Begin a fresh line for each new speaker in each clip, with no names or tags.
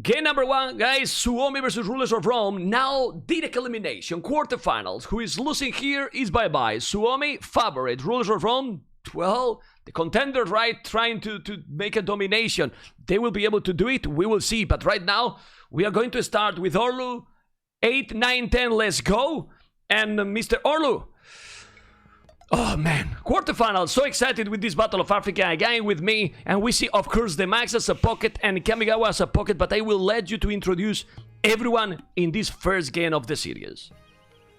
Game number 1, guys, Suomi versus Rulers of Rome. Now, direct elimination, quarterfinals. Who is losing here is bye-bye. Suomi, favorite. Rulers of Rome, well, the contenders, right, trying to make a domination. They will be able to do it, we will see. But right now, we are going to start with Ornlu. 8, 9, 10, let's go. And Mr. Ornlu. Oh man, quarterfinals, so excited with this Battle of Africa again with me, and we see of course the Max as a pocket and Kamigawa as a pocket, but I will let you to introduce everyone in this first game of the series.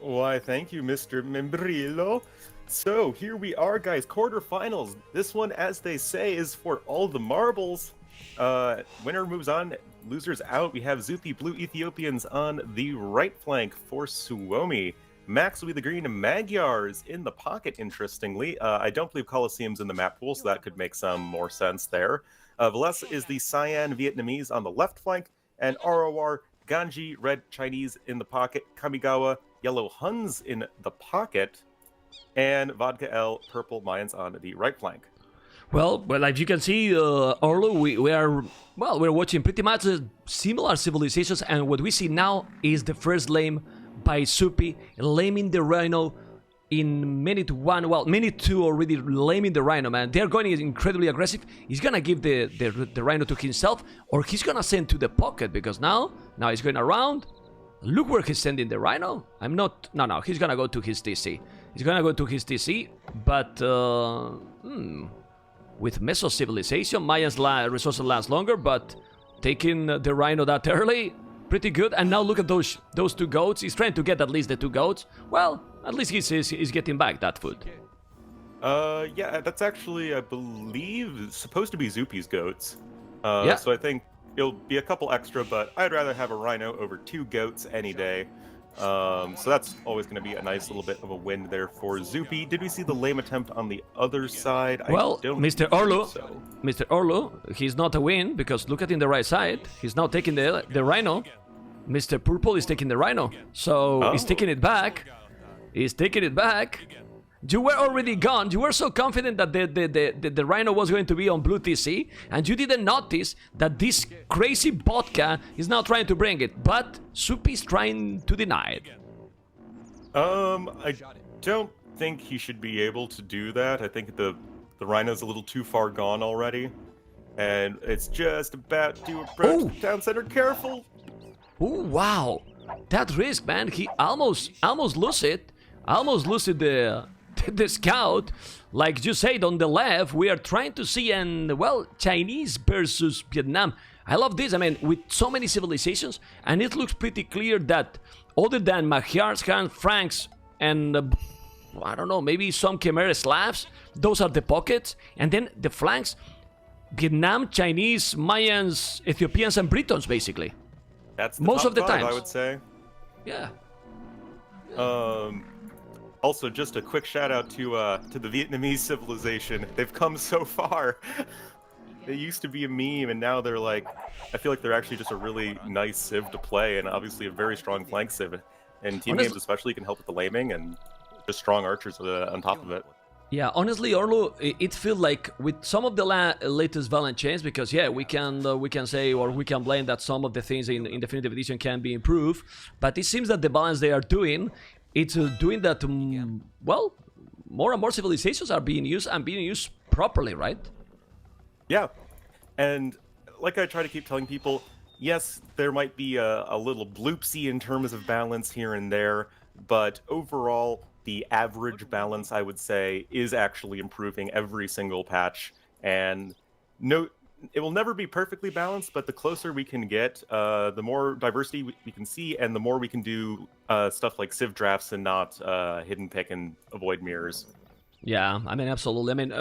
Why, thank you, Mr. Membrillo. So here we are, guys, quarterfinals. This one, as they say, is for all the marbles. Winner moves on, losers out. We have Zupi Blue Ethiopians on the right flank for Suomi. Max will be the green Magyars in the pocket, interestingly. I don't believe Colosseum's in the map pool, so that could make some more sense there. Veles is the Cyan Vietnamese on the left flank, and ROR, Ganji, red Chinese in the pocket, Kamigawa, yellow Huns in the pocket, and Vodka L, purple Mayans on the right flank.
Well, as you can see, Ornlu, we're watching pretty much similar civilizations, and what we see now is the first lame by Zupi, laming the Rhino in minute 1, well, minute 2 already laming the Rhino, man. They're going incredibly aggressive. He's gonna give the Rhino to himself, or he's gonna send to the pocket, because now he's going around. Look where he's sending the Rhino. No, he's gonna go to his TC. He's gonna go to his TC, but, with Meso Civilization, Maya's resources last longer, but taking the Rhino that early, pretty good. And now look at those 2 goats. He's trying to get at least the 2 goats. Well, at least he's getting back that food.
Yeah, that's actually, I believe, supposed to be Zupi's goats.
Yeah.
So I think it'll be a couple extra, but I'd rather have a Rhino over 2 goats any day. So that's always going to be a nice little bit of a win there for Zupi. Did we see the lame attempt on the other side?
Well, Mr. Ornlu,
so.
Mr. Ornlu, he's not a win, because look at in the right side. He's now taking the Rhino. Mr. Purple is taking the Rhino. So he's taking it back. He's taking it back. You were already gone. You were so confident that the Rhino was going to be on blue TC, and you didn't notice that this crazy vodka is now trying to bring it, but Zupi is trying to deny it.
I don't think he should be able to do that. I think the Rhino's a little too far gone already, and it's just about to approach the town center. Careful!
Oh wow, that risk, man. He almost lost it. Almost lost the scout. Like you said, on the left, we are trying to see Chinese versus Vietnam. I love this. I mean, with so many civilizations, and it looks pretty clear that other than Magyars, Han, Franks, and I don't know, maybe some Khmer Slavs, those are the pockets, and then the flanks, Vietnam, Chinese, Mayans, Ethiopians, and Britons, basically.
That's the
most
top
of the
five,
time,
I would say.
Yeah.
Also, just a quick shout out to the Vietnamese civilization. They've come so far. They used to be a meme, and now they're like, I feel like they're actually just a really nice civ to play, and obviously a very strong flank civ. And team games especially can help with the laming, and just strong archers on top of it.
Yeah, honestly, Ornlu, it feels like with some of the latest Valiant chains, because yeah, we can say, or we can blame that some of the things in Definitive Edition can be improved, but it seems that the balance they are doing, it's doing that, well, more and more civilizations are being used, and being used properly, right?
Yeah, and like I try to keep telling people, yes, there might be a little bloopsy in terms of balance here and there, but overall, the average balance, I would say, is actually improving every single patch. And no, it will never be perfectly balanced, but the closer we can get, the more diversity we can see, and the more we can do stuff like civ drafts and not hidden pick and avoid mirrors.
Yeah, I mean, absolutely. I mean,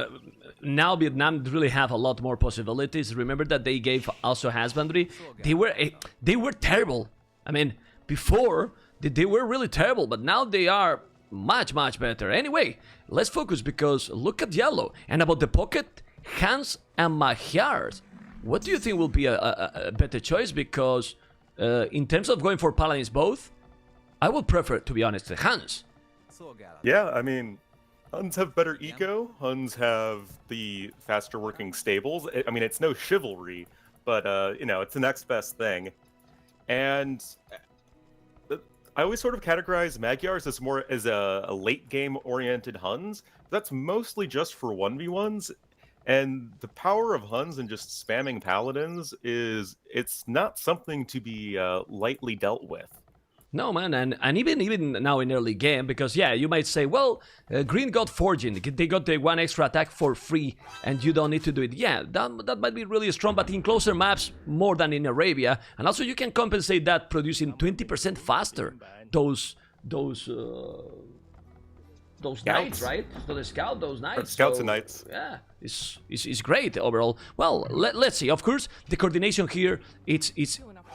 now Vietnam really have a lot more possibilities. Remember that they gave also husbandry. They were terrible. I mean, before they were really terrible, but now they are much better. Anyway, let's focus, because look at yellow. And about the pocket, Hans and Magyars. What do you think will be a better choice? Because in terms of going for paladins both, I would prefer, to be honest, the Hans.
Yeah, I mean, Huns have better eco. Huns have the faster working stables. I mean, it's no chivalry, but you know, it's the next best thing. And I always sort of categorize Magyars as more as a late game oriented Huns. That's mostly just for 1v1s. And the power of Huns and just spamming paladins it's not something to be lightly dealt with.
No, man, and even now in early game, because yeah, you might say, well, Green got Forging, they got the 1 extra attack for free, and you don't need to do it. Yeah, that might be really strong, but in closer maps, more than in Arabia, and also you can compensate that producing 20% faster those knights, right? So the scout, those knights.
Scouts and knights.
Yeah, it's great overall. Well, let's see. Of course, the coordination here, it's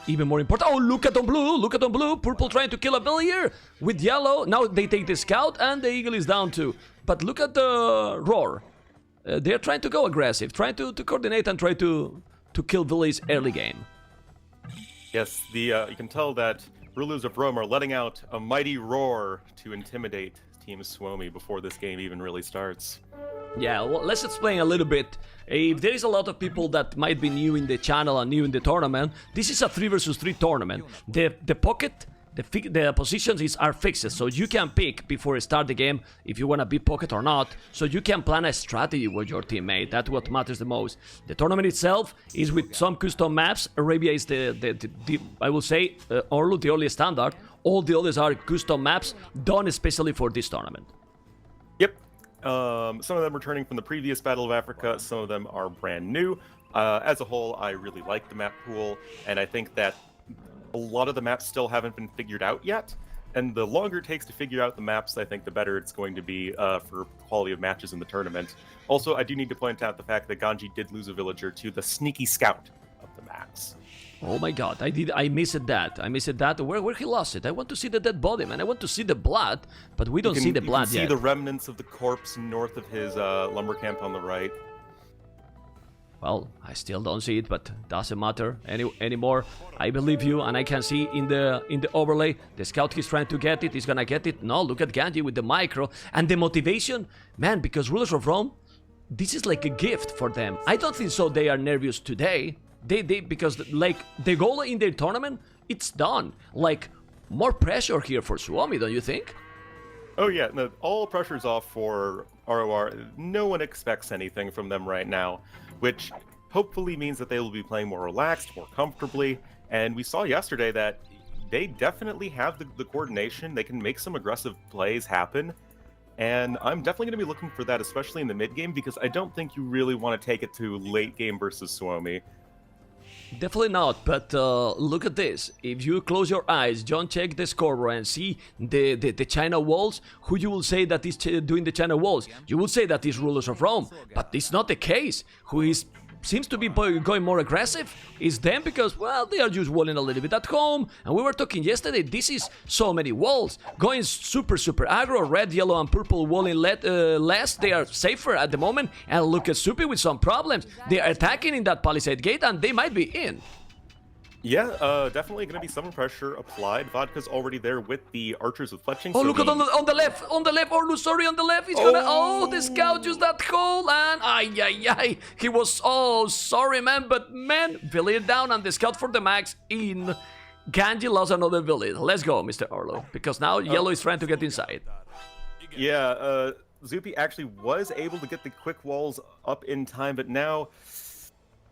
even more important. Oh, look at on blue! Look at on blue! Purple trying to kill a Villier with yellow. Now they take the scout and the eagle is down too. But look at the roar. They're trying to go aggressive, trying to coordinate and try to kill Villiers early game.
Yes, you can tell that Rulers of Rome are letting out a mighty roar to intimidate Team Suomi before this game even really starts.
Yeah, well, let's explain a little bit. If there is a lot of people that might be new in the channel and new in the tournament, this is a 3 versus 3 tournament. The pocket, the positions are fixed, so you can pick before you start the game if you want to be pocket or not, so you can plan a strategy with your teammate. That's what matters the most. The tournament itself is with some custom maps. Arabia is the I will say, Ornlu, the only standard. All the others are custom maps done especially for this tournament.
Yep. Some of them returning from the previous Battle of Africa, some of them are brand new. As a whole, I really like the map pool, and I think that a lot of the maps still haven't been figured out yet. And the longer it takes to figure out the maps, I think the better it's going to be for quality of matches in the tournament. Also, I do need to point out the fact that Ganji did lose a villager to the sneaky scout of the maps.
Oh my god, I missed that. Where he lost it? I want to see the dead body, man. I want to see the blood, but we don't see the blood yet.
You can see the remnants of the corpse north of his lumber camp on the right.
Well, I still don't see it, but doesn't matter anymore. I believe you, and I can see in the overlay, the scout he's trying to get it. He's gonna get it. No, look at Ganji with the micro. And the motivation, man, because Rulers of Rome, this is like a gift for them. I don't think so they are nervous today. Because like the goal in their tournament, it's done. Like more pressure here for Suomi, don't you think?
Oh yeah, no, all pressure's off for ROR. No one expects anything from them right now, which hopefully means that they will be playing more relaxed, more comfortably. And we saw yesterday that they definitely have the coordination. They can make some aggressive plays happen. And I'm definitely going to be looking for that, especially in the mid game, because I don't think you really want to take it to late game versus Suomi.
Definitely not, but look at this. If you close your eyes, John, check the scoreboard and see the China walls, who you will say that is doing the China walls? You will say that is Rulers of Rome, but it's not the case. Who seems to be going more aggressive is them, because, well, they are just walling a little bit at home, and we were talking yesterday, this is so many walls, going super aggro, red, yellow, and purple walling less, they are safer at the moment, and look at Supi with some problems, they are attacking in that palisade gate, and they might be in.
Yeah, definitely going to be some pressure applied. Vodka's already there with the archers with fletching.
Oh, so look at on the left, Ornlu, sorry, on the left, he's gonna, oh, the scout used that hole, and ay, he was, oh, sorry, man, but man, Villier down, and the scout for the max in. Ganji lost another Villier. Let's go, Mr. Ornlu, because now yellow is trying to get inside.
Yeah, Zupi actually was able to get the quick walls up in time, but now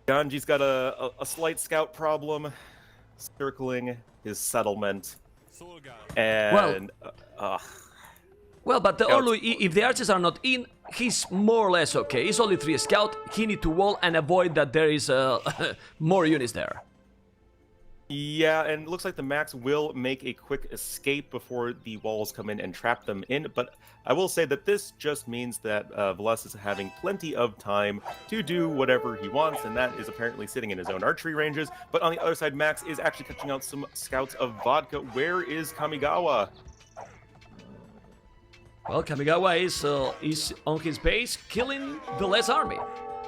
Ganji's got a slight scout problem, circling his settlement, and
well, but the Ornlu, if the archers are not in, he's more or less okay. He's only 3 scout. He need to wall and avoid that there is more units there.
Yeah, and it looks like the Max will make a quick escape before the walls come in and trap them in, but I will say that this just means that Veles is having plenty of time to do whatever he wants, and that is apparently sitting in his own archery ranges. But on the other side, Max is actually catching out some scouts of Vodka. Where is Kamigawa?
Well, Kamigawa is on his base, killing Veles' army.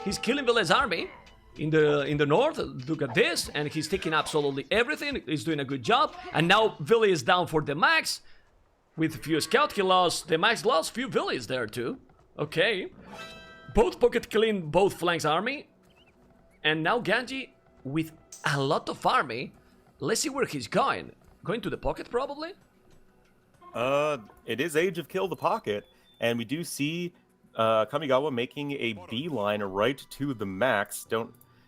He's killing Veles' army. In the north, look at this, and he's taking absolutely everything. He's doing a good job, and now Villi is down for the max. With a few scouts, the max lost few Villies there too. Okay, both pocket killing both flanks army, and now Ganji with a lot of army. Let's see where he's going. Going to the pocket, probably?
It is Age of Kill the Pocket, and we do see Kamigawa making a beeline right to the Max.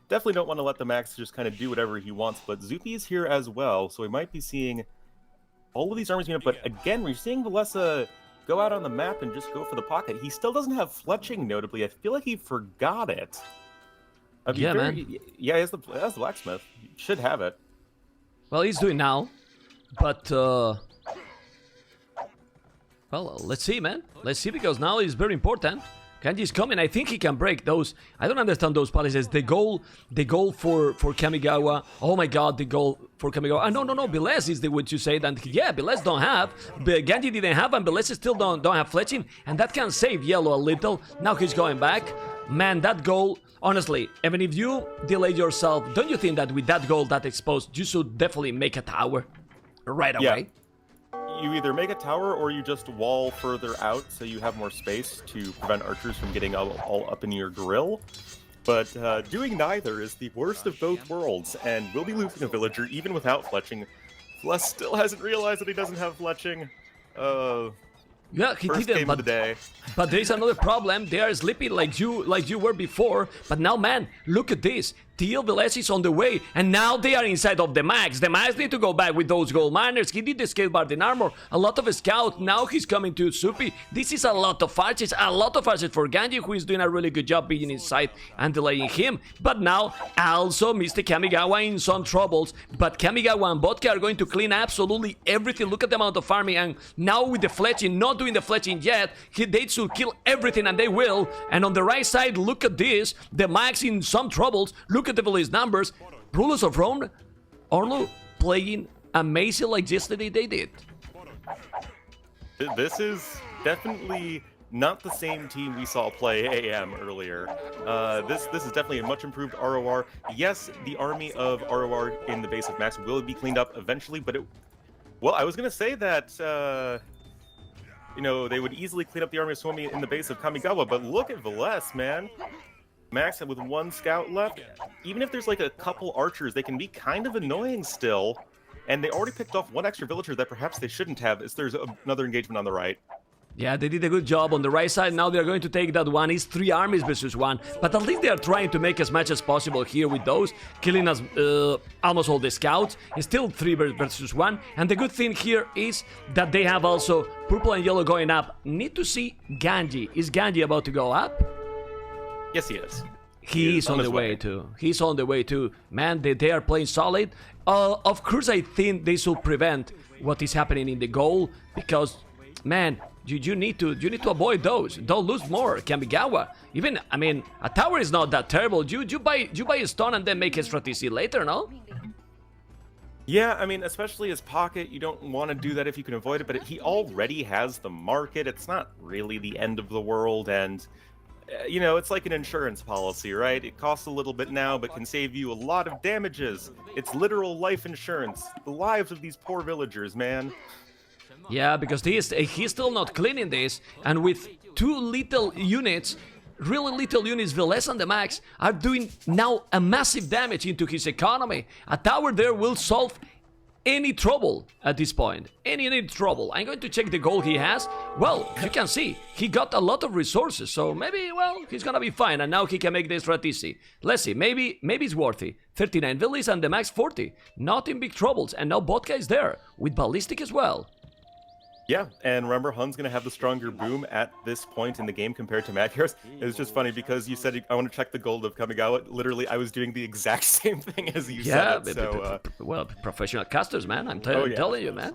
Definitely don't want to let the Max just kind of do whatever he wants, but Zupi's here as well, so we might be seeing all of these armies unit. But again, we're seeing Valesa go out on the map and just go for the pocket. He still doesn't have fletching, notably. I feel like he forgot it.
Yeah, man.
Yeah, he has the blacksmith. He should have it.
Well, he's doing now, but well, let's see, man. Let's see, because now it's very important. Kanji's coming. I think he can break those. I don't understand those palaces. The goal for Kamigawa. Oh my God, the goal for Kamigawa. No. Beles is the way to say that. Yeah, Beles don't have. Genji didn't have, and Beles still don't have fletching, and that can save Yellow a little. Now he's going back. Man, that goal. Honestly, even if you delay yourself, don't you think that with that goal that exposed, you should definitely make a tower right away?
You either make a tower or you just wall further out so you have more space to prevent archers from getting all up in your grill. But doing neither is the worst of both worlds, and we'll be losing a villager even without fletching. Les still hasn't realized that he doesn't have fletching.
Yeah, he
First
didn't,
game of the day.
But there is another problem. They are sleeping like you were before. But now, man, look at this. Teal Velez is on the way, and now they are inside of the Max. The Max need to go back with those gold miners. He did the scale bar in armor, a lot of scout. Now he's coming to Supi. This is a lot of arches for Ganji, who is doing a really good job being inside and delaying him. But now, also Mr. Kamigawa in some troubles. But Kamigawa and Vodka are going to clean absolutely everything. Look at the amount of farming, and now with the fletching, not doing the fletching yet, they should kill everything, and they will. And on the right side, look at this. The Max in some troubles. Look at the police numbers. Rulers of Rome, Ornlu playing amazing like yesterday they did.
This is definitely not the same team we saw play AM earlier. This is definitely a much improved ROR. Yes, the army of ROR in the base of Max will be cleaned up eventually, but well, I was gonna say that you know, they would easily clean up the army of Suomi in the base of Kamigawa, but look at Velez, man. Max with one scout left. Even if there's like a couple archers, they can be kind of annoying still. And they already picked off one extra villager that perhaps they shouldn't have, as there's another engagement on the right.
Yeah, they did a good job on the right side. Now they're going to take that one. It's 3 armies versus 1. But at least they are trying to make as much as possible here with those. Killing us almost all the scouts. It's still 3 versus 1. And the good thing here is that they have also purple and yellow going up. Need to see Ganji. Is Ganji about to go up?
Yes, he is.
He's on the way too. He's on the way too. Man, they are playing solid. Of course, I think they should prevent what is happening in the goal, because, man, you need to avoid those. Don't lose more. Kamigawa. Even, I mean, a tower is not that terrible. You buy a stone and then make a strategy later, no?
Yeah, I mean, especially his pocket, you don't want to do that if you can avoid it. But he already has the market. It's not really the end of the world, and you know, it's like an insurance policy, right? It costs a little bit now, but can save you a lot of damages. It's literal life insurance. The lives of these poor villagers, man.
Yeah, because he's still not cleaning this, and with 2 little units, really little units, Velez and the Max are doing now a massive damage into his economy. A tower there will solve any trouble at this point. Any trouble. I'm going to check the goal he has. Well, you can see, he got a lot of resources, so maybe, well, he's gonna be fine, and now he can make this strategy. Let's see, maybe it's worthy. 39 villas and the Max 40. Not in big troubles, and now Vodka is there, with Ballistic as well.
Yeah, and remember, Hun's going to have the stronger boom at this point in the game compared to Magyars. It was just funny because you said, I want to check the gold of Kamigawa. Literally, I was doing the exact same thing as you said it, so...
well, professional casters, man. I'm telling you, man.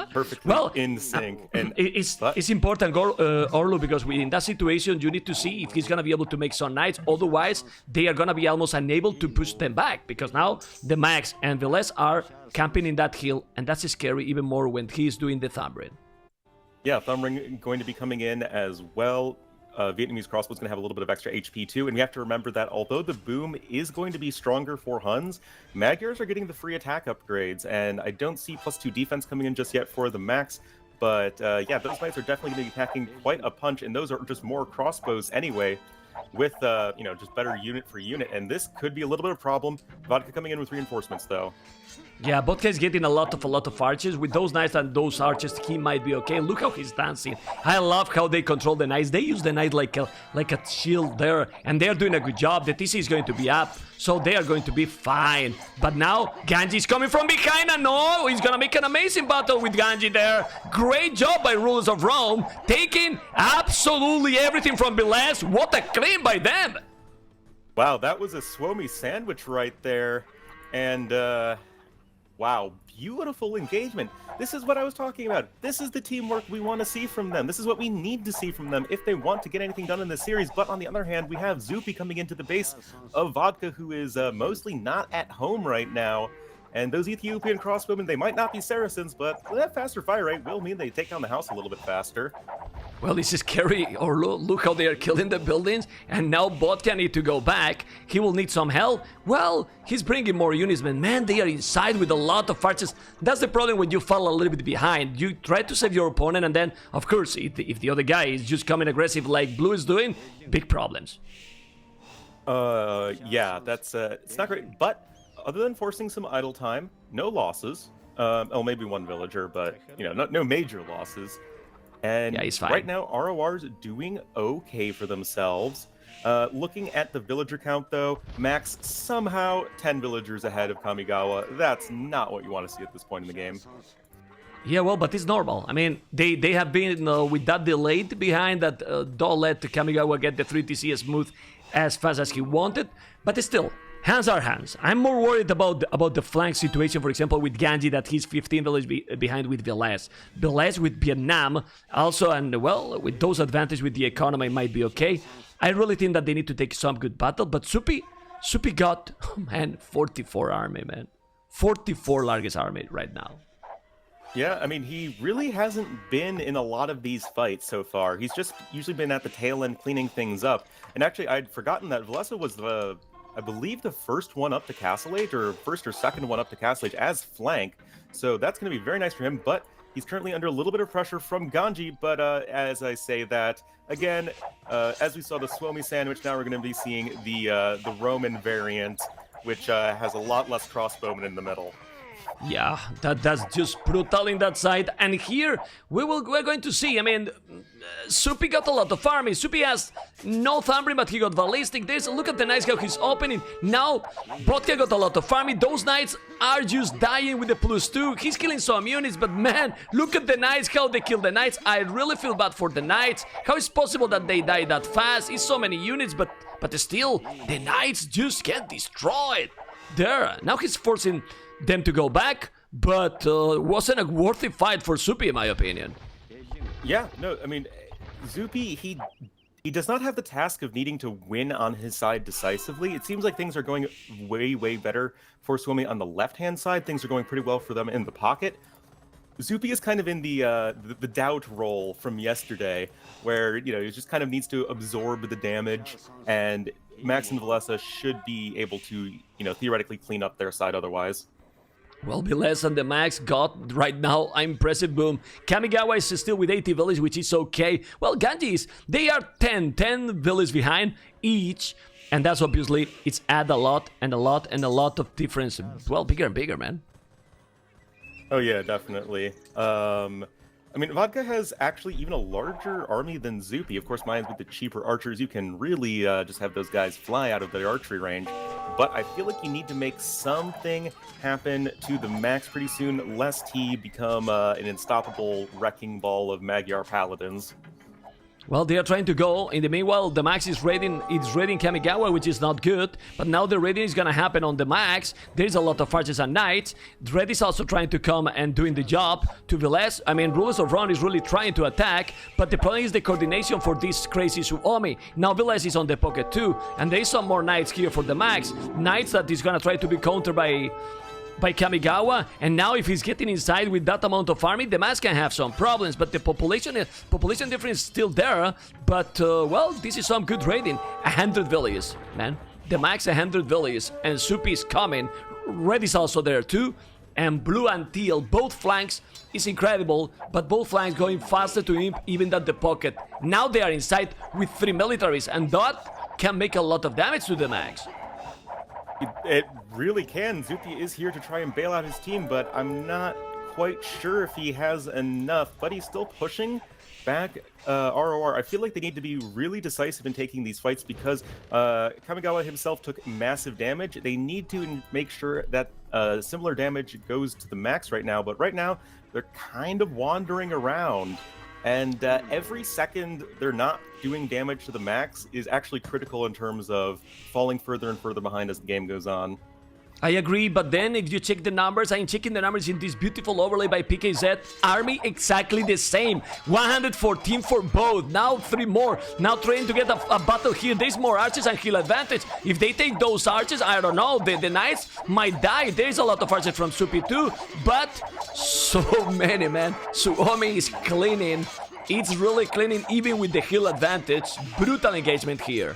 Perfectly in sync. And
it's important, Ornlu, because in that situation, you need to see if he's going to be able to make some knights. Otherwise, they are going to be almost unable to push them back, because now the Max and Velez are camping in that hill, and that's scary even more when he's doing the Thumbrin.
Yeah, Thumbring going to be coming in as well. Vietnamese crossbow's going to have a little bit of extra HP too, and we have to remember that although the boom is going to be stronger for Huns, Magyars are getting the free attack upgrades, and I don't see +2 defense coming in just yet for the Max, but yeah, those knights are definitely going to be packing quite a punch, and those are just more crossbows anyway. with, you know, just better unit for unit. And this could be a little bit of a problem. Vodka coming in with reinforcements, though.
Yeah, Vodka is getting a lot of archers. With those knights and those archers, he might be okay. Look how he's dancing. I love how they control the knights. They use the knight like a shield there, and they're doing a good job. The TC is going to be up, so they are going to be fine. But now Ganji is coming from behind, and no, he's gonna make an amazing battle with Ganji there. Great job by Rulers of Rome, taking absolutely everything from Biles. What a claim by them!
Wow, that was a Suomi sandwich right there, and wow, beautiful engagement. This is what I was talking about. This is the teamwork we want to see from them. This is what we need to see from them if they want to get anything done in this series. But on the other hand, we have Zupi coming into the base of Vodka, who is mostly not at home right now. And those Ethiopian crossbowmen, they might not be Saracens, but that faster fire rate will mean they take down the house a little bit faster.
Well, this is scary. Ornlu, look how they are killing the buildings, and now Vodka need to go back. He will need some help. Well, he's bringing more units, but man, they are inside with a lot of archers. That's the problem when you fall a little bit behind. You try to save your opponent, and then, of course, if the other guy is just coming aggressive like Blue is doing, big problems.
Yeah, that's, it's not great, but other than forcing some idle time, no losses. Oh, maybe one villager, but, you know, no major losses. And
yeah, he's fine.
Right now, ROR's doing okay for themselves. Looking at the villager count, though, Max somehow 10 villagers ahead of Kamigawa. That's not what you want to see at this point in the game.
Yeah, well, but it's normal. I mean, they have been with that delayed behind that don't let Kamigawa get the 3TC as smooth as fast as he wanted. But still, hands are hands. I'm more worried about the flank situation, for example, with Ganji, that he's 15 village behind with Biles. Biles with Vietnam also, and well, with those advantages with the economy might be okay. I really think that they need to take some good battle, but Zupi got, oh man, 44 army, man. 44 largest army right now.
Yeah, I mean, he really hasn't been in a lot of these fights so far. He's just usually been at the tail end cleaning things up. And actually, I'd forgotten that Vlesa was I believe the first one up to Castle Age, or first or second one up to Castle Age as flank. So that's going to be very nice for him, but he's currently under a little bit of pressure from Ganji. But as I say that, again, as we saw the Suomi sandwich, now we're going to be seeing the Roman variant, which has a lot less crossbowmen in the middle.
Yeah, that's just brutal in that side. And here we're going to see. I mean, Zupi got a lot of army. Zupi has no Thundering, but he got ballistic. Look at the knights how he's opening. Now Vodka got a lot of army. Those knights are just dying with the +2. He's killing some units, but man, look at the knights, how they kill the knights. I really feel bad for the knights. How is it possible that they die that fast? It's so many units, but still, the knights just get destroyed. There, now he's forcing them to go back, but wasn't a worthy fight for Zupi, in my opinion.
Yeah, no, I mean, Zupi, he does not have the task of needing to win on his side decisively. It seems like things are going way, way better for Suomi on the left-hand side. Things are going pretty well for them in the pocket. Zupi is kind of in the doubt role from yesterday, where, you know, he just kind of needs to absorb the damage, and Max and Vlesa should be able to, you know, theoretically clean up their side otherwise.
Well, Biles and the Max got right now impressive boom. Kamigawa is still with 80 villages, which is okay. Well, Ganjis, they are 10 villages behind each, and that's obviously, it's add a lot and a lot and a lot of difference. Well, bigger and bigger, man.
Oh yeah, definitely. I mean, Vodka has actually even a larger army than Zupi. Of course, mine's with the cheaper archers. You can really just have those guys fly out of their archery range. But I feel like you need to make something happen to the Max pretty soon, lest he become an unstoppable wrecking ball of Magyar paladins.
Well, they are trying to go. In the meanwhile, the Max is raiding Kamigawa, which is not good. But now the raiding is gonna happen on the Max. There's a lot of archers and knights. Dread is also trying to come and doing the job to Biles. I mean, Rulers of Rome is really trying to attack, but the problem is the coordination for this crazy Suomi. Now Biles is on the pocket too, and there's some more knights here for the Max. Knights that is gonna try to be countered by Kamigawa, and now if he's getting inside with that amount of army, the Max can have some problems, but the population difference is still there, but well, this is some good raiding. 100 villages, man. The Max 100 villages, and Zupi is coming. Red is also there too, and Blue and Teal, both flanks is incredible, but both flanks going faster to him even than the pocket. Now they are inside with 3 militaries, and that can make a lot of damage to the max.
It really can. Zupi is here to try and bail out his team, but I'm not quite sure if he has enough. But he's still pushing back ROR. I feel like they need to be really decisive in taking these fights because Kamigawa himself took massive damage. They need to make sure that similar damage goes to the max right now, but right now they're kind of wandering around. And every second they're not doing damage to the max is actually critical in terms of falling further and further behind as the game goes on.
I agree, but then if you check the numbers, I'm checking the numbers in this beautiful overlay by PKZ, Army exactly the same, 114 for both, now 3 more, now trying to get a battle here, there's more archers and heal advantage. If they take those archers, I don't know, the Knights might die, there's a lot of archers from Supi too, but so many, man. Suomi is cleaning, it's really cleaning even with the heal advantage, brutal engagement here.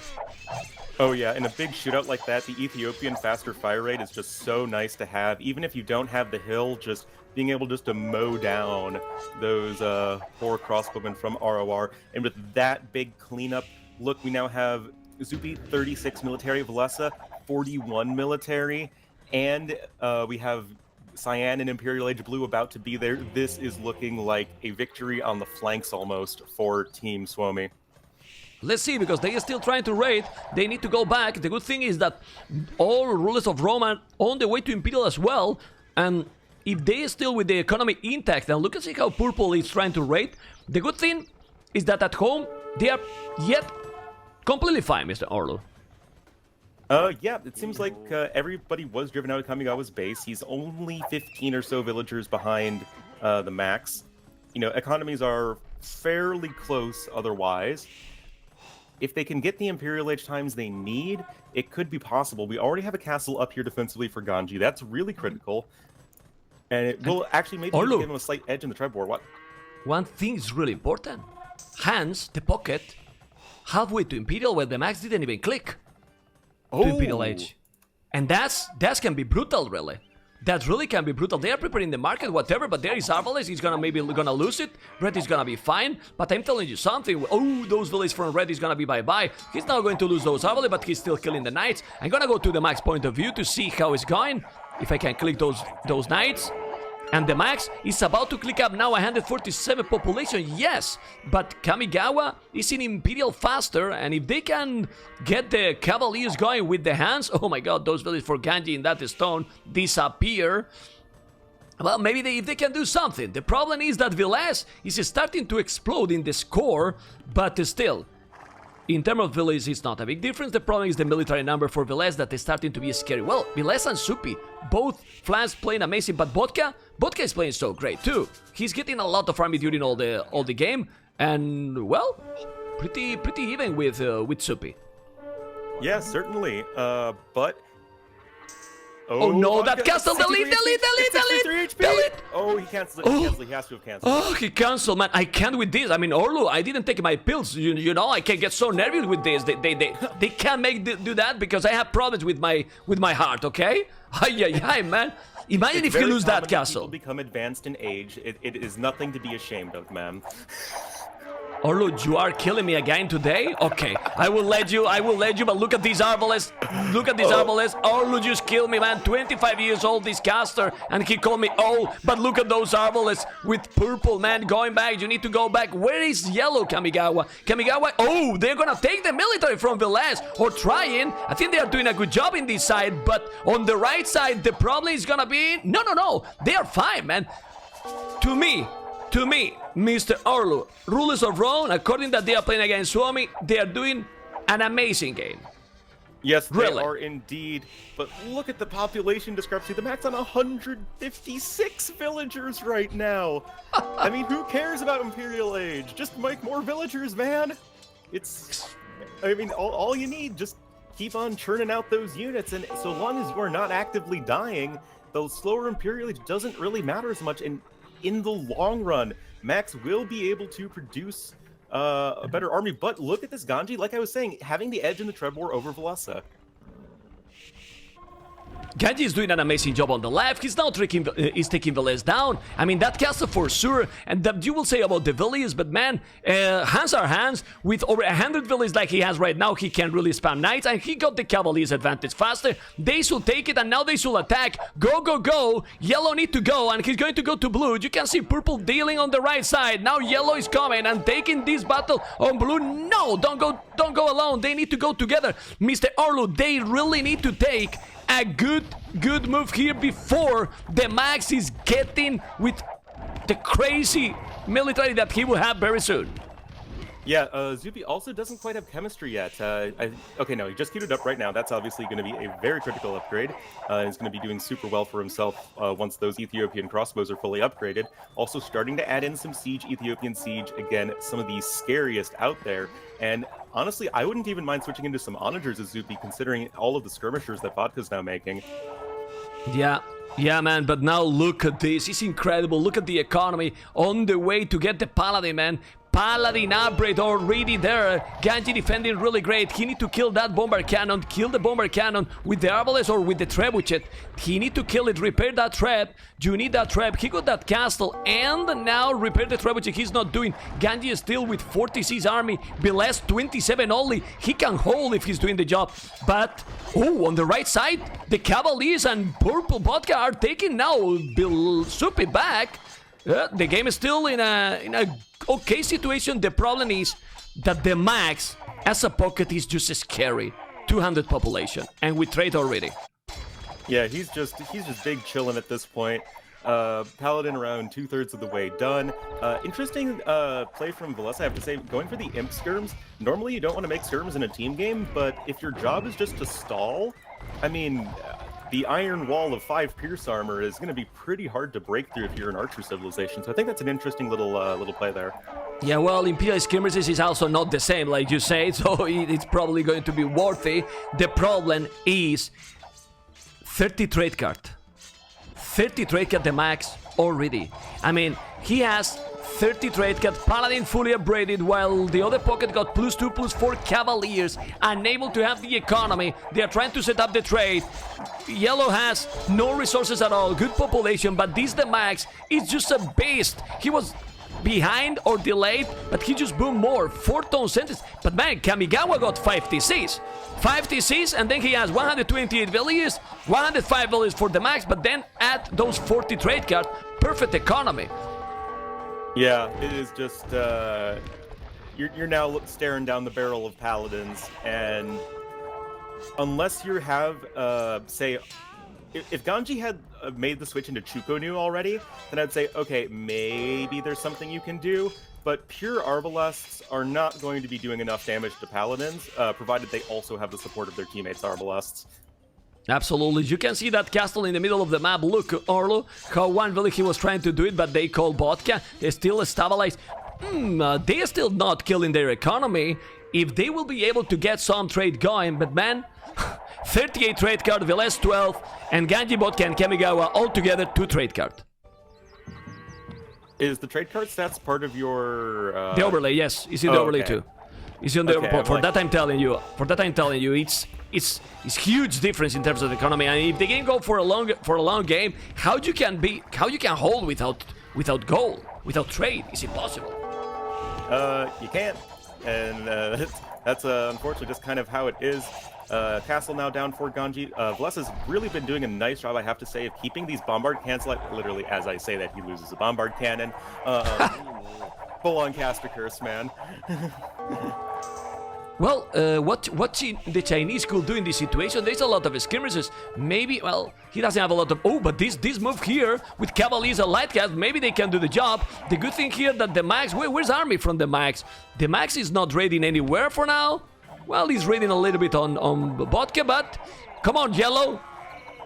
Oh yeah, in a big shootout like that, the Ethiopian faster fire rate is just so nice to have. Even if you don't have the hill, just being able just to mow down those 4 crossbowmen from ROR. And with that big cleanup, look, we now have Zupi 36 military, Velesa 41 military, and we have Cyan and Imperial Age Blue about to be there. This is looking like a victory on the flanks almost for Team Suomi.
Let's see, because they are still trying to raid, they need to go back. The good thing is that all rulers of Rome are on the way to Imperial as well, and if they are still with the economy intact, and look at see how Purple is trying to raid, the good thing is that at home, they are yet completely fine, Mr. Ornlu.
Yeah, it seems like everybody was driven out of Kamigawa's base. He's only 15 or so villagers behind the max. You know, economies are fairly close otherwise. If they can get the Imperial Age times they need, it could be possible. We already have a castle up here defensively for Ganji. That's really critical. And it will actually maybe give him a slight edge in the tribe war. What?
One thing is really important. Hans, the pocket, halfway to Imperial where the max didn't even click to Imperial Age. And that can be brutal, really. That really can be brutal. They are preparing the market, whatever, but there is Arvales, he's gonna lose it. Red is gonna be fine, but I'm telling you something. Oh, those villages from Red is gonna be bye-bye. He's not going to lose those Arvales, but he's still killing the Knights. I'm gonna go to the max point of view to see how it's going. If I can click those Knights. And the max is about to click up now, 147 population, yes, but Kamigawa is in Imperial faster, and if they can get the Cavaliers going with the hands, oh my god, those villages for Ganji in that stone disappear. Well, maybe if they can do something. The problem is that Velez is starting to explode in the score, but still, in terms of villages, it's not a big difference. The problem is the military number for Velez that is starting to be scary. Well, Velez and Supi, both flanks playing amazing, but Vodka is playing so great too. He's getting a lot of army during all the game, and well, pretty even with Supi.
Yeah, certainly. But
oh no, that castle! Delete!
Oh, he canceled it. He has to have canceled.
Oh, he canceled, man. I can't with this. I mean, Ornlu, I didn't take my pills. You know, I can get so nervous with this. They can't do that because I have problems with my heart. Okay? Ay, man. Imagine if he lose that castle.
People become advanced in age. It is nothing to be ashamed of, man.
Ornlu, you are killing me again today? Okay, I will let you, but look at these Arvales. Look at these Arvales. Ornlu just killed me, man. 25 years old, this caster, and he called me old. But look at those Arvales with purple, man, going back. You need to go back. Where is yellow Kamigawa? Oh, they're gonna take the military from Velez, or trying. I think they are doing a good job in this side, but on the right side, the problem is gonna be... No. They are fine, man. To me, Mr. Ornlu, rulers of Rome, according that they are playing against Suomi, they are doing an amazing game.
Yes, they are indeed. But look at the population discrepancy. The max on 156 villagers right now. I mean, who cares about Imperial Age? Just make more villagers, man. I mean, all you need, just keep on churning out those units. And so long as you are not actively dying, the slower Imperial Age doesn't really matter as much. And in the long run, Max will be able to produce a better army. But look at this Ganji, like I was saying, having the edge in the Treb War over Velesa.
Genji is doing an amazing job on the left. He's now taking villas down. I mean, that castle for sure. And that you will say about the villas, but man, hands are hands. With over 100 villas like he has right now, he can really spam knights, and he got the Cavaliers advantage faster. They should take it, and now they should attack. Go, go, go. Yellow need to go, and he's going to go to blue. You can see purple dealing on the right side. Now yellow is coming and taking this battle on blue. No, don't go alone. They need to go together. Mr. Ornlu, they really need to take a good move here before the Max is getting with the crazy military that he will have very soon.
Yeah, Zuby also doesn't quite have chemistry yet. Okay, no, he just queued it up right now. That's obviously going to be a very critical upgrade. He's going to be doing super well for himself once those Ethiopian crossbows are fully upgraded. Also starting to add in some siege, Ethiopian siege. Again, some of the scariest out there. And honestly, I wouldn't even mind switching into some onagers as Zuby, considering all of the skirmishers that Vodka's now making. Yeah, man, but now look at this. It's incredible. Look at the economy on the way to get the Paladin, man. Paladin upgrade already there. Genji defending really great. He need to kill that bomber cannon. Kill the bomber cannon with the arbalest or with the trebuchet. He need to kill it. Repair that trap. You need that trap. He got that castle. And now repair the trebuchet. He's not doing. Genji is still with 46 army. Beles 27 only. He can hold if he's doing the job. But, oh, on the right side, the Cavaliers and Purple Vodka are taking now Bill Soupy back. The game is still in a okay situation. The problem is that the Max as a pocket is just scary. 200 population, and we trade already. Yeah, he's just big chilling at this point. Paladin around 2/3 of the way done. Interesting play from Valessa, I have to say. Going for the imp skirms. Normally you don't want to make skirms in a team game, but if your job is just to stall, I mean, the iron wall of 5 pierce armor is going to be pretty hard to break through if you're an archer civilization. So I think that's an interesting little play there.
Yeah, well, Imperial skirmishes is also not the same, like you say, so it's probably going to be worthy. The problem is 30 trade card. 30 trade card the Max already. I mean, he has 30 trade card, Paladin fully upgraded, while the other pocket got +2, +4 Cavaliers, unable to have the economy. They are trying to set up the trade. Yellow has no resources at all, good population, but this the Max is just a beast. He was behind or delayed, but he just boomed more. 4-tone sentence. But man, Kamigawa got 5 TCs. 5 TCs, and then he has 128 villiers, 105 villiers for the Max, but then add those 40 trade cards. Perfect economy.
Yeah, it is just, you're now staring down the barrel of Paladins, and unless you have, say, if Ganji had made the switch into Chukonu already, then I'd say, okay, maybe there's something you can do, but pure Arbalests are not going to be doing enough damage to Paladins, provided they also have the support of their teammates' Arbalests.
Absolutely, you can see that castle in the middle of the map. Look, Ornlu, how one village he was trying to do it, but they call vodka. They still stabilize. They are still not killing their economy. If they will be able to get some trade going, but man, 38 trade card, Veles 12, and Genji, Vodka, and Kamigawa all together 2 trade card.
Is the trade card stats part of your...
The overlay, yes. It's in the overlay too. It's in the overlay. For that I'm telling you. It's huge difference in terms of the economy. And if the game go for a long game, how you can hold without goal, without trade? It's impossible.
You can't, and that's unfortunately just kind of how it is. Castle now down for Ganji. Vles has really been doing a nice job, I have to say, of keeping these bombard cannons. Like literally, as I say that, he loses a bombard cannon. Full-on cast a curse, man.
Well, what the Chinese could do in this situation, there's a lot of skirmishes. Maybe, well, he doesn't have a lot of... Oh, but this move here with Cavaliers and Light Cast, maybe they can do the job. The good thing here that the Max... Where's army from the Max? The Max is not raiding anywhere for now. Well, he's raiding a little bit on Vodka, but... Come on, Yellow.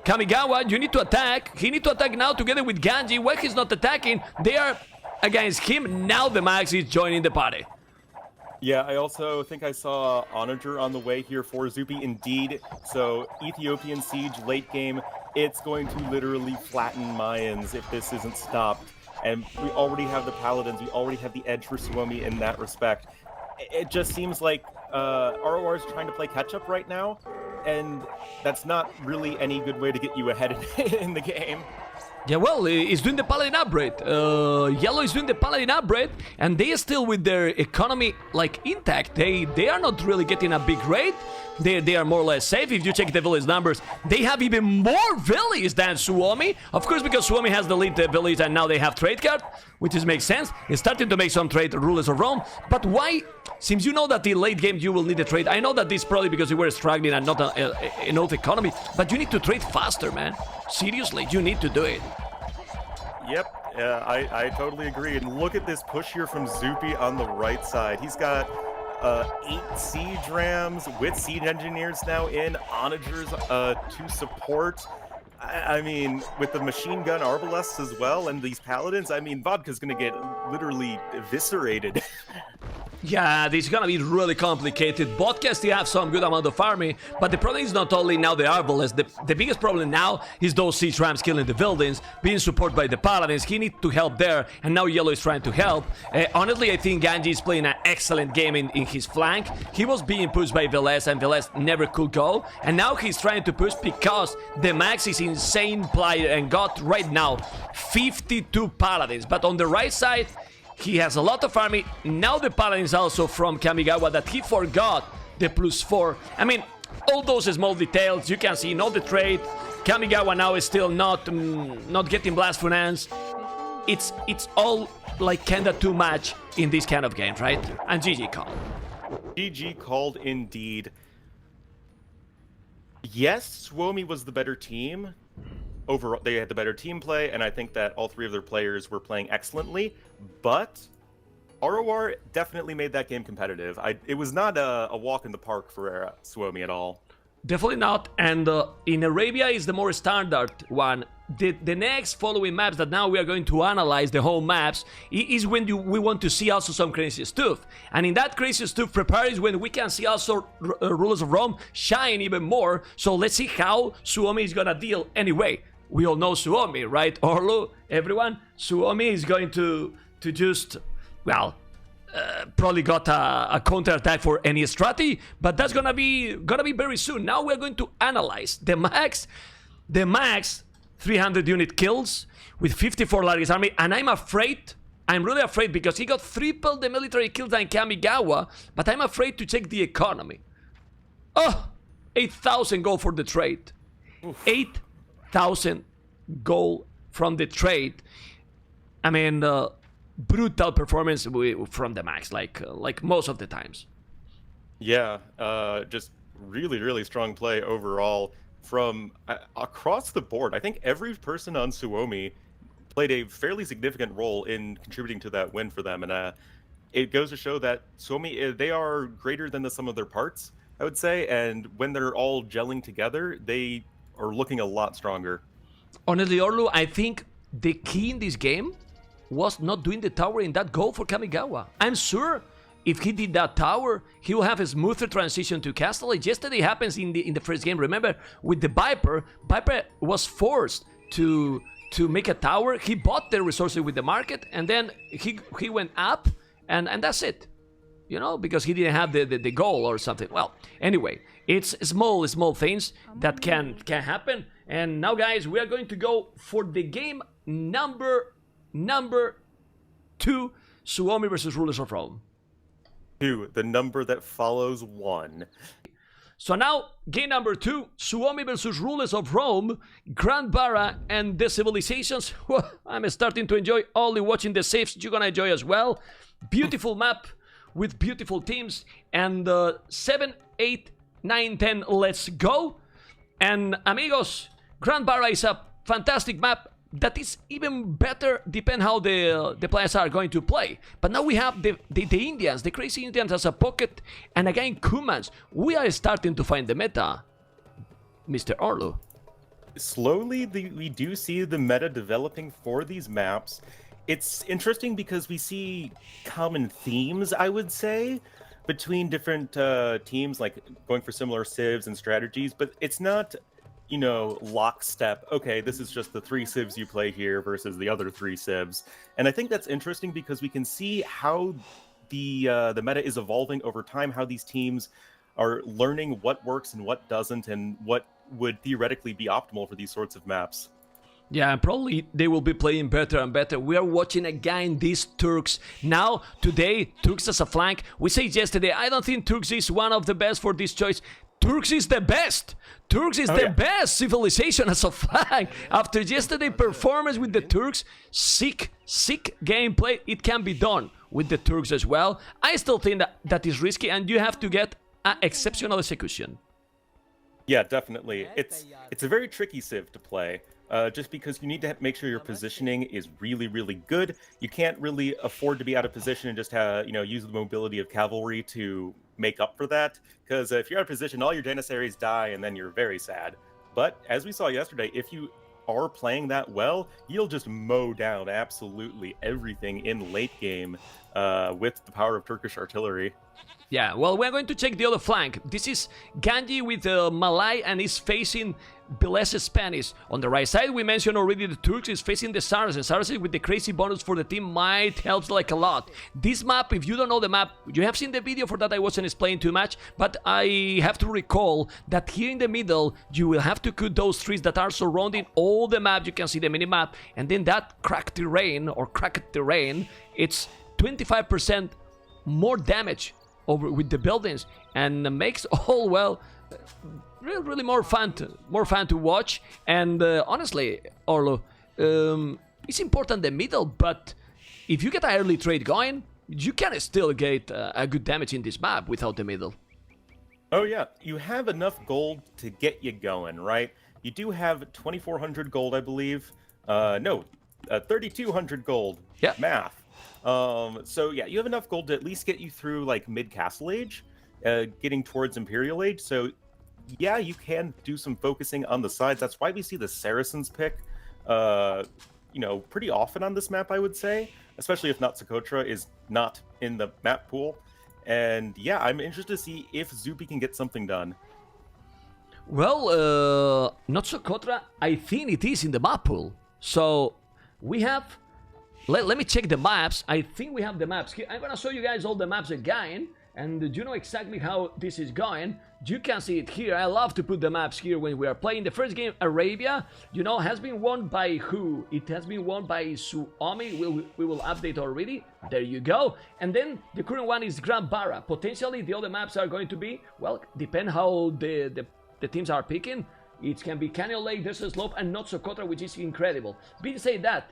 Kamigawa, you need to attack. He needs to attack now together with Ganji. When he's not attacking, they are against him. Now the Max is joining the party.
Yeah, I also think I saw Onager on the way here for Zupi, indeed. So, Ethiopian Siege late game, it's going to literally flatten Mayans if this isn't stopped. And we already have the Paladins, we already have the edge for Suomi in that respect. It just seems like ROR is trying to play catch-up right now. and that's not really any good way to get you ahead in the game.
Yeah, well, he's doing the Paladin upgrade. Yellow is doing the Paladin upgrade, and they are still with their economy like intact. They are not really getting a big raid. They are more or less safe. If you check the village numbers, they have even more villages than Suomi. Of course, because Suomi has the lead village and now they have trade card, which makes sense. It's starting to make some trade rulers of Rome. But why? Since you know that in late game you will need a trade. I know that this is probably because you were struggling and not enough economy, but you need to trade faster, man. Seriously, you need to do it.
Yep, I totally agree. And look at this push here from Zupi on the right side. He's got 8 siege rams with siege engineers now in, onagers to support. I mean, with the machine gun arbalests as well, and these paladins, I mean, Vodka's gonna get literally eviscerated.
Yeah, this is gonna be really complicated. Vodka still have some good amount of army, but the problem is not only now the arbalests. The biggest problem now is those siege rams killing the buildings, being supported by the paladins. He needs to help there, and now Yellow is trying to help. Honestly, I think Ganji is playing an excellent game in his flank. He was being pushed by Velez, and Velez never could go, and now he's trying to push because the max is insane player and got right now 52 paladins. But on the right side, he has a lot of army. Now the paladins also from Kamigawa that he forgot the +4. I mean, all those small details you can see, not the trade. Kamigawa now is still not getting blast finance. It's all like kinda too much in this kind of games, right? And GG called.
GG called indeed. Yes, Suomi was the better team. Overall, they had the better team play, and I think that all 3 of their players were playing excellently, but ROR definitely made that game competitive. It was not a walk in the park for Suomi at all.
Definitely not, and in Arabia is the more standard one. The next following maps that now we are going to analyze the whole maps is when we want to see also some crazy stuff. And in that crazy stuff prepare is when we can see also Rulers of Rome shine even more. So let's see how Suomi is gonna deal anyway. We all know Suomi, right? Ornlu, everyone? Suomi is going to just, well, probably got a counter-attack for any strategy, but that's gonna be very soon. Now we're going to analyze the max 300 unit kills with 54 largest army, and I'm really afraid because he got triple the military kills than Kamigawa, but I'm afraid to check the economy. Oh, 8,000 gold for the trade. Oof. 8,000 gold from the trade. I mean, brutal performance from the max, like most of the times.
Yeah, just really strong play overall from across the board. I think every person on Suomi played a fairly significant role in contributing to that win for them, and it goes to show that Suomi, they are greater than the sum of their parts, I would say, and when they're all gelling together, they are looking a lot stronger.
Honestly, Ornlu, I think the key in this game was not doing the tower in that goal for Kamigawa. I'm sure if he did that tower, he will have a smoother transition to castle. It yesterday happens in the first game. Remember, with the Viper was forced to make a tower. He bought the resources with the market, and then he went up, and that's it. You know, because he didn't have the goal or something. Well, anyway, it's small things that can happen. And now, guys, we are going to go for the game number 2, Suomi versus Rulers of Rome.
2, the number that follows 1.
So now, game number 2, Suomi versus Rulers of Rome, Grand Bara and the civilizations. Well, I'm starting to enjoy only watching the saves. You're gonna enjoy as well. Beautiful map with beautiful teams. And 7, 8, 9, 10, let's go. And amigos, Grand Bara is a fantastic map that is even better depend how the players are going to play. But now we have the Indians, the crazy Indians as a pocket, and again Kumans. We are starting to find the meta, Mr. Ornlu.
Slowly, we do see the meta developing for these maps. It's interesting because we see common themes, I would say, between different teams, like going for similar civs and strategies, but it's not, you know, lockstep. Okay, this is just the 3 civs you play here versus the other 3 civs. And I think that's interesting because we can see how the meta is evolving over time, how these teams are learning what works and what doesn't, and what would theoretically be optimal for these sorts of maps.
Yeah, and probably they will be playing better and better. We are watching again these Turks. Now, today, Turks as a flank. We said yesterday, I don't think Turks is one of the best for this choice. Turks is the best. Turks is the best civilization as a flank. After yesterday's performance with the Turks, sick gameplay, it can be done with the Turks as well. I still think that is risky, and you have to get an exceptional execution.
Yeah, definitely. It's a very tricky civ to play. Just because you need to make sure your positioning is really, really good. You can't really afford to be out of position and just use the mobility of cavalry to make up for that. Because if you're out of position, all your Janissaries die, and then you're very sad. But as we saw yesterday, if you are playing that well, you'll just mow down absolutely everything in late game with the power of Turkish artillery.
Yeah, well, we're going to check the other flank. This is Ganji with Malay, and is facing Biles Spanish. On the right side, we mentioned already the Turks is facing the Saracens. Saracens with the crazy bonus for the team might help like a lot. This map, if you don't know the map, you have seen the video for that. I wasn't explaining too much, but I have to recall that here in the middle, you will have to cut those trees that are surrounding all the map. You can see the mini-map, and then that cracked terrain, it's 25% more damage over with the buildings, and makes all, well, really more fun to watch. And honestly, Ornlu, it's important the middle, but if you get an early trade going, you can still get a good damage in this map without the middle.
Oh yeah, you have enough gold to get you going, right? You do have 2,400 gold, I believe. No, 3,200 gold.
Yeah.
Math. So yeah, you have enough gold to at least get you through like mid-Castle Age, getting towards Imperial Age. So yeah, you can do some focusing on the sides. That's why we see the Saracens pick, pretty often on this map, I would say, especially if not Socotra is not in the map pool. And yeah, I'm interested to see if Zupi can get something done.
Well, not Socotra. I think it is in the map pool. So we have. Let me check the maps. I think we have the maps here. I'm gonna show you guys all the maps again, and you know exactly how this is going. You can see it here. I love to put the maps here when we are playing. The first game, Arabia, has been won by who? It has been won by Suomi. We will update already. There you go. And then the current one is Grand Bara. Potentially the other maps are going to be, well, depend how the teams are picking. It can be Canyon Lake, Desert Slope, and not Socotra, which is incredible. Being said that,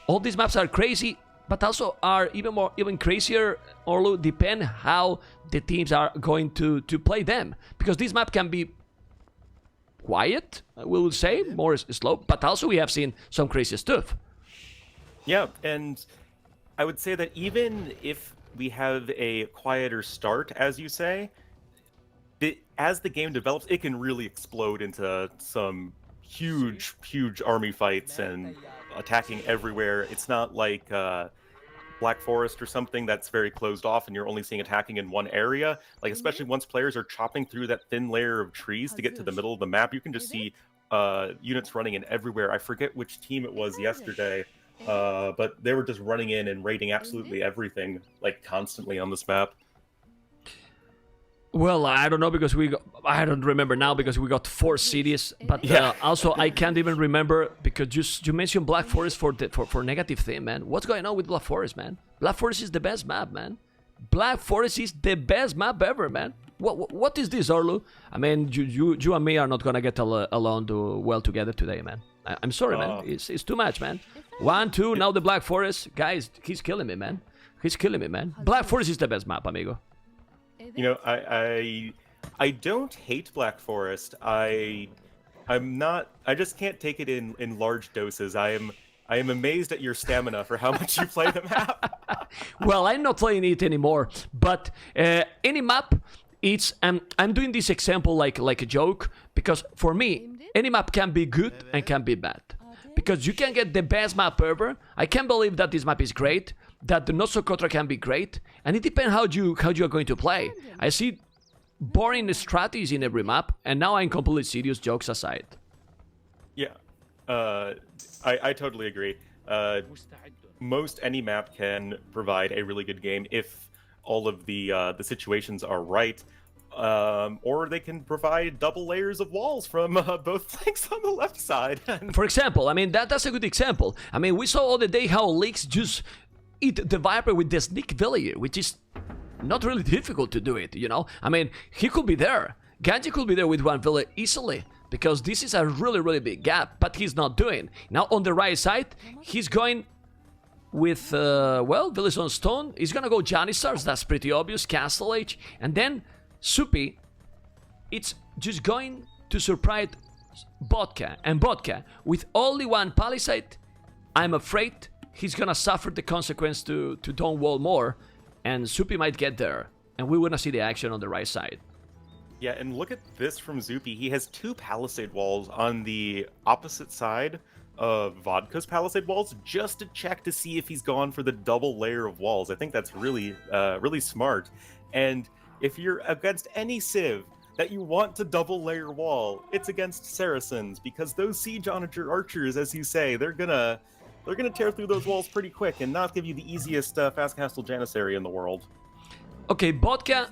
all these maps are crazy, but also are even crazier, or depend how the teams are going to play them. Because this map can be quiet, we will say, more slow, but also we have seen some crazy stuff.
Yeah, and I would say that even if we have a quieter start, as you say, as the game develops, it can really explode into some huge army fights and attacking everywhere. It's not like Black Forest or something that's very closed off and you're only seeing attacking in one area. Like, especially once players are chopping through that thin layer of trees to get to the middle of the map, you can just see units running in everywhere. I forget which team it was yesterday, but they were just running in and raiding absolutely everything, like, constantly on this map.
Well, I don't know, because I don't remember now because we got 4 cities, but also I can't even remember because you mentioned Black Forest for negative thing, man. What's going on with Black Forest, man? Black Forest is the best map, man. Black Forest is the best map ever, man. What is this, Ornlu? I mean, you and me are not gonna get along well together today, man. I'm sorry, man. It's too much, man. 1, 2, now the Black Forest, guys. He's killing me, man. He's killing me, man. Black Forest is the best map, amigo.
You know, I don't hate Black Forest. I'm not. I just can't take it in large doses. I am amazed at your stamina for how much you play the map.
Well, I'm not playing it anymore. But any map, it's I'm doing this example like a joke, because for me, any map can be good and can be bad. Because you can get the best map ever. I can't believe that this map is great, that the not Socotra can be great, and it depends how you are going to play. I see boring strategies in every map, and now I'm completely serious, jokes aside.
Yeah, I totally agree. Most any map can provide a really good game if all of the situations are right. Or they can provide double layers of walls from both flanks on the left side.
For example, I mean, that's a good example. I mean, we saw the other day how Leaks just eat the Viper with the sneak villager, which is not really difficult to do it, you know? I mean, he could be there. Ganji could be there with one villager easily, because this is a really, really big gap, but he's not doing. Now, on the right side, he's going with, well, Village on Stone. He's gonna go Janissars, that's pretty obvious, Castle Age, and then Soupy, it's just going to surprise Vodka, and Vodka, with only one Palisade, I'm afraid he's gonna suffer the consequence to don't wall more, and Soupy might get there, and we wanna see the action on the right side.
Yeah, and look at this from Zoopy. He has 2 Palisade walls on the opposite side of Vodka's Palisade walls, just to check to see if he's gone for the double layer of walls. I think that's really, really smart. And if you're against any Civ that you want to double layer wall, it's against Saracens, because those Siege Onager archers, as you say, they're gonna tear through those walls pretty quick and not give you the easiest fast castle Janissary in the world.
Okay, Vodka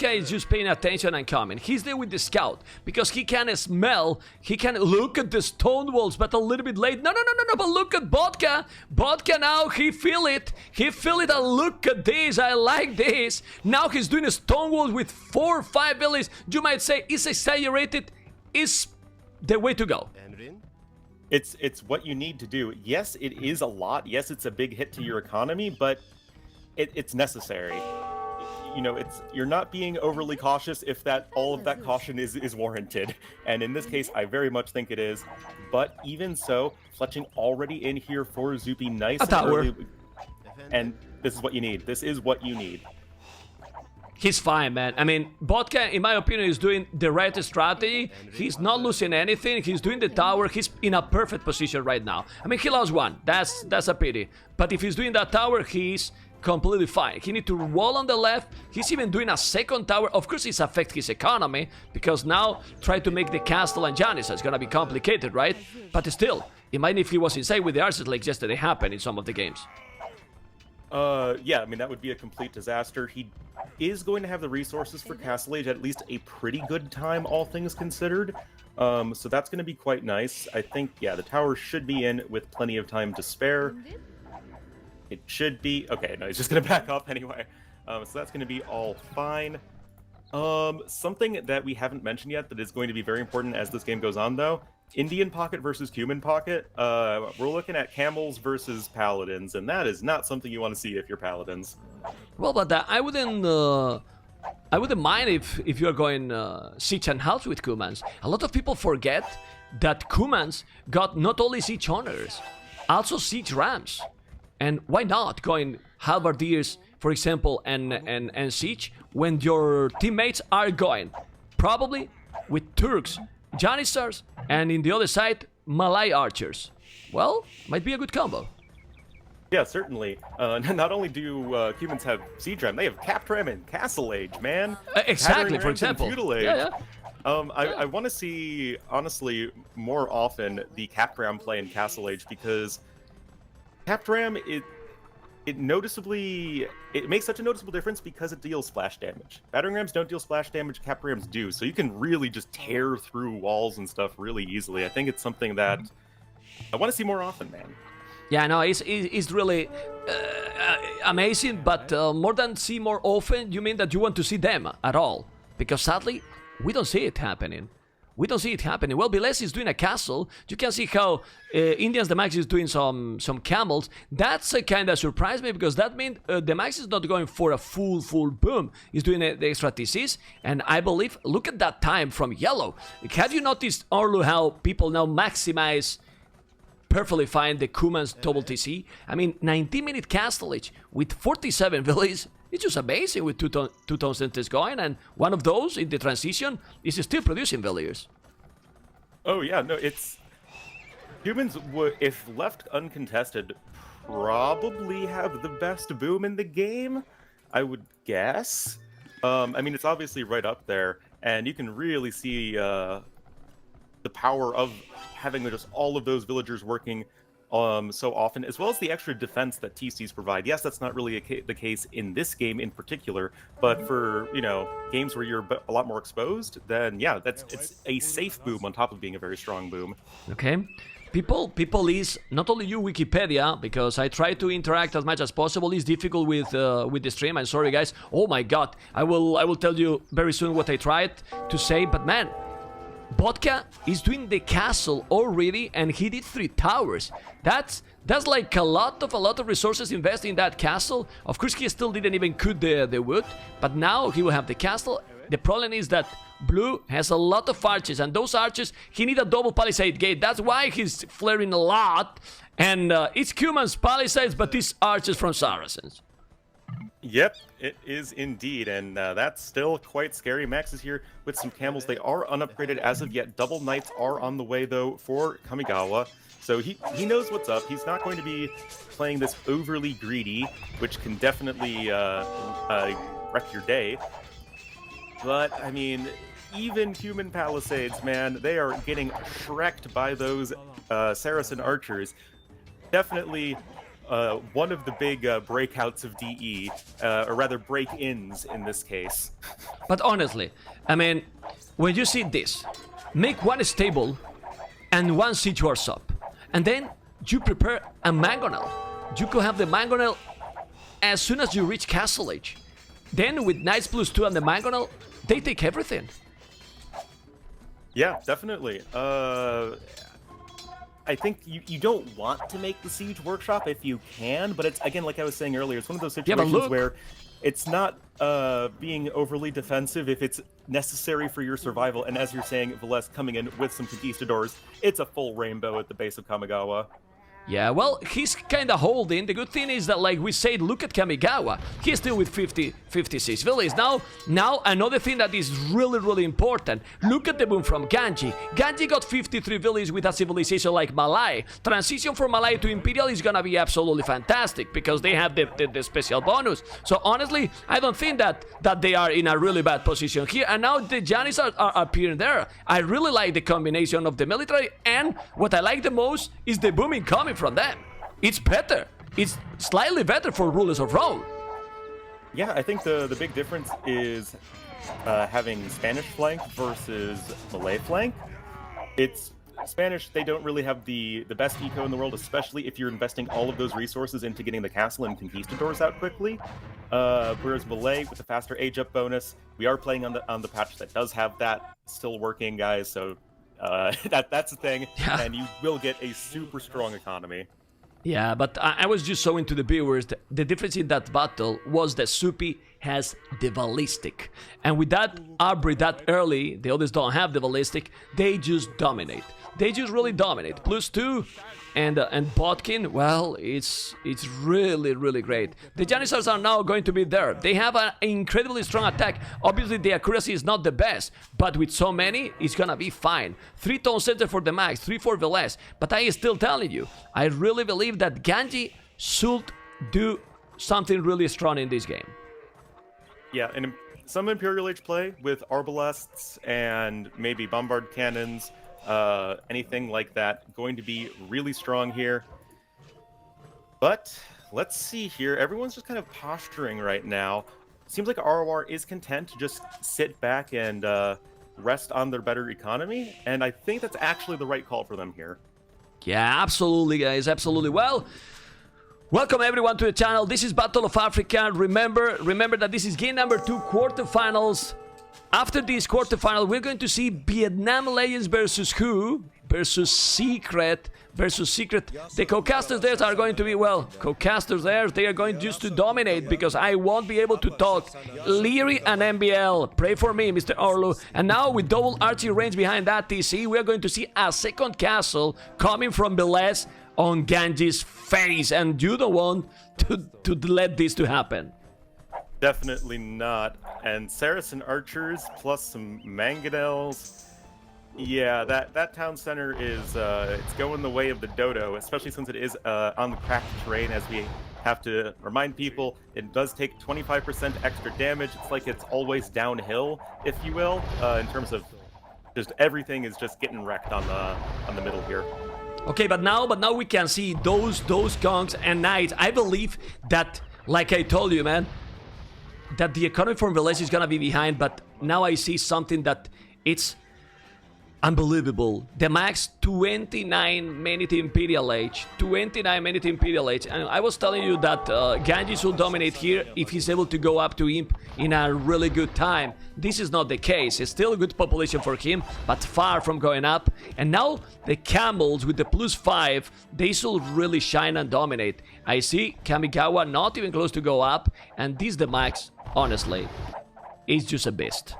is just paying attention and coming. He's there with the scout, because he can smell, he can look at the stone walls, but a little bit late. No, but look at Vodka. Vodka now, he feel it, and look at this, I like this. Now he's doing a stone walls with 4 or 5 villages. You might say, is exaggerated, is the way to go.
It's what you need to do. Yes, it is a lot. Yes, it's a big hit to your economy, but it's necessary. You know, you're not being overly cautious if all of that caution is warranted. And in this case, I very much think it is. But even so, Fletching already in here for Zoopy, nice and early. And this is what you need. This is what you need.
He's fine, man. I mean, Vodka, in my opinion, is doing the right strategy. He's not losing anything. He's doing the tower. He's in a perfect position right now. I mean, he lost one. That's a pity. But if he's doing that tower, he's completely fine. He need to wall on the left. He's even doing a second tower. Of course, it's affect his economy, because now try to make the castle and Janissar is gonna be complicated, right? But still, imagine if he was inside with the archers like yesterday happened in some of the games.
Yeah, I mean, that would be a complete disaster. He is going to have the resources for Castle Age at least a pretty good time, all things considered. So that's going to be quite nice. I think, yeah, the tower should be in with plenty of time to spare. It should be... Okay, no, he's just going to back up anyway. So that's going to be all fine. Something that we haven't mentioned yet that is going to be very important as this game goes on, though. Indian Pocket versus Cuman Pocket. We're looking at Camels versus Paladins, and that is not something you want to see if you're Paladins.
Well, but I wouldn't mind if you're going Siege and House with Cumans. A lot of people forget that Cumans got not only Siege Honors, also Siege Rams. And why not going Halbardiers, for example, and Siege, when your teammates are going probably with Turks, Janissars, and in the other side, Malay Archers? Well, might be a good combo.
Yeah, certainly. Not only do humans have Siege Ram, they have Capped Ram and Castle Age, man.
Exactly, for example.
Feudal Age.
Yeah.
I want to see, honestly, more often the Capped Ram play in Castle Age, because Capped Ram, it makes such a noticeable difference because it deals splash damage. Battering Rams don't deal splash damage, Capped Rams do, so you can really just tear through walls and stuff really easily. I think it's something that I want to see more often, man.
Yeah, no, it's really amazing, but more than see more often, you mean that you want to see them at all? Because sadly, we don't see it happening. Well, Biles is doing a castle. You can see how Indians the Max is doing some camels. That's a kind of surprised me, because that means the Max is not going for a full boom. He's doing the extra TCs, and I believe, look at that time from yellow. Have you noticed, Ornlu, how people now maximize perfectly fine the Cuman's double TC? I mean, 19-minute Castle Age with 47 villages. It's just amazing with two-tone centers going, and one of those in the transition is still producing villagers.
Oh yeah, no, it's... Humans would, if left uncontested, probably have the best boom in the game, I would guess. I mean, it's obviously right up there, and you can really see the power of having just all of those villagers working so often, as well as the extra defense that TCs provide. Yes, that's not really the case in this game in particular, but for, you know, games where you're a lot more exposed, then yeah, it's a safe boom on top of being a very strong boom.
Okay. People is not only you Wikipedia, because I try to interact as much as possible. It's difficult with the stream. I'm sorry, guys. Oh my god, I will tell you very soon what I tried to say. But man, Vodka is doing the castle already, and he did 3 towers. That's like a lot of resources invested in that castle. Of course, he still didn't even cut the wood, but now he will have the castle. The problem is that Blue has a lot of archers, and those archers, he need a double palisade gate. That's why he's flaring a lot. And it's Cuman's palisades, but these archers from Saracens.
Yep, it is indeed, and that's still quite scary. Max is here with some camels. They are unupgraded as of yet. Double knights are on the way, though, for Kamigawa. So he knows what's up. He's not going to be playing this overly greedy, which can definitely wreck your day. But, I mean, even human palisades, man, they are getting shreked by those Saracen archers. Definitely one of the big breakouts of DE, or rather break-ins in this case.
But honestly, I mean, when you see this, make one stable and one siege horse up, and then you prepare a mangonel. You could have the mangonel as soon as you reach Castle Age. Then with Knights +2 and the mangonel, they take everything.
Yeah, definitely. I think you don't want to make the siege workshop if you can, but it's, again, like I was saying earlier, it's one of those situations where it's not being overly defensive if it's necessary for your survival. And as you're saying, Velez coming in with some conquistadors, it's a full rainbow at the base of Kamigawa.
Yeah, well, he's kind of holding. The good thing is that, like we said, look at Kamigawa. He's still with 56 villages. Now, another thing that is really important. Look at the boom from Ganji. Ganji got 53 villages with a civilization like Malay. Transition from Malay to Imperial is gonna be absolutely fantastic because they have the special bonus. So honestly, I don't think that they are in a really bad position here. And now the Janis are appearing there. I really like the combination of the military, and what I like the most is the booming coming from them. It's better. It's slightly better for rulers of Rome.
Yeah, I think the big difference is having Spanish flank versus Malay flank. It's Spanish, they don't really have the best eco in the world, especially if you're investing all of those resources into getting the castle and conquistadors out quickly. Whereas Malay, with the faster age-up bonus, we are playing on the patch that does have that still working, guys, so that's the thing, yeah. And you will get a super strong economy.
Yeah, but I was just showing to the viewers the difference in that battle was that Supi has the ballistic. And with that Aubrey that early, the others don't have the ballistic, they just dominate. They just really dominate. +2 and Botkin, well, it's really great. The Janissars are now going to be there. They have an incredibly strong attack. Obviously, the accuracy is not the best, but with so many, it's gonna be fine. 3 tone center for the max, 3 for the less. But I am still telling you, I really believe that Ganji should do something really strong in this game.
Yeah, and some Imperial Age play with arbalests and maybe bombard cannons, anything like that, going to be really strong here. But let's see here. Everyone's just kind of posturing right now. Seems like ROR is content to just sit back and rest on their better economy, and I think that's actually the right call for them here.
Yeah, absolutely, guys, absolutely. Well, welcome everyone to the channel. This is Battle of Africa. Remember that this is game number 2, quarterfinals. After this quarterfinal, we're going to see Vietnam Legends versus who? Versus Secret. The co-casters there are going to be, well, co-casters there, they are going just to dominate because I won't be able to talk. Leary and MBL, pray for me, Mr. Ornlu. And now with double archery range behind that TC, we are going to see a second castle coming from Velez on Ganji's face. And you don't want to let this to happen.
Definitely not. And Saracen archers plus some mangonels. Yeah, that town center is it's going the way of the dodo, especially since it is on the cracked terrain. As we have to remind people, it does take 25% extra damage. It's like it's always downhill, if you will, in terms of just everything is just getting wrecked on the middle here.
Okay, but now we can see those gongs and knights. I believe that, like I told you, man, that the economy from Velez is gonna be behind, but now I see something that it's unbelievable. The max 29 minute Imperial Age. 29 minute Imperial Age. And I was telling you that Ganges will dominate here if he's able to go up to Imp in a really good time. This is not the case. It's still a good population for him, but far from going up. And now the camels with the +5, they should really shine and dominate. I see Kamigawa not even close to go up, and this the max, honestly, is just a beast.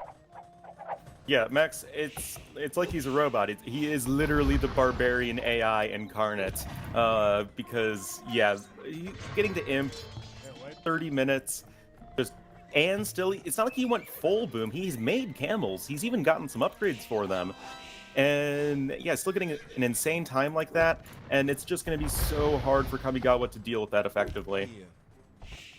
Yeah, Max, it's like he's a robot. He is literally the barbarian AI incarnate. Because, yeah, getting to Imp, 30 minutes, and still, it's not like he went full boom. He's made camels. He's even gotten some upgrades for them. And, yeah, still getting an insane time like that, and it's just going to be so hard for Kamigawa to deal with that effectively.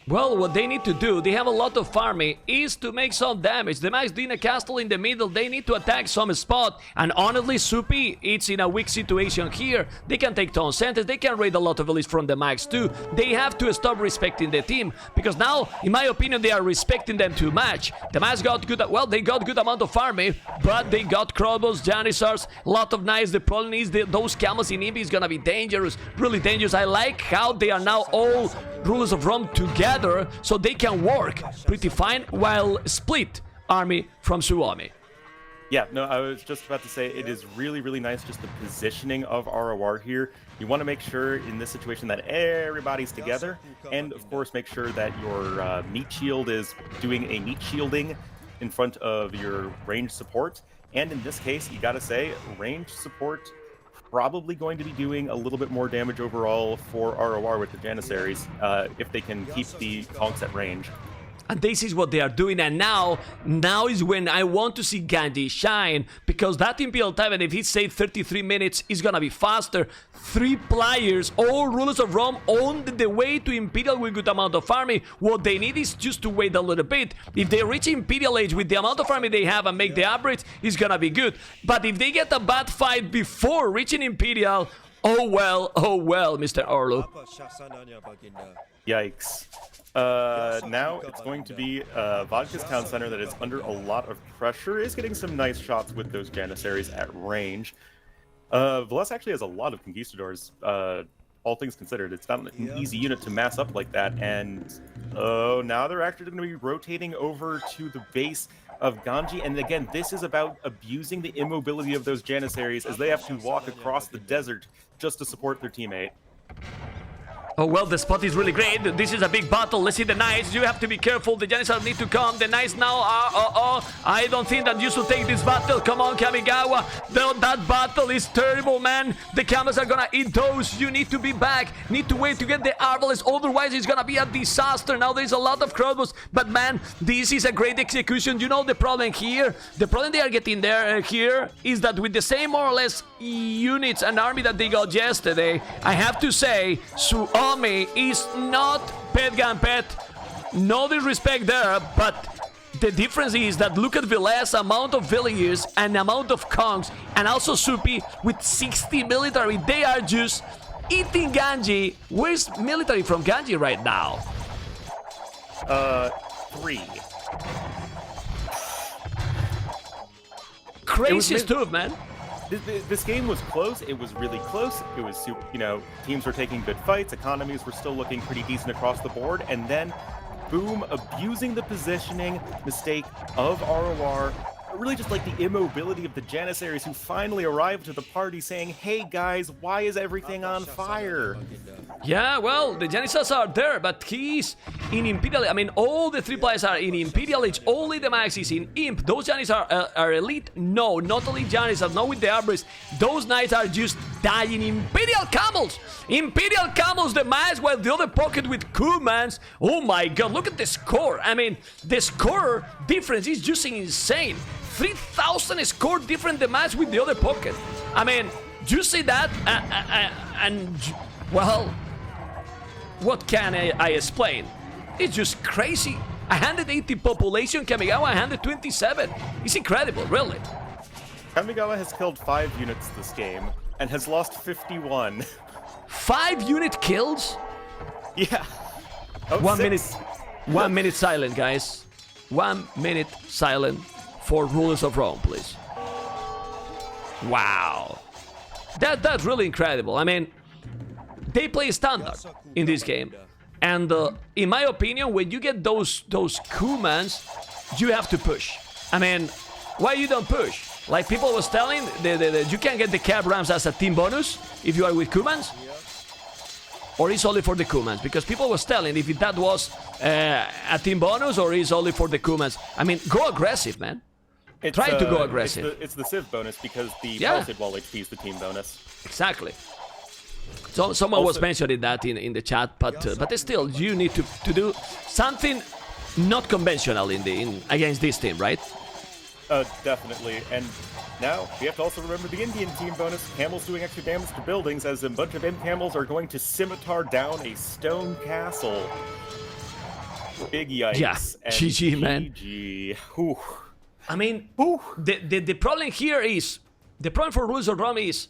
Well, what they need to do, they have a lot of farming, is to make some damage. The Max Dina Castle in the middle, they need to attack some spot. And honestly, Supi, it's in a weak situation here. They can take town centers, they can raid a lot of elites from the Max too. They have to stop respecting the team, because now, in my opinion, they are respecting them too much. The Max got good, well, they got good amount of farming, but they got Krobos, Janissars, a lot of knights. The problem is those camels in Imbi is gonna be dangerous, really dangerous. I like how they are now all rulers of Rome together, so they can work pretty fine while split army from Suomi.
Yeah, no, I was just about to say it is really, really nice just the positioning of ROR here. You want to make sure in this situation that everybody's together, and of course make sure that your meat shield is doing a meat shielding in front of your range support. And in this case, you gotta say, range support probably going to be doing a little bit more damage overall for ROR with the Janissaries, if they can keep the conks at range.
And this is what they are doing, and now is when I want to see Gandhi shine, because that Imperial time, and if he saved 33 minutes, is gonna be faster. 3 players, all rulers of Rome, on the way to Imperial with good amount of farming. What they need is just to wait a little bit. If they reach Imperial Age with the amount of farming they have and make the upgrades, it's gonna be good. But if they get a bad fight before reaching Imperial, oh well, Mr. Ornlu.
Yikes. Now it's going to be Vodka's Town Center that is under a lot of pressure, is getting some nice shots with those Janissaries at range. Velez actually has a lot of Conquistadors, all things considered. It's not an easy unit to mass up like that, and now they're actually going to be rotating over to the base of Ganji, and again, this is about abusing the immobility of those Janissaries as they have to walk across the desert just to support their teammate.
Oh well, the spot is really great. This is a big battle. Let's see the knights. You have to be careful. The Janissaries need to come. The knights now are... I don't think that you should take this battle. Come on, Kamigawa. That battle is terrible, man. The camels are gonna eat those. You need to be back. Need to wait to get the Arbalest. Otherwise, it's gonna be a disaster. Now there's a lot of crossbows. But man, this is a great execution. You know the problem here? The problem they are getting there here is that with the same more or less units and army that they got yesterday, I have to say, Suomi is not pet gun pet. No disrespect there, but the difference is that look at Velez amount of villagers and amount of conks, and also Supi with 60 military. They are just eating Ganji. Where's military from Ganji right now?
3.
Crazy stuff, man.
This game was close. It was really close. It was super, teams were taking good fights. Economies were still looking pretty decent across the board. And then, boom, abusing the positioning mistake of ROR. Really just like the immobility of the Janissaries who finally arrived to the party saying, hey guys, why is everything on fire?
Yeah, well, the Janissaries are there, but he's in Imperial. I mean, all the 3 players are in Imperial Age. Only the Max is in Imp. Those Janissaries are elite? No, not elite Janissaries, not with the Arbalest. Those knights are just dying. Imperial Camels! Imperial Camels, the Max, while the other pocket with Kumans. Oh my god, look at the score. I mean, the score difference is just insane. 3,000 score different the match with the other pocket. I mean, do you see that? And well, what can I explain? It's just crazy. 180 population, Kamigawa 127. It's incredible, really.
Kamigawa has killed 5 units this game, and has lost 51.
5 unit kills?
Yeah. Oh,
1
6.
minute. 1 minute silent, guys. 1 minute silent for Rulers of Rome, please. Wow. That's really incredible. I mean, they play standard in this game. And in my opinion, when you get those commands, you have to push. I mean, why you don't push? Like people was telling, you can get the cab rams as a team bonus if you are with commands. Or it's only for the commands? Because people was telling if that was a team bonus or it's only for the commands. I mean, go aggressive, man. Try to go aggressive.
It's the Civ bonus because the Palisade Wall HP is the team bonus.
Exactly. So someone was mentioning that in the chat, but still, you need to do something not conventional against this team, right?
Definitely. And now we have to also remember the Indian team bonus. Camels doing extra damage to buildings as a bunch of M camels are going to scimitar down a stone castle. Big yikes.
Yeah, GG, man.
GG.
I mean, the problem here is, the problem for Rulers of Rome is,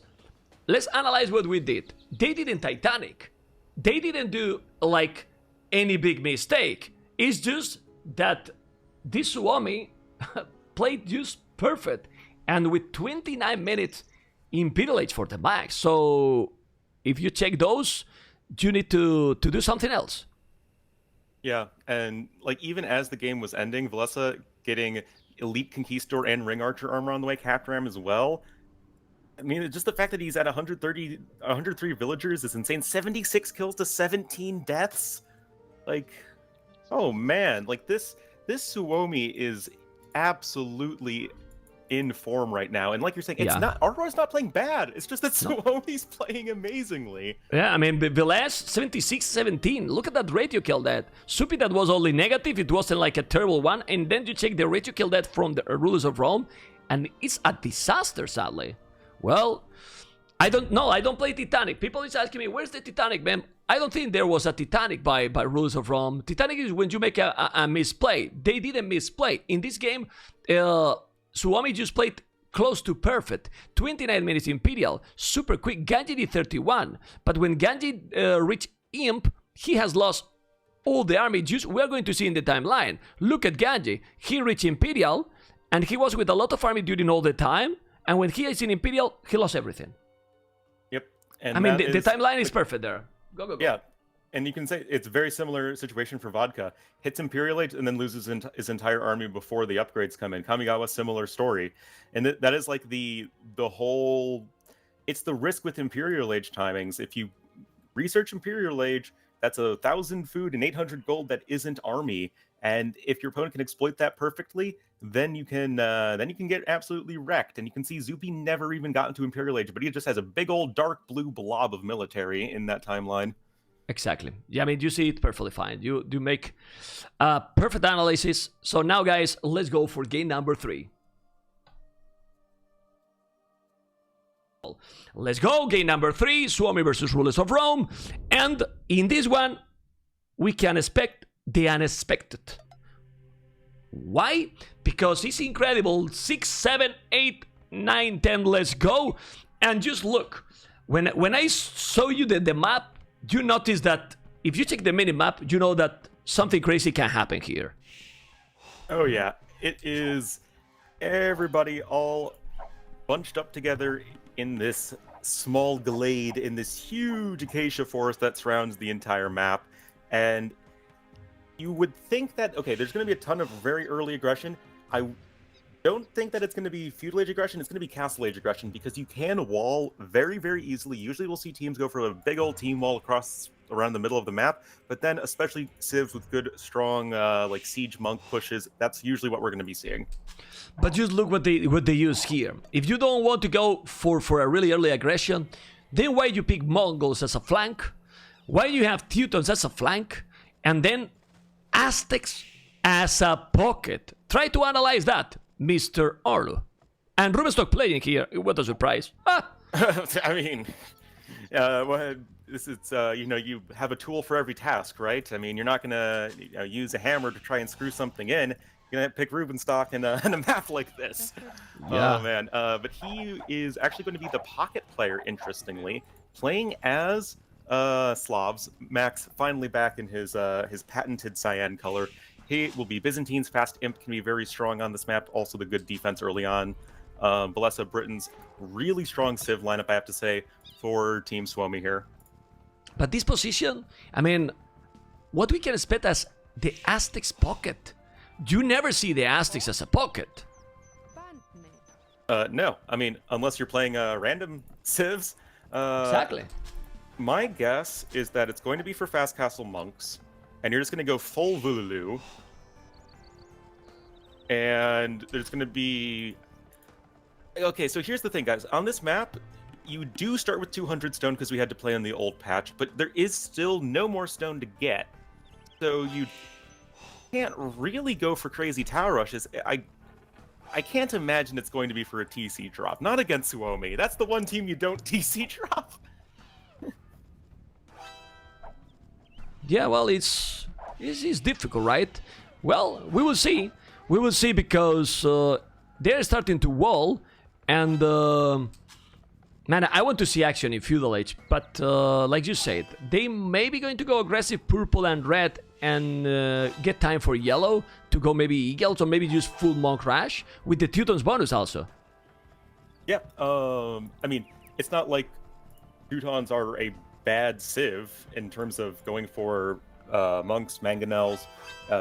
let's analyze what we did. They didn't Titanic. They didn't do, like, any big mistake. It's just that this Suomi played just perfect. And with 29 minutes Imperial Age for the max. So, if you check those, you need to do something else.
Yeah, and, like, even as the game was ending, Valessa getting Elite Conquistador and Ring Archer armor on the way, Capram as well. I mean, just the fact that he's at 103 villagers is insane. 76 kills to 17 deaths. Like, oh man, like this Suomi is absolutely in form right now. And like you're saying, it's not Auror's not playing bad. It's just that Suomi's playing amazingly.
Yeah, I mean, Velez 76-17. Look at that rate you killed that. Supi that was only negative. It wasn't like a terrible one. And then you check the rate you killed that from the Rulers of Rome, and it's a disaster, sadly. Well, I don't know. I don't play Titanic. People is asking me, where's the Titanic, man? I don't think there was a Titanic by Rulers of Rome. Titanic is when you make a misplay. They didn't misplay. In this game, Suomi just played close to perfect. 29 minutes Imperial, super quick. Ganji did 31. But when Ganji reached Imp, he has lost all the army. Just we're going to see in the timeline. Look at Ganji. He reached Imperial, and he was with a lot of army during all the time. And when he is in Imperial, he lost everything.
Yep. And
I mean, the timeline is perfect there. Go.
Yeah. And you can say it's a very similar situation for Vodka. Hits Imperial Age and then loses his entire army before the upgrades come in. Kamigawa, similar story. And that is like the whole... It's the risk with Imperial Age timings. If you research Imperial Age, that's 1,000 food and 800 gold that isn't army. And if your opponent can exploit that perfectly, then you can get absolutely wrecked. And you can see Zupi never even got into Imperial Age, but he just has a big old dark blue blob of military in that timeline.
Exactly. Yeah, I mean, you see it perfectly fine. You do make perfect analysis. So now, guys, let's go for game number 3. Let's go. Game number 3, Suomi versus Rulers of Rome. And in this one, we can expect the unexpected. Why? Because it's incredible. 6, 7, 8, 9, 10. Let's go. And just look. When I show you the map, you notice that if you check the mini map, you know that something crazy can happen here.
Oh yeah, it is everybody all bunched up together in this small glade in this huge acacia forest that surrounds the entire map. And you would think that, okay, there's going to be a ton of very early aggression. I don't think that it's going to be feudal age aggression. It's going to be castle age aggression because you can wall very, very easily. Usually we'll see teams go for a big old team wall around the middle of the map, but then especially civs with good, strong, like siege monk pushes, that's usually what we're going to be seeing.
But just look what they use here. If you don't want to go for a really early aggression, then why you pick Mongols as a flank? Why you have Teutons as a flank? And then Aztecs as a pocket? Try to analyze that, Mr. Ornlu. And Rubenstock playing here, what a surprise. Ah.
I mean, well, this is, you know, you have a tool for every task, right? I mean, you're not going to use a hammer to try and screw something in. gonna pick Rubenstock in a map like this.
Yeah.
Oh man, but he is actually going to be the pocket player, interestingly, playing as Slavs. Max finally back in his patented cyan color. He will be Byzantine's fast imp, can be very strong on this map. Also the good defense early on. Balesa Britain's really strong civ lineup, I have to say, for Team Suomi here.
But this position, I mean, what we can expect as the Aztecs pocket. You never see the Aztecs as a pocket.
No, I mean, unless you're playing random civs.
Exactly.
My guess is that it's going to be for Fast Castle Monks, and you're just going to go full voobly. And there's going to be... Okay, so here's the thing, guys. On this map, you do start with 200 stone because we had to play on the old patch, but there is still no more stone to get. So you can't really go for crazy tower rushes. I can't imagine it's going to be for a TC drop. Not against Suomi. That's the one team you don't TC drop.
Yeah, well, it's difficult, right? Well, we will see. We will see because they're starting to wall, and man, I want to see action in Feudal Age. But like you said, they may be going to go aggressive purple and red and get time for yellow to go maybe Eagles or maybe just full Monk Rush with the Teutons bonus also.
Yeah, I mean, it's not like Teutons are a bad civ in terms of going for monks, mangonels,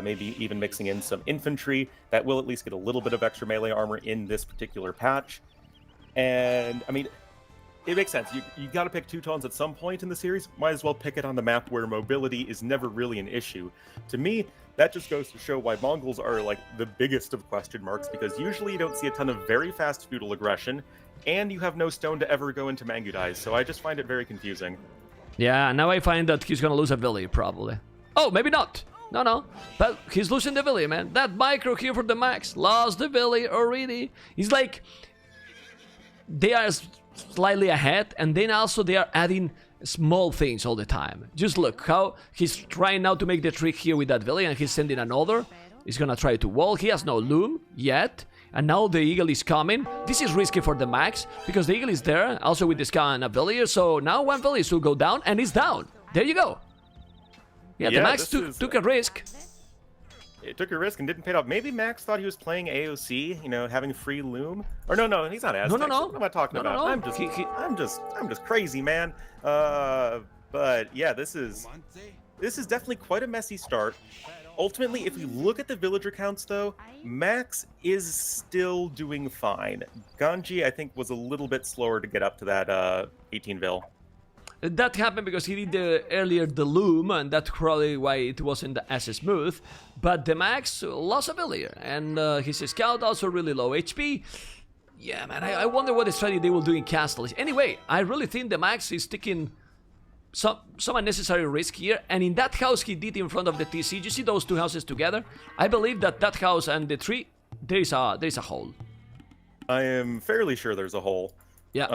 maybe even mixing in some infantry. That will at least get a little bit of extra melee armor in this particular patch. And, I mean, it makes sense. You got to pick Teutons at some point in the series. Might as well pick it on the map where mobility is never really an issue. To me, that just goes to show why Mongols are like the biggest of question marks, because usually you don't see a ton of very fast feudal aggression, and you have no stone to ever go into Mangudais, so I just find it very confusing.
Yeah, now I find that he's gonna lose a Villi, probably. Oh, maybe not. No. But he's losing the Villi, man. That micro here for the max. Lost the Villi already. He's like... They are slightly ahead, and then also they are adding small things all the time. Just look how he's trying now to make the trick here with that Villi, and he's sending another. He's gonna try to wall. He has no loom yet. And now the eagle is coming. This is risky for the max, because the eagle is there, also with this guy and a Villier. So now one Villier will go down, and he's down. There you go. Yeah, the max took a risk.
It took a risk and didn't pay off. Maybe Max thought he was playing AOC, you know, having free loom. Or no, he's not Aztecs.
No.
What am I talking about?
No.
I'm just crazy, man. But yeah, this is definitely quite a messy start. Ultimately, if we look at the villager counts, though, Max is still doing fine. Ganji, I think, was a little bit slower to get up to that 18 vil.
That happened because he did earlier the loom, and that's probably why it wasn't as smooth. But the max lost a Villier, and his scout also really low HP. Yeah, man, I wonder what strategy they will do in Castle. Anyway, I really think the max is taking some unnecessary risk here, and in that house he did in front of the TC. You see those two houses together? I believe that house and the tree, there's a hole.
I am fairly sure there's a hole.
Yeah.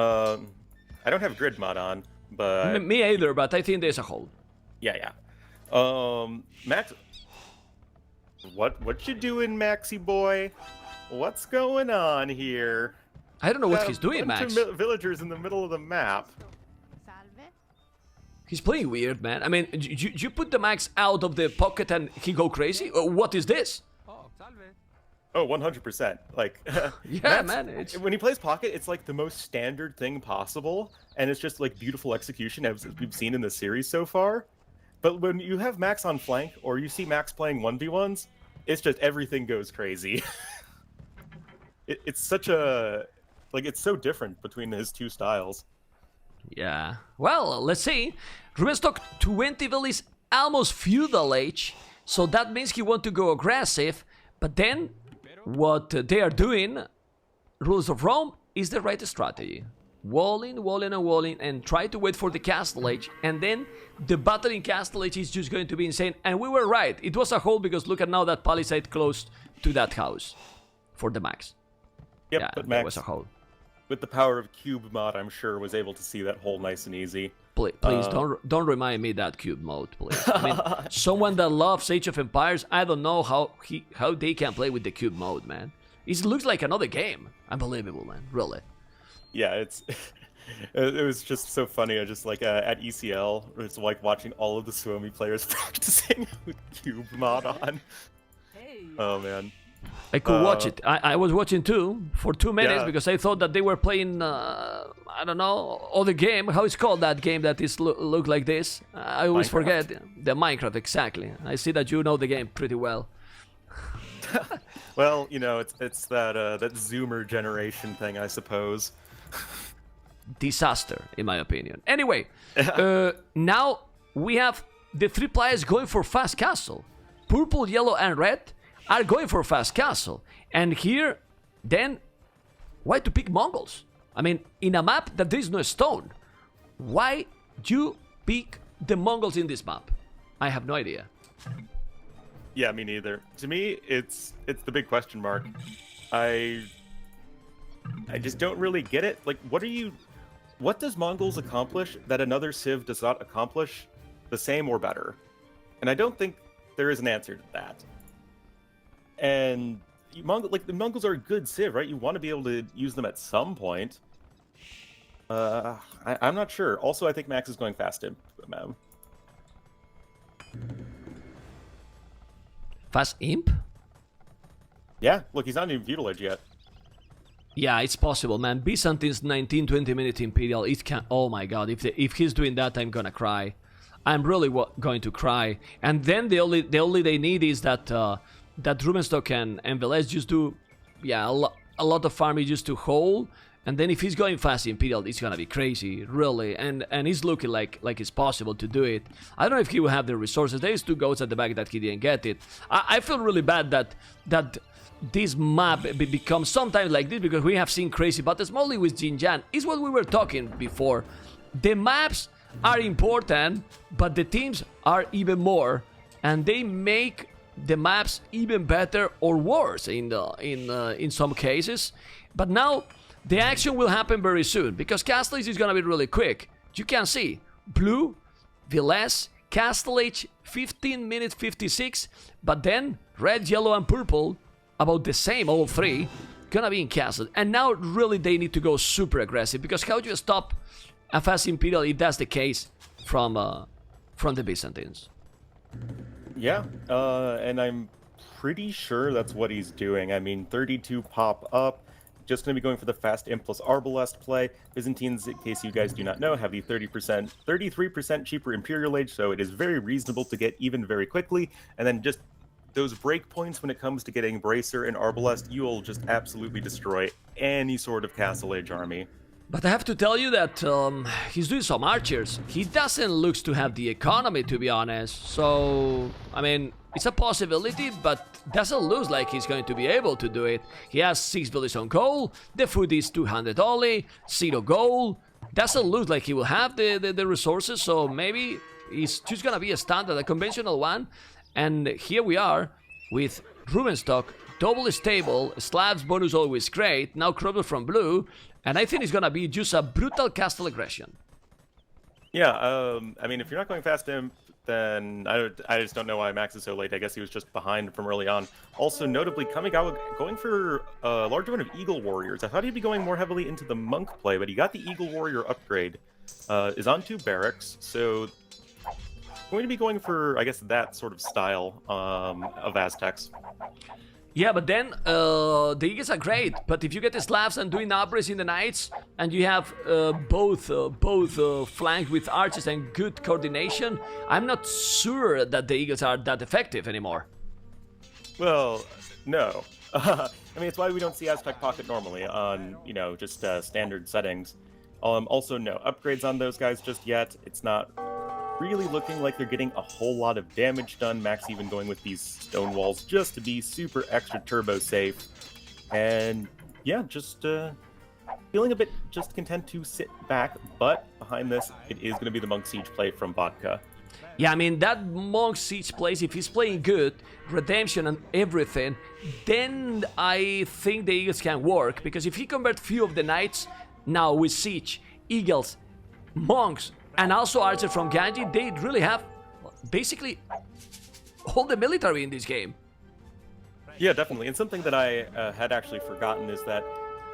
I don't have grid mod on, but
me either. But I think there's a hole.
Yeah. Max, what you doing, Maxi boy? What's going on here?
I don't know what he's doing, Max.
Villagers in the middle of the map.
He's playing weird, man. I mean, you put the max out of the pocket and he go crazy? What is this?
Oh, 100%. Like,
yeah, man.
When he plays pocket, it's like the most standard thing possible, and it's just like beautiful execution as we've seen in the series so far. But when you have Max on flank, or you see Max playing 1v1s, it's just everything goes crazy. It's such a... Like, it's so different between his two styles.
Yeah. Well, let's see. Rubenstock 20 vil is almost feudal age, so that means he want to go aggressive, but then what they are doing, Rulers of Rome, is the right strategy. Walling, and try to wait for the Castle Age, and then the battle in Castle Age is just going to be insane. And we were right. It was a hole because look at now that palisade close to that house for the max.
Yep,
yeah,
but Max
was a hole.
With the power of Cube mod, I'm sure was able to see that hole nice and easy.
Please don't remind me that cube mode, please. I mean, someone that loves Age of Empires, I don't know how they can play with the cube mode, man. It looks like another game. Unbelievable, man. Really.
Yeah, it was just so funny. I just like at ECL, it's like watching all of the Suomi players practicing with cube mod on. Oh man.
I could watch it. I was watching too for 2 minutes
Yeah.
because I thought that they were playing, I don't know, other game. How is called that game that is look like this? I always
Minecraft?
forget. The Minecraft, exactly. I see that you know the game pretty well.
Well, you know, it's that Zoomer generation thing, I suppose.
Disaster, in my opinion. Anyway, now we have the 3 players going for Fast Castle. Purple, yellow, and red are going for Fast Castle. And here, then, why to pick Mongols? I mean, in a map that there is no stone, why you pick the Mongols in this map? I have no idea.
Yeah, me neither. To me, it's the big question mark. I just don't really get it. Like, what does Mongols accomplish that another Civ does not accomplish the same or better? And I don't think there is an answer to that. And the Mongols are a good Civ, right? You want to be able to use them at some point. I'm not sure. Also, I think Max is going fast imp.
Fast imp?
Yeah, look, he's not even feudal age yet.
Yeah, it's possible, man. Byzantine's 19-20 minute Imperial. It can. Oh my god! If he's doing that, I'm gonna cry. I'm really going to cry. And then the only they need is that that Rubenstock and Velez just do, yeah, a lot of farming just to hold. And then if he's going fast Imperial, it's gonna be crazy, really. And he's looking like it's possible to do it. I don't know if he will have the resources. There's 2 goats at the back that he didn't get it. I feel really bad that this map becomes sometimes like this because we have seen crazy battles, mostly with Xinjiang. It's what we were talking before. The maps are important, but the teams are even more, and they make the maps even better or worse in some cases. But now the action will happen very soon because Castle Age is gonna be really quick. You can see blue, Velez, Castle Age 15 minutes 56, but then red, yellow, and purple about the same, all 3 gonna be in Castle. And now really they need to go super aggressive because how do you stop a fast Imperial if that's the case from the Byzantines?
Yeah, and I'm pretty sure that's what he's doing. I mean, 32 pop up. Just going to be going for the fast imp plus Arbalest play. Byzantines, in case you guys do not know, have the 33% cheaper Imperial Age, so it is very reasonable to get even very quickly. And then just those breakpoints when it comes to getting Bracer and Arbalest, you will just absolutely destroy any sort of Castle Age army.
But I have to tell you that he's doing some archers. He doesn't look to have the economy, to be honest. So, I mean, it's a possibility, but doesn't look like he's going to be able to do it. He has 6 villages on gold, the food is 200 only, 0 gold. Doesn't look like he will have the resources, so maybe it's just gonna be a standard, a conventional one. And here we are with Rubenstock, double stable, Slavs bonus always great, now Crobble from blue, and I think it's gonna be just a brutal castle aggression.
Yeah, I mean, if you're not going fast imp, then I just don't know why Max is so late. I guess he was just behind from early on. Also, notably, Kamigawa going for a large amount of Eagle Warriors. I thought he'd be going more heavily into the Monk play, but he got the Eagle Warrior upgrade. Is on 2 barracks, so going to be going for, I guess, that sort of style of Aztecs.
Yeah, but then the Eagles are great. But if you get the Slavs and doing upgrades in the Knights, and you have both flanked with archers and good coordination, I'm not sure that the Eagles are that effective anymore.
Well, no. I mean, it's why we don't see Aztec Pocket normally on, you know, just standard settings. Also, no upgrades on those guys just yet. It's not really looking like they're getting a whole lot of damage done. Max even going with these stone walls just to be super extra turbo safe. And yeah, just feeling a bit just content to sit back, but behind this, it is going to be the Monk Siege play from Vodka.
Yeah, I mean, that Monk Siege plays, if he's playing good, Redemption and everything, then I think the Eagles can work, because if he converts few of the Knights, now with Siege, Eagles, Monks, and also archers from Ganji. They really have basically all the military in this game.
Yeah, definitely. And something that I had actually forgotten is that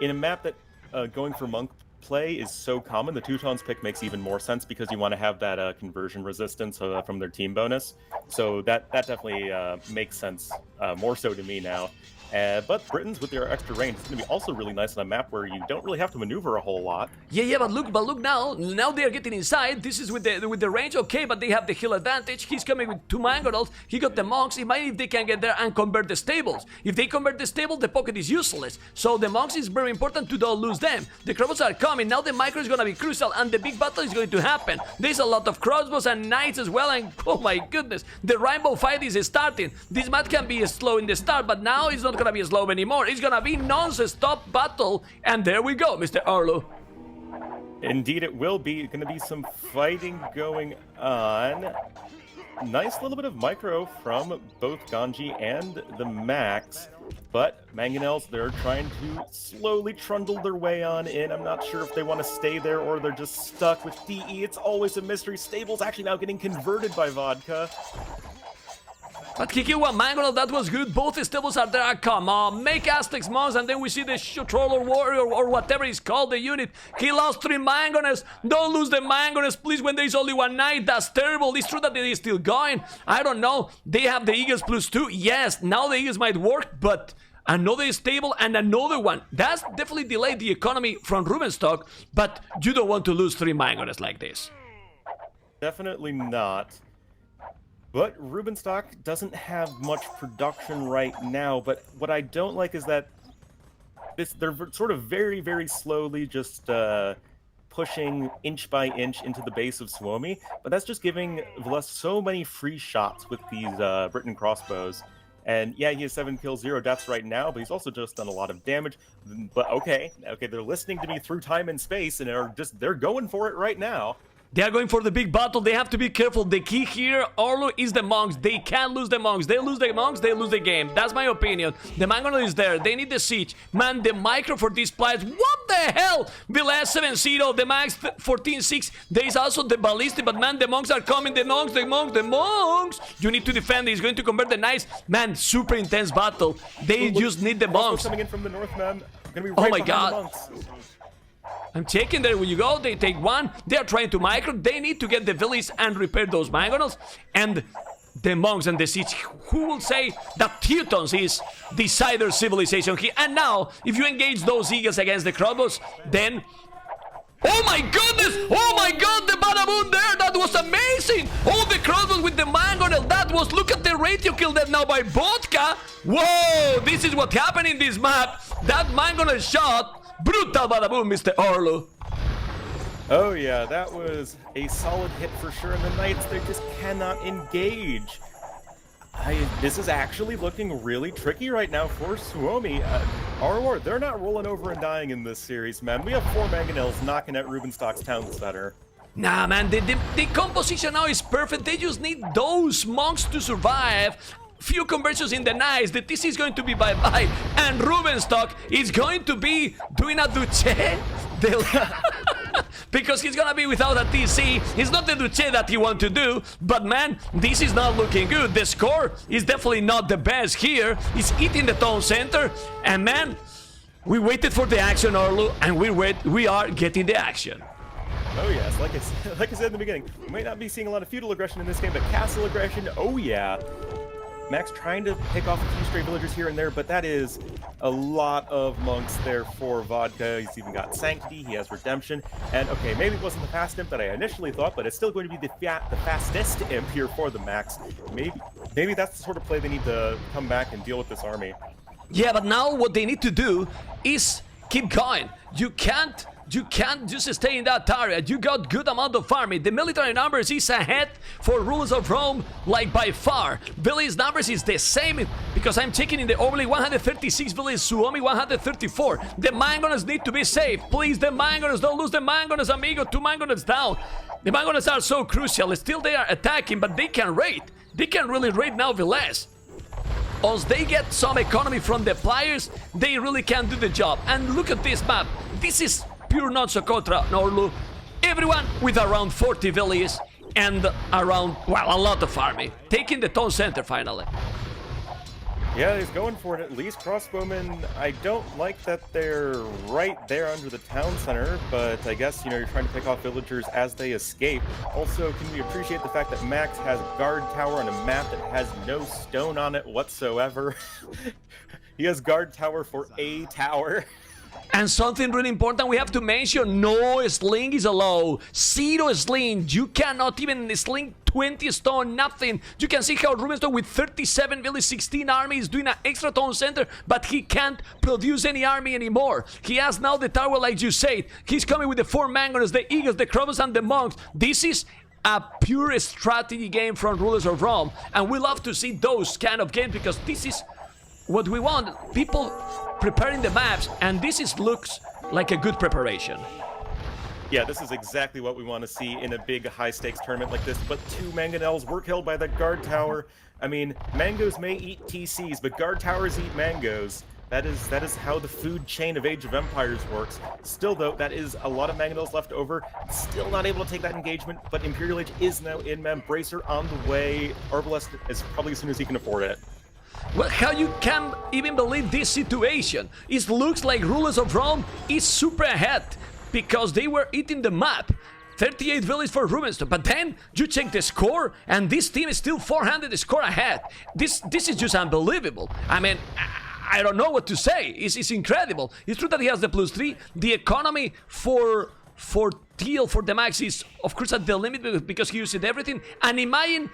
in a map that going for monk play is so common, the Teutons pick makes even more sense because you want to have that conversion resistance from their team bonus. So that definitely makes sense more so to me now. But Britons with their extra range is going to be also really nice on a map where you don't really have to maneuver a whole lot.
Yeah, but look now they are getting inside. This is with the range, okay, but they have the hill advantage. He's coming with 2 mangonels. He got the monks. Imagine if they can get there and convert the stables. If they convert the stable, the pocket is useless. So the monks is very important to don't lose them. The crossbows are coming. Now the micro is going to be crucial, and the big battle is going to happen. There's a lot of crossbows and knights as well, and oh my goodness, the rainbow fight is starting. This map can be slow in the start, but now it's not gonna be slow anymore. It's gonna be non-stop battle, and there we go, Mr. Ornlu.
Indeed, it will be. Going to be some fighting going on. Nice little bit of micro from both Ganji and the Max, but Mangonels, they're trying to slowly trundle their way on in. I'm not sure if they want to stay there or they're just stuck with DE. It's always a mystery. Stable's actually now getting converted by Vodka.
But Kiki one Mangonel, that was good. Both stables are there. Come on, make Aztecs monks, and then we see the troll or warrior or whatever it's called, the unit. He lost 3 Mangonels. Don't lose the Mangonels, please, when there's only 1 knight. That's terrible. It's true that it is still going. I don't know. They have the Eagles +2. Yes, now the Eagles might work, but another stable and another one. That's definitely delayed the economy from Rubenstock, but you don't want to lose 3 Mangonels like this.
Definitely not. But Rubenstock doesn't have much production right now, but what I don't like is that they're sort of very, very slowly just pushing inch by inch into the base of Suomi, but that's just giving Veles so many free shots with these Briton crossbows. And yeah, he has 7 kills, 0 deaths right now, but he's also just done a lot of damage. But okay, they're listening to me through time and space, and they're going for it right now.
They are going for the big battle. They have to be careful. The key here, Ornlu, is the monks. They can't lose the monks. They lose the monks, they lose the game. That's my opinion. The Mangonel is there. They need the siege. Man, the micro for these players. What the hell? Veles 7-0, the Max 14-6. There is also the ballistic, but man, the monks are coming. The monks. You need to defend. He's going to convert the knights. Man, super intense battle. They just need the monks.
Coming in from the north, man. Gonna be right
oh my
behind
god.
the monks.
I'm checking there when you go, they take 1, they're trying to micro, they need to get the villas and repair those Mangonels, and the monks and the siege. Who will say that Teutons is decider civilization here? And now, if you engage those eagles against the crossbows, then... Oh my goodness! Oh my god, the Badaboon there! That was amazing! All the crossbows with the Mangonel, that was... Look at the ratio kill that now by Vodka! Whoa! This is what happened in this map! That Mangonel shot... Brutal Badaboom, Mr. Ornlu.
Oh yeah, that was a solid hit for sure, and the Knights, they just cannot engage. This is actually looking really tricky right now for Suomi. Our they're not rolling over and dying in this series, man. We have 4 Mangonels knocking at Rubenstock's town center.
Nah, man, the composition now is perfect. They just need those monks to survive. Few conversions in the knights. The TC is going to be bye-bye, and Rubenstock is going to be doing a Duce. Because he's gonna be without a TC. It's not the Duce that he wants to do, but man, this is not looking good. The score is definitely not the best here. He's eating the town center, and man, we waited for the action, Ornlu, and we are getting the action.
Oh yes, like I said in the beginning, we might not be seeing a lot of feudal aggression in this game, but castle aggression, oh yeah. Max trying to pick off a few stray villagers here and there, but that is a lot of monks there for Vodka. He's even got Sanctity, he has Redemption, and okay, maybe it wasn't the fast imp that I initially thought, but it's still going to be the fastest imp here for the Max. Maybe that's the sort of play they need to come back and deal with this army.
Yeah, but now what they need to do is keep going. You can't just stay in that area. You got good amount of farming. The military numbers is ahead for rulers of Rome, like by far. Village numbers is the same, because I'm checking in the overlay 136 village, Suomi 134. The Mangonels need to be safe. Please, the Mangonels, don't lose the Mangonels, amigo. 2 Mangonels down. The Mangonels are so crucial. Still they are attacking, but they can raid. They can really raid now Veles. Once they get some economy from the players, they really can do the job. And look at this map. This is pure non-Socotra, Ornlu. Everyone with around 40 villages and around, well, a lot of army. Taking the town center finally.
Yeah, he's going for it at least. Crossbowmen, I don't like that they're right there under the town center, but I guess, you know, you're trying to pick off villagers as they escape. Also, can we appreciate the fact that Max has a guard tower on a map that has no stone on it whatsoever? He has guard tower for a tower.
And something really important we have to mention, no sling is allowed. 0 sling. You cannot even sling 20 stone, nothing. You can see how Rubenstone with 37 village, 16 army is doing an extra town center, but he can't produce any army anymore. He has now the tower like you said. He's coming with the 4 mangoners, the eagles, the crobus, and the monks. This is a pure strategy game from Rulers of Rome, and we love to see those kind of games because this is what we want. People preparing the maps, and this looks like a good preparation.
Yeah, this is exactly what we want to see in a big high-stakes tournament like this, but 2 mangonels were killed by the guard tower. I mean, mangoes may eat TCs, but guard towers eat mangoes. That is how the food chain of Age of Empires works. Still, though, that is a lot of mangonels left over. Still not able to take that engagement, but Imperial Age is now in, man. Bracer on the way. Arbalest is probably as soon as he can afford it.
Well, how you can even believe this situation? It looks like Rulers of Rome is super ahead because they were eating the map. 38 villages for Rubenstone, but then you check the score and this team is still 400 score ahead. This is just unbelievable. I mean, I don't know what to say. It's incredible. It's true that he has the +3. The economy for Teal, for the max, is of course at the limit because he used everything. And imagine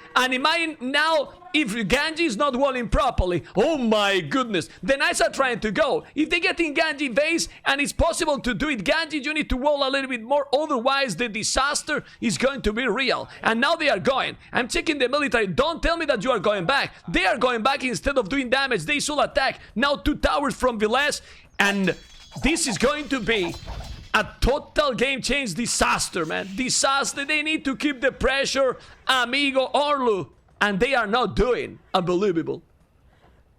now if Ganji is not walling properly. Oh my goodness. The Knights are trying to go. If they get in Ganji base and it's possible to do it, Ganji, you need to wall a little bit more. Otherwise, the disaster is going to be real. And now they are going. I'm checking the military. Don't tell me that you are going back. They are going back instead of doing damage. They should attack. Now 2 towers from Villes. And this is going to be a total game change disaster, man. Disaster. They need to keep the pressure. Amigo, Ornlu. And they are not doing. Unbelievable.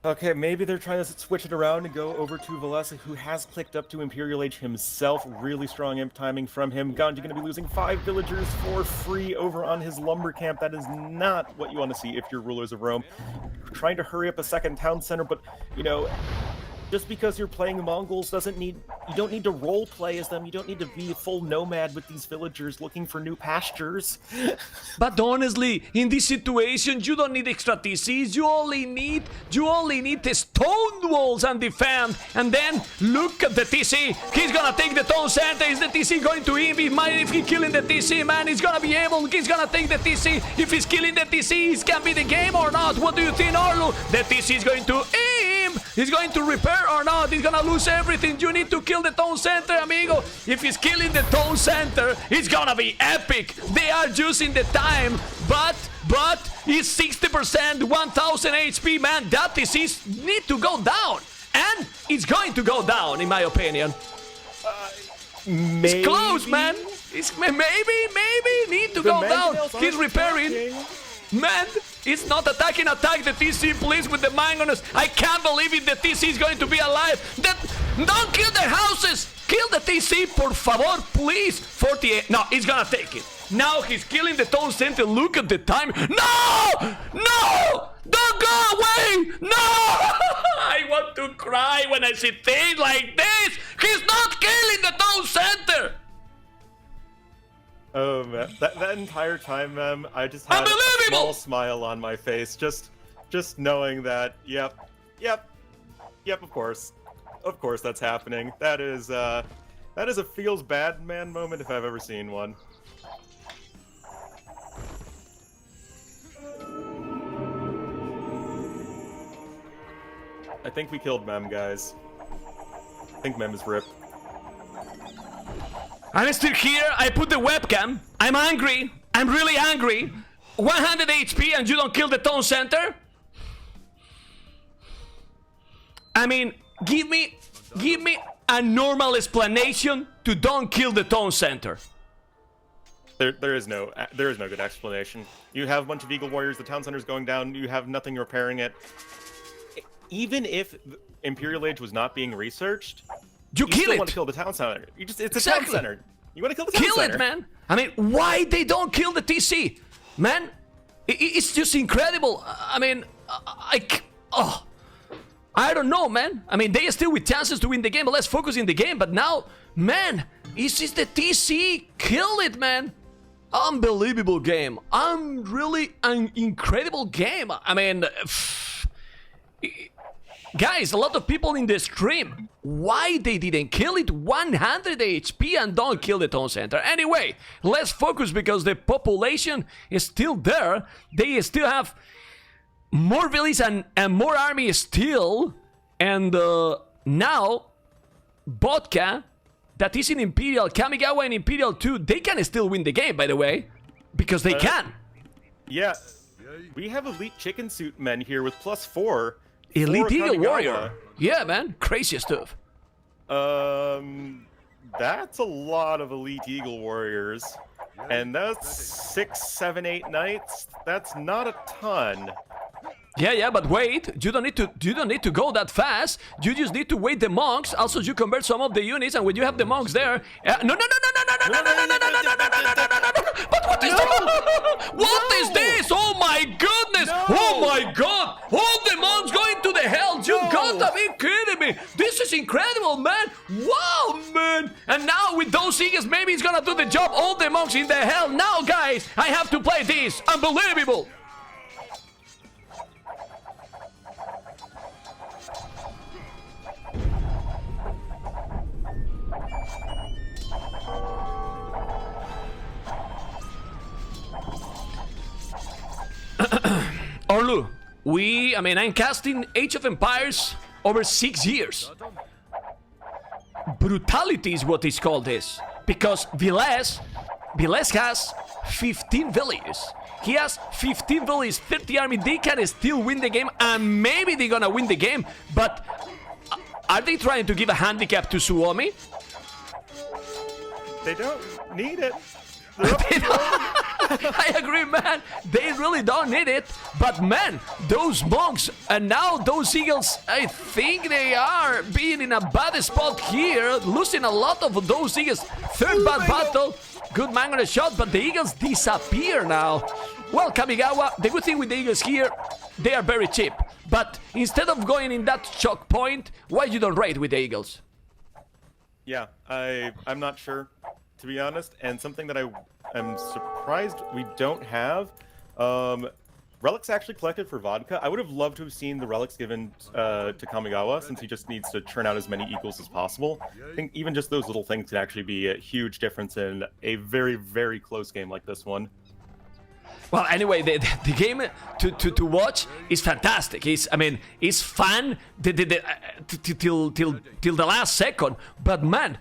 Okay, maybe they're trying to switch it around and go over to Valesa, who has clicked up to Imperial Age himself. Really strong imp timing from him. Ganji going to be losing 5 villagers for free over on his lumber camp. That is not what you want to see if you're Rulers of Rome. Trying to hurry up a second town center, but, you know, just because you're playing Mongols you don't need to role play as them. You don't need to be a full nomad with these villagers looking for new pastures.
But honestly, in this situation, you don't need extra TCs. You only need the stone walls and defend. And then look at the TC. He's gonna take the town center. Is the TC going to him? If he's killing the TC, man, he's gonna be able. He's gonna take the TC. If he's killing the TC, it can be the game or not. What do you think, Ornlu? The TC is going to aim. He's going to repair or not. He's gonna lose everything. You need to kill the town center, amigo. If he's killing the town center, it's gonna be epic. They are using the time, but it's 60%, 1000 HP, man. That disease need to go down, and it's going to go down, in my opinion.
Maybe?
It's close, man. It's maybe need to go down. He's repairing. Man, it's not attacking. Attack the TC, please, with the mangoners. I can't believe it. The TC is going to be alive. Don't kill their houses. Kill the TC, por favor, please. 48. No, he's gonna take it. Now he's killing the town center. Look at the time. No! No! Don't go away! No! I want to cry when I see things like this. He's not killing the town center.
Oh man, that entire time, man, I just had a small smile on my face, just knowing that, yep, of course that's happening. That is a feels bad man moment if I've ever seen one. I think we killed Mem, guys. I think Mem is ripped.
I'm still here. I put the webcam. I'm angry. I'm really angry. 100 HP and you don't kill the town center? I mean, give me a normal explanation to don't kill the town center.
There is no good explanation. You have a bunch of Eagle Warriors, the town center's going down, you have nothing repairing it. Even if Imperial Age was not being researched, you still want to kill the town center. It's a town center. You want to kill the town
Kill
center.
it, man. I mean, why they don't kill the TC? Man, it's just incredible. I mean, I don't know, man. I mean, they are still with chances to win the game, but let's focus in the game. But now, man, it's just the TC. Kill it, man. Unbelievable game. Really an incredible game. I mean, guys, a lot of people in the stream, why they didn't kill it 100 HP and don't kill the town center? Anyway, let's focus because the population is still there. They still have more villages and more army still. And now, Vodka, that is in Imperial, Kamigawa and Imperial 2, they can still win the game, by the way. Because they can.
Yeah. We have elite chicken suit men here with +4.
Elite Eagle
Kamigawa.
Warrior. Yeah, man. Crazy stuff.
That's a lot of elite Eagle Warriors. And that's 6, 7, 8 knights. That's not a ton.
Yeah, but wait, you don't need to go that fast. You just need to wait the monks. Also, you convert some of the units, and when you have the monks there, no. But what is this? What is this? Oh my goodness! Oh my God! All the monks going to the hell! You gotta be kidding me! This is incredible, man! Wow, man! And now with those eagles, maybe it's gonna do the job. All the monks in the hell. Now, guys, I have to play this. Unbelievable! Ornlu, I'm casting Age of Empires over 6 years. Brutality is what is called this. Because Viles has 15 villages. He has 15 villages, 30 army. They can still win the game, and maybe they're gonna win the game. But are they trying to give a handicap to Suomi?
They don't need it.
I agree, man. They really don't need it. But, man, those monks and now those eagles, I think they are being in a bad spot here. Losing a lot of those eagles. Third bad battle. Good man on a shot, but the eagles disappear now. Well, Kamigawa, the good thing with the eagles here, they are very cheap. But instead of going in that choke point, why you don't raid with the eagles?
Yeah, I'm not sure, to be honest, and something that I am surprised we don't have. Relics actually collected for Vodka. I would have loved to have seen the relics given to Kamigawa, since he just needs to churn out as many eagles as possible. I think even just those little things could actually be a huge difference in a very, very close game like this one.
Well, anyway, the game to watch is fantastic. It's fun till the last second. But man,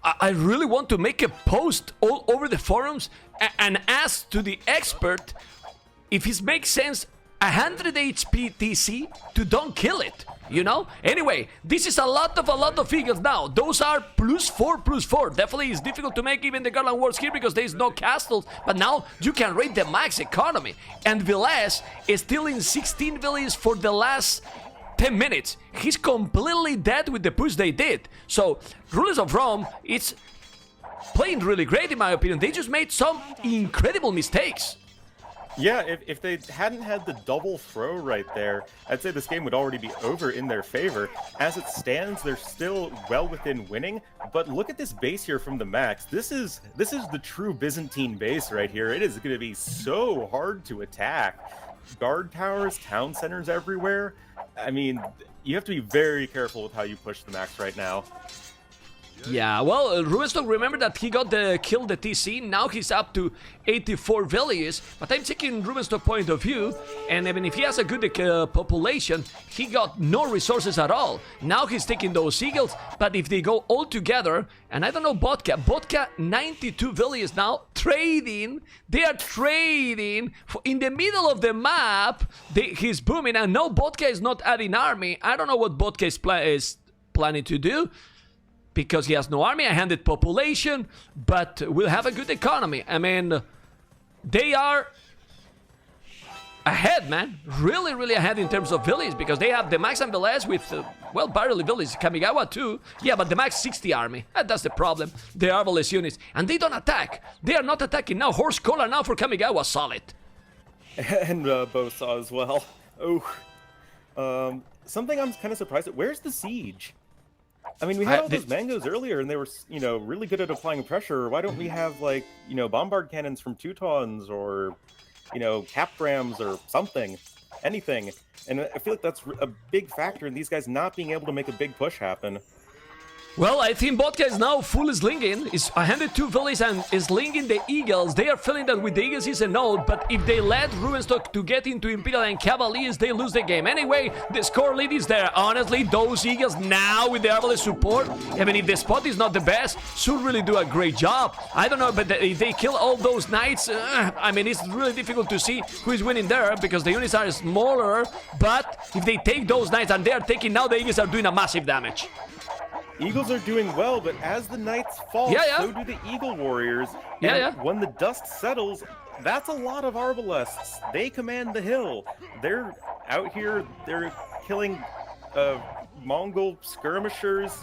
I really want to make a post all over the forums and ask to the expert if it makes sense 100 HP TC to don't kill it, you know? Anyway, this is a lot of eagles now. Those are +4/+4. Definitely it's difficult to make even the Garland Wars here because there is no castles, but now you can rate the max economy. And Viles is still in 16 villages for the last 10 minutes. He's completely dead with the push they did. So, Rulers of Rome, it's playing really great in my opinion. They just made some incredible mistakes.
Yeah, if they hadn't had the double throw right there, I'd say this game would already be over in their favor. As it stands, they're still well within winning, but look at this base here from the max. This is the true Byzantine base right here. It is going to be so hard to attack. Guard towers, town centers everywhere. I mean, you have to be very careful with how you push the max right now.
Yeah, well, Rubenstock, remember that he got killed the TC, now he's up to 84 villages, but I'm taking Rubenstock's point of view, and even if he has a good population, he got no resources at all. Now he's taking those eagles, but if they go all together, and I don't know Vodka 92 villages now, trading, they are trading, in the middle of the map, he's booming, and no, Vodka is not adding army. I don't know what Vodka is planning to do, because he has no army, a handed population, but will have a good economy. I mean, they are ahead, man. Really, really ahead in terms of villas, because they have the Max and Velez with, well, barely villas. Kamigawa too. Yeah, but the Max 60 army. That's the problem. They are Velez units. And they don't attack. They are not attacking now. Horse Collar now for Kamigawa, solid.
And Bosa as well. Oh. Something I'm kind of surprised at. Where's the siege? I mean, we had all those mangoes earlier, and they were, you know, really good at applying pressure. Why don't we have, like, you know, bombard cannons from Teutons or, you know, Caprams or something? Anything. And I feel like that's a big factor in these guys not being able to make a big push happen.
Well, I think Vodka is now full slinging. Is 102 villas and is slinging the Eagles. They are feeling that with the Eagles is a node, but if they let Rubenstock to get into Imperial and Cavaliers, they lose the game. Anyway, the score lead is there. Honestly, those Eagles now with the Arbalest support, even if the spot is not the best, should really do a great job. I don't know, but if they kill all those knights, I mean, it's really difficult to see who is winning there because the units are smaller, but if they take those knights and they are taking now, the Eagles are doing a massive damage.
Eagles are doing well, but as the knights fall, so do the Eagle Warriors. And when the dust settles, that's a lot of Arbalests. They command the hill. They're out here, they're killing Mongol skirmishers.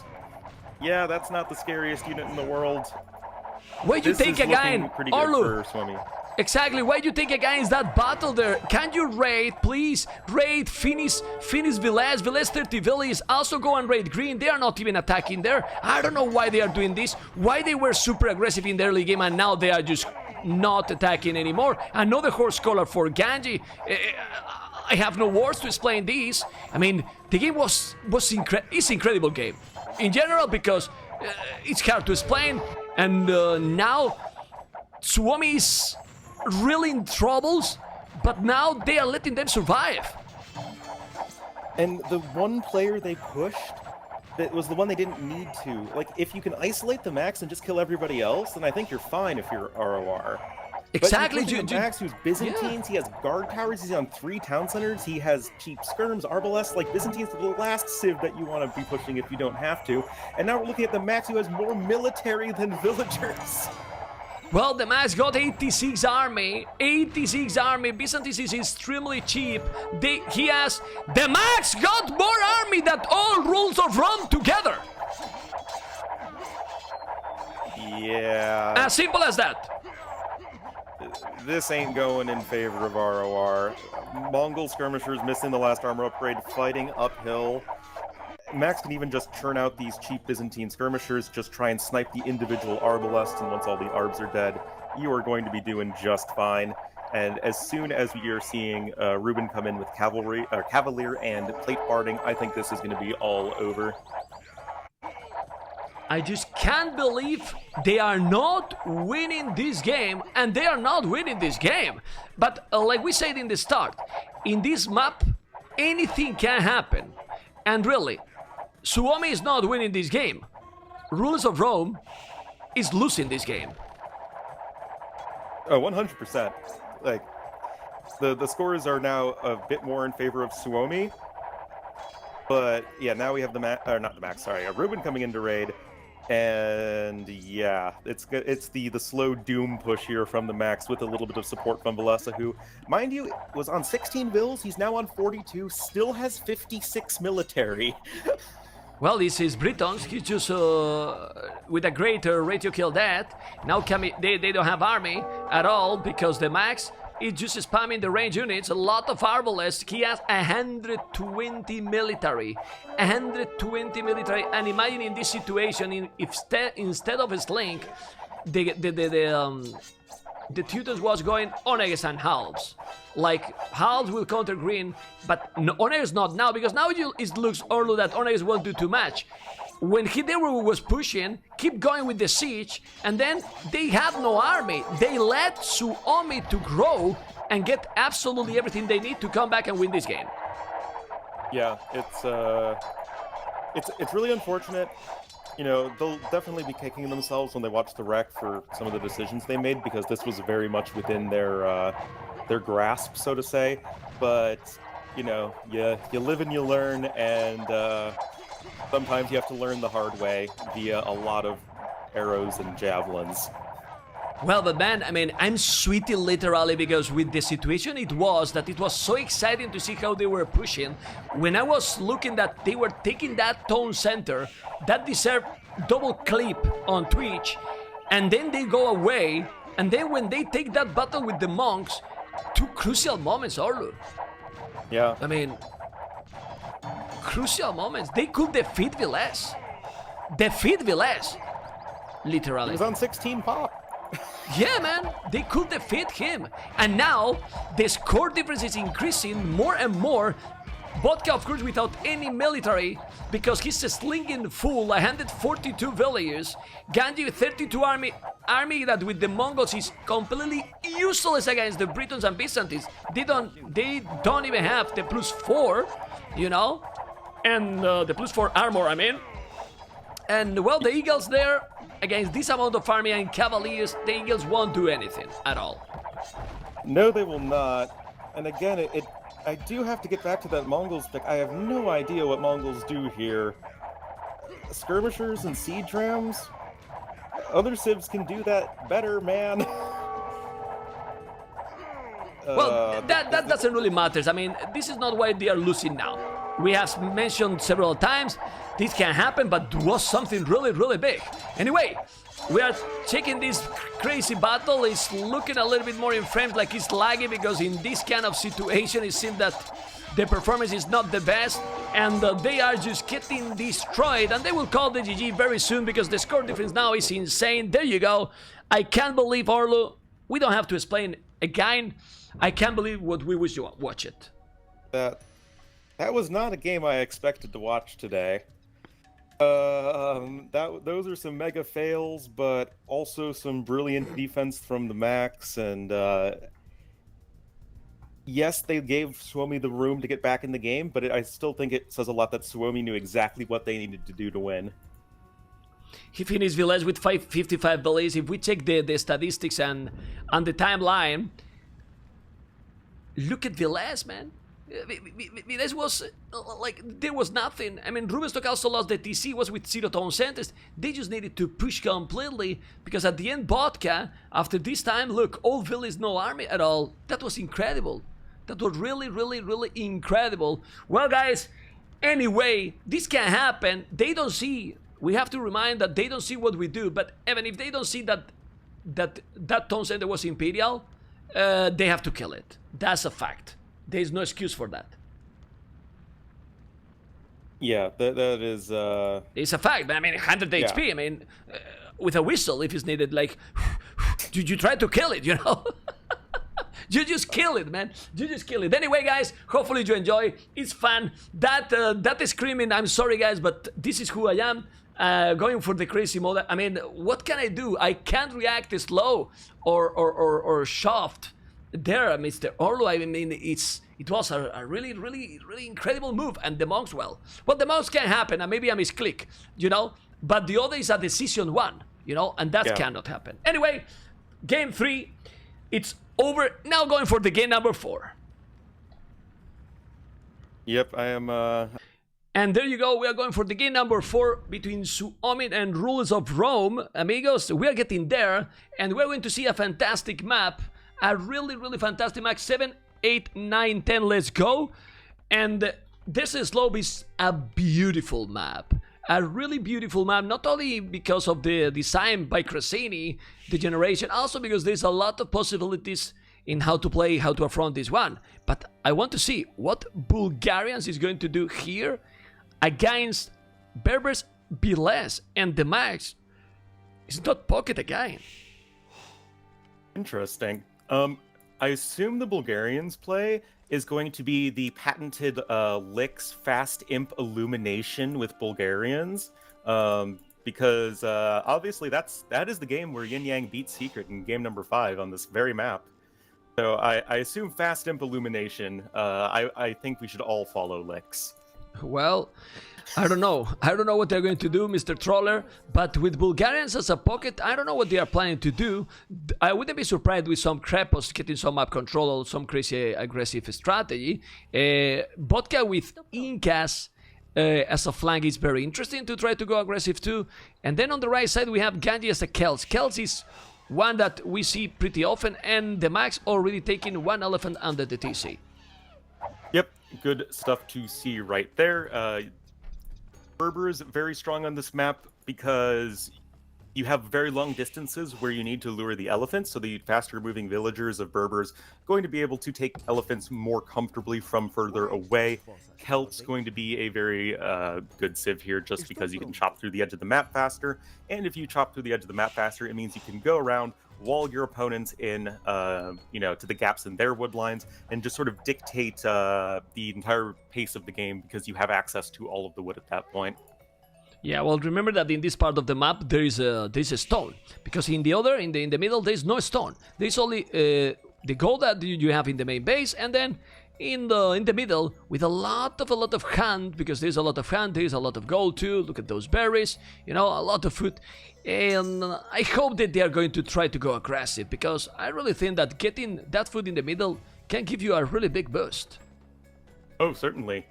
Yeah, that's not the scariest unit in the world.
Why do you take a guy in
Ornlu? Suomi.
Exactly, why do you take against that battle there? Can you raid, please? Raid, finish Velez, Velez 30 villas, also go and raid Green. They are not even attacking there. I don't know why they are doing this, why they were super aggressive in the early game and now they are just not attacking anymore. Another Horse Collar for Ganji. I have no words to explain this. I mean, the game it's incredible game. In general, because it's hard to explain, and now Suomi is really in troubles, but now they are letting them survive.
And the one player they pushed, that was the one they didn't need to. Like, if you can isolate the Max and just kill everybody else, then I think you're fine if you're ROR.
Exactly.
But the Max, who's Byzantines, he has guard towers, he's on 3 town centers, he has cheap skirms, Arbalests, like Byzantines are the last civ that you want to be pushing if you don't have to. And now we're looking at the Max who has more military than villagers.
Well, the Max got 86 army. 86 army. Byzantines is extremely cheap. The Max got more army than all rules of Rome together.
Yeah.
As simple as that.
This ain't going in favor of ROR. Mongol skirmishers missing the last armor upgrade, fighting uphill. Max can even just churn out these cheap Byzantine skirmishers, just try and snipe the individual Arbalests, and once all the Arbs are dead, you are going to be doing just fine. And as soon as we are seeing Ruben come in with Cavalier and Plate Barding, I think this is going to be all over.
I just can't believe they are not winning this game, and they are not winning this game. But like we said in the start, in this map, anything can happen. And really, Suomi is not winning this game. Rulers of Rome is losing this game.
Oh, 100%. Like, the scores are now a bit more in favor of Suomi. But, yeah, now we have Ruben coming into raid. And, yeah, it's the slow doom push here from the Max with a little bit of support from Velesa, who, mind you, was on 16 vills, he's now on 42, still has 56 military.
Well, this is Britons. He's just with a greater ratio kill that. Now they don't have army at all because the Max is just spamming the range units. A lot of Arbalests. He has 120 military. 120 military. And imagine in this situation, instead of a Slink, the Teutons was going Onegs and Halves. Like, Halves will counter Green, but Onegs not now, because now it looks Ornlu that Onegs won't do too much. When Hideru was pushing, keep going with the siege, and then they had no army. They let Suomi to grow and get absolutely everything they need to come back and win this game.
Yeah, it's really unfortunate. You know, they'll definitely be kicking themselves when they watch the rec for some of the decisions they made, because this was very much within their grasp, so to say. But, you know, you live and you learn, and sometimes you have to learn the hard way via a lot of arrows and javelins.
Well, but man, I mean, I'm sweating literally because with the situation it was so exciting to see how they were pushing. When I was looking that they were taking that tone center, that deserved double clip on Twitch, and then they go away, and then when they take that battle with the monks, two crucial moments, Ornlu.
Yeah.
I mean, crucial moments. They could defeat Velez. Literally.
He was on 16 pop.
Yeah, man, they could defeat him. And now, the score difference is increasing more and more. Vodka, of course, without any military, because he's a slinging fool, 142 villagers. Ganji with 32 army that with the Mongols is completely useless against the Britons and Byzantines. They don't even have the +4, you know? And the +4 armor, I mean. And, well, the Eagles there, against this amount of army and cavaliers, the Eagles won't do anything at all.
No, they will not. And again, I do have to get back to that Mongols pick. I have no idea what Mongols do here. Skirmishers and siege rams? Other civs can do that better, man.
Well, that doesn't really matter. I mean, this is not why they are losing now. We have mentioned several times, this can happen, but it was something really, really big. Anyway, we are checking this crazy battle. It's looking a little bit more in frames like it's laggy, because in this kind of situation it seems that the performance is not the best, and they are just getting destroyed, and they will call the GG very soon because the score difference now is insane. There you go. I can't believe, Ornlu. We don't have to explain again. I can't believe what we wish to watch it.
That was not a game I expected to watch today. Those are some mega fails, but also some brilliant defense from the Max, and yes, they gave Suomi the room to get back in the game, but I still think it says a lot that Suomi knew exactly what they needed to do to win.
He finished Velez with 555 bellies. If we check the statistics and the timeline, look at Velez, man. Velez was like, there was nothing. I mean, Rubenstock also lost the TC, was with 0 tone centers. They just needed to push completely, because at the end, Vodka, after this time, look, all villas, no army at all. That was incredible. That was really, really, really incredible. Well, guys, anyway, this can happen. They don't see. We have to remind that they don't see what we do. But even if they don't see that tone center was Imperial, they have to kill it. That's a fact. There is no excuse for that.
Yeah, that is...
It's a fact, but I mean, 100 HP, I mean, with a whistle if it's needed, like, you try to kill it, you know? You just kill it, man. You just kill it. Anyway, guys, hopefully you enjoy. It's fun. That screaming, I'm sorry, guys, but this is who I am. Going for the crazy mode. I mean, what can I do? I can't react slow or soft. There, Mr. Ornlu, I mean, it was a really, really, really incredible move, and the monks, well, the monks can happen, and maybe I misclick, you know, but the other is a decision one, you know, and that cannot happen. Anyway, game 3, it's over. Now going for the game number 4.
Yep, I am,
And there you go, we are going for the game number 4 between Suomi and Rulers of Rome. Amigos, we are getting there, and we're going to see a fantastic map. A really, really fantastic map. 7, 8, 9, 10, let's go. And this slope is a beautiful map. A really beautiful map, not only because of the design by Crasini, the generation, also because there's a lot of possibilities in how to play, how to affront this one. But I want to see what Bulgarians is going to do here against Berbers, Velez, and the Max. It's not pocket again.
Interesting. I assume the Bulgarians play is going to be the patented Licks Fast Imp Illumination with Bulgarians, because obviously that is the game where Yin Yang beat Secret in game number 5 on this very map. So I assume Fast Imp Illumination. I think we should all follow Licks.
Well, I don't know. I don't know what they're going to do, Mr. Troller, but with Bulgarians as a pocket, I don't know what they are planning to do. I wouldn't be surprised with some Krepos getting some map control or some crazy aggressive strategy. Vodka with Incas as a flank is very interesting to try to go aggressive too. And then on the right side, we have Ganji as a Kels. Kels is one that we see pretty often, and the Max already taking one elephant under the TC.
Yep, good stuff to see right there. Berbers very strong on this map because you have very long distances where you need to lure the elephants, so the faster moving villagers of Berbers going to be able to take elephants more comfortably from further away. Celt's going to be a very good civ here just because you can chop through the edge of the map faster, and if you chop through the edge of the map faster, it means you can go around, wall your opponents in, to the gaps in their wood lines, and just sort of dictate the entire pace of the game because you have access to all of the wood at that point.
Yeah, well, remember that in this part of the map there is a stone, because in the middle there is no stone. There is only the gold that you have in the main base, and then in the middle with a lot of hand, because there's a lot of hand, there's a lot of gold too. Look at those berries, a lot of food, and I hope that they are going to try to go aggressive, because I really think that getting that food in the middle can give you a really big boost.
Oh, certainly.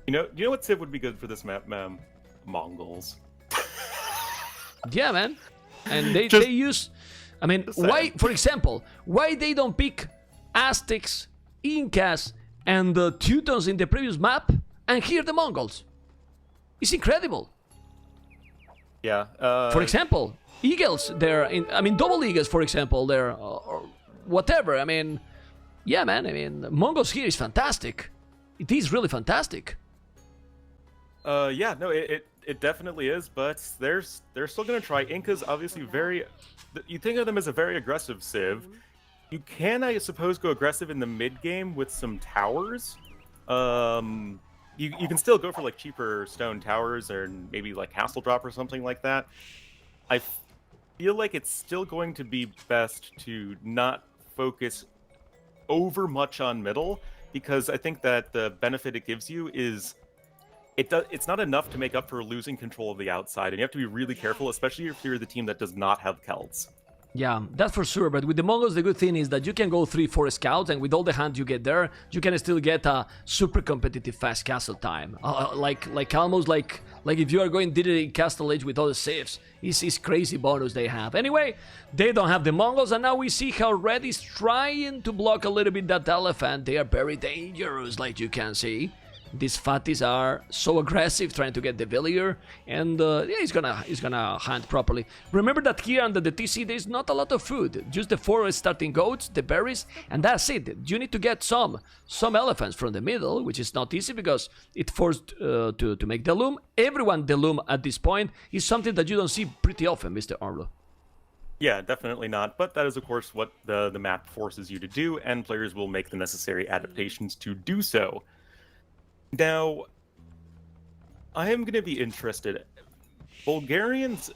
You know what civ would be good for this map, ma'am? Mongols.
Yeah, man. And they use, I mean, why, for example, why they don't pick Aztecs, Incas, and the Teutons in the previous map, and here the Mongols? It's incredible.
Yeah.
For example, eagles there, double eagles, for example, there, or whatever. I mean, yeah, man. I mean, Mongols here is fantastic. It is really fantastic.
Yeah, no, it definitely is, but they're still going to try. Inca's obviously you think of them as a very aggressive civ. You can, I suppose, go aggressive in the mid game with some towers. You can still go for like cheaper stone towers or maybe like castle drop or something like that. I feel like it's still going to be best to not focus over much on middle, because I think that the benefit it gives you is it's not enough to make up for losing control of the outside, and you have to be really careful, especially if you're the team that does not have Celts.
Yeah, that's for sure, but with the Mongols the good thing is that you can go 3-4 scouts, and with all the hand you get there, you can still get a super competitive fast castle time. Like almost like if you are going dirty Castle Age with all the civs. It's crazy bonus they have. Anyway, they don't have the Mongols, and now we see how Red is trying to block a little bit that elephant. They are very dangerous, like you can see. These fatties are so aggressive trying to get the villager, and yeah, he's gonna hunt properly. Remember that here under the TC there's not a lot of food, just the 4 starting goats, the berries, and that's it. You need to get some elephants from the middle, which is not easy because it forced to make the loom. Everyone the loom at this point is something that you don't see pretty often, Mr. Ornlu.
Yeah, definitely not, but that is of course what the map forces you to do, and players will make the necessary adaptations to do so. Now, I am going to be interested. Bulgarians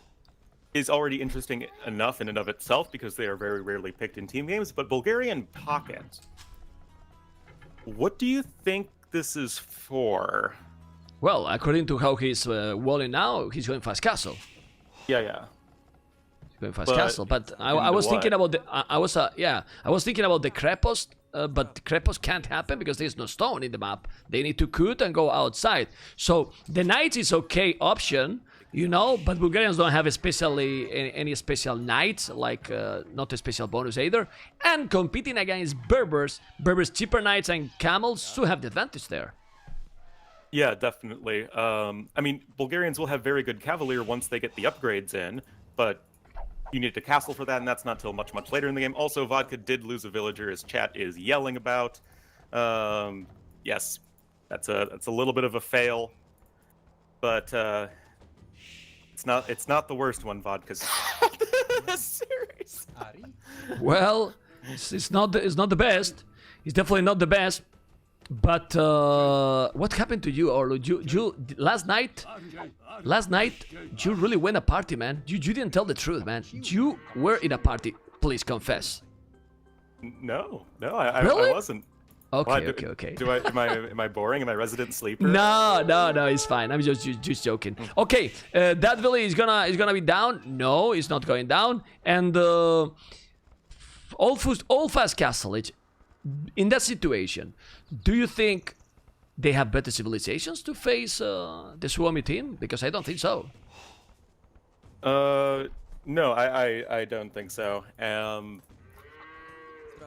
is already interesting enough in and of itself because they are very rarely picked in team games, but Bulgarian Pocket, what do you think this is for?
Well, according to how he's walling now, he's going fast castle.
Yeah.
He's going fast castle, but I was thinking about I was thinking about the Krepos. But Krepos can't happen because there's no stone in the map. They need to cut and go outside. So the knights is okay option, but Bulgarians don't have any special knights, like not a special bonus either. And competing against Berbers cheaper knights and camels to have the advantage there.
Yeah, definitely. I mean, Bulgarians will have very good cavalier once they get the upgrades in, but you need to castle for that, and that's not till much later in the game. Also, Vodka did lose a villager, as chat is yelling about. Yes, that's a little bit of a fail, but it's not the worst one, Vodka's. Serious.
Well, it's not the best. It's definitely not the best. But what happened to you, Orlu? You last night you really went a party, man. You didn't tell the truth, man. You were in a party. Please confess.
No,
Really?
I wasn't.
Okay.
Am I boring? Am I resident sleeper?
No, it's fine. I'm just joking. Okay, that village is gonna be down. No, it's not going down. And all fast castle. In that situation, do you think they have better civilizations to face the Suomi team? Because I don't think so.
No, I don't think so.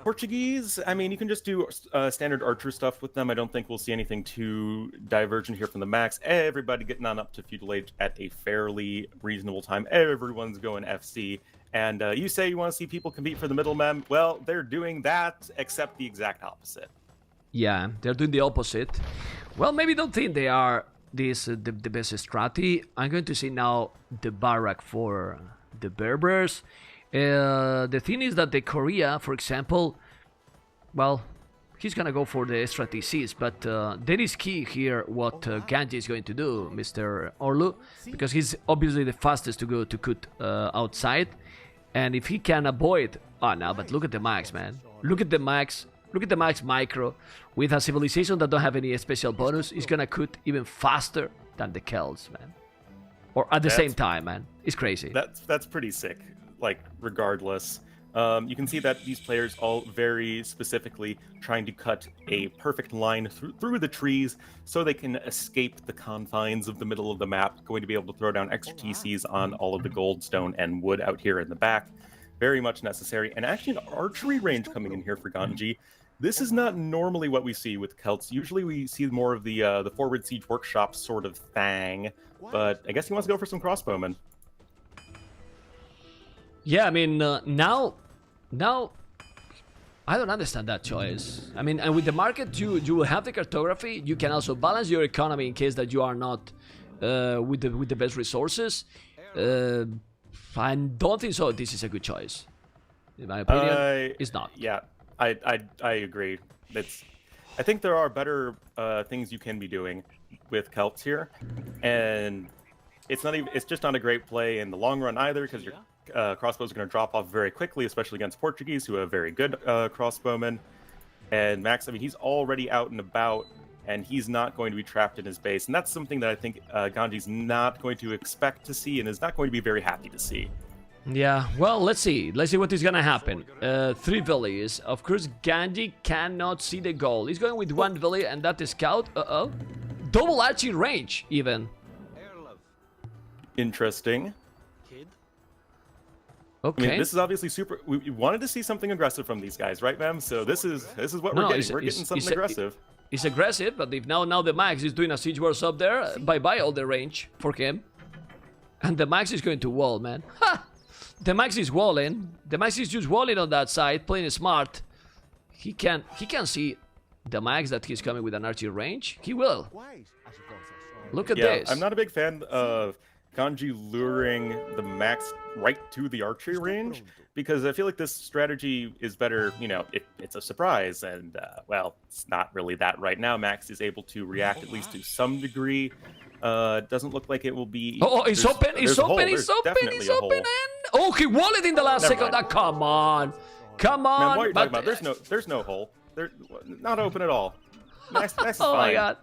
Portuguese, I mean, you can just do standard archer stuff with them. I don't think we'll see anything too divergent here from the max. Everybody getting on up to feudal age at a fairly reasonable time. Everyone's going FC. And you say you want to see people compete for the middle mem? Well, they're doing that, except the exact opposite.
Yeah, they're doing the opposite. Well, maybe don't think they are the best strategy. I'm going to see now the barrack for the Berbers. The thing is that the Korea, for example, well, he's gonna go for the extra TCs, but that is key here what Ganji is going to do, Mr. Ornlu, because he's obviously the fastest to go to cut outside, and if he can avoid... Oh, no, but look at the max, man. Look at the max micro. With a civilization that don't have any special bonus, he's gonna cut even faster than the Celts, man. Or at the same time, man. It's crazy.
That's pretty sick. Like, regardless, you can see that these players all very specifically trying to cut a perfect line through the trees so they can escape the confines of the middle of the map, going to be able to throw down extra TCs on all of the gold, stone, and wood out here in the back. Very much necessary. And actually an archery range coming in here for Ganji. This is not normally what we see with Celts. Usually we see more of the forward siege workshop sort of thing, but I guess he wants to go for some crossbowmen.
Yeah, I mean, now, I don't understand that choice. I mean, and with the market, you will have the cartography. You can also balance your economy in case that you are not with the best resources. I don't think so. This is a good choice, in my opinion. It's not.
Yeah, I agree. I think there are better things you can be doing with Celts here, and it's just not a great play in the long run either, because your crossbows are going to drop off very quickly, especially against Portuguese, who have very good crossbowmen. And Max, I mean, he's already out and about, and he's not going to be trapped in his base. And that's something that I think Ganji's not going to expect to see, and is not going to be very happy to see.
Yeah, well, let's see. Let's see what is gonna happen. 3 villies. Of course, Ganji cannot see the goal. He's going with 1 villy, and that is scout. Uh-oh. Double arching range, even.
Interesting.
Okay.
I mean, this is obviously super. We wanted to see something aggressive from these guys, right, ma'am? So this is what we're getting. We're getting something aggressive.
It's aggressive, but if now the Max is doing a siege wars up there, bye-bye all the range for him. And the Max is going to wall, man. Ha! The Max is walling. The Max is just walling on that side, playing smart. He can see the Max that he's coming with an archer range. He will. Look at this.
I'm not a big fan of Ganji luring the Max right to the archery range, because I feel like this strategy is better, you know, it's a surprise, and, well, it's not really that right now. Max is able to react at least to some degree. Doesn't look like it will be...
Oh, it's open, it's open, it's open, and... Oh, he walled it in the last second. Come on. Come on.
Man, what are you talking about? There's no hole. They're not open at all. Max is fine.
Oh, my God.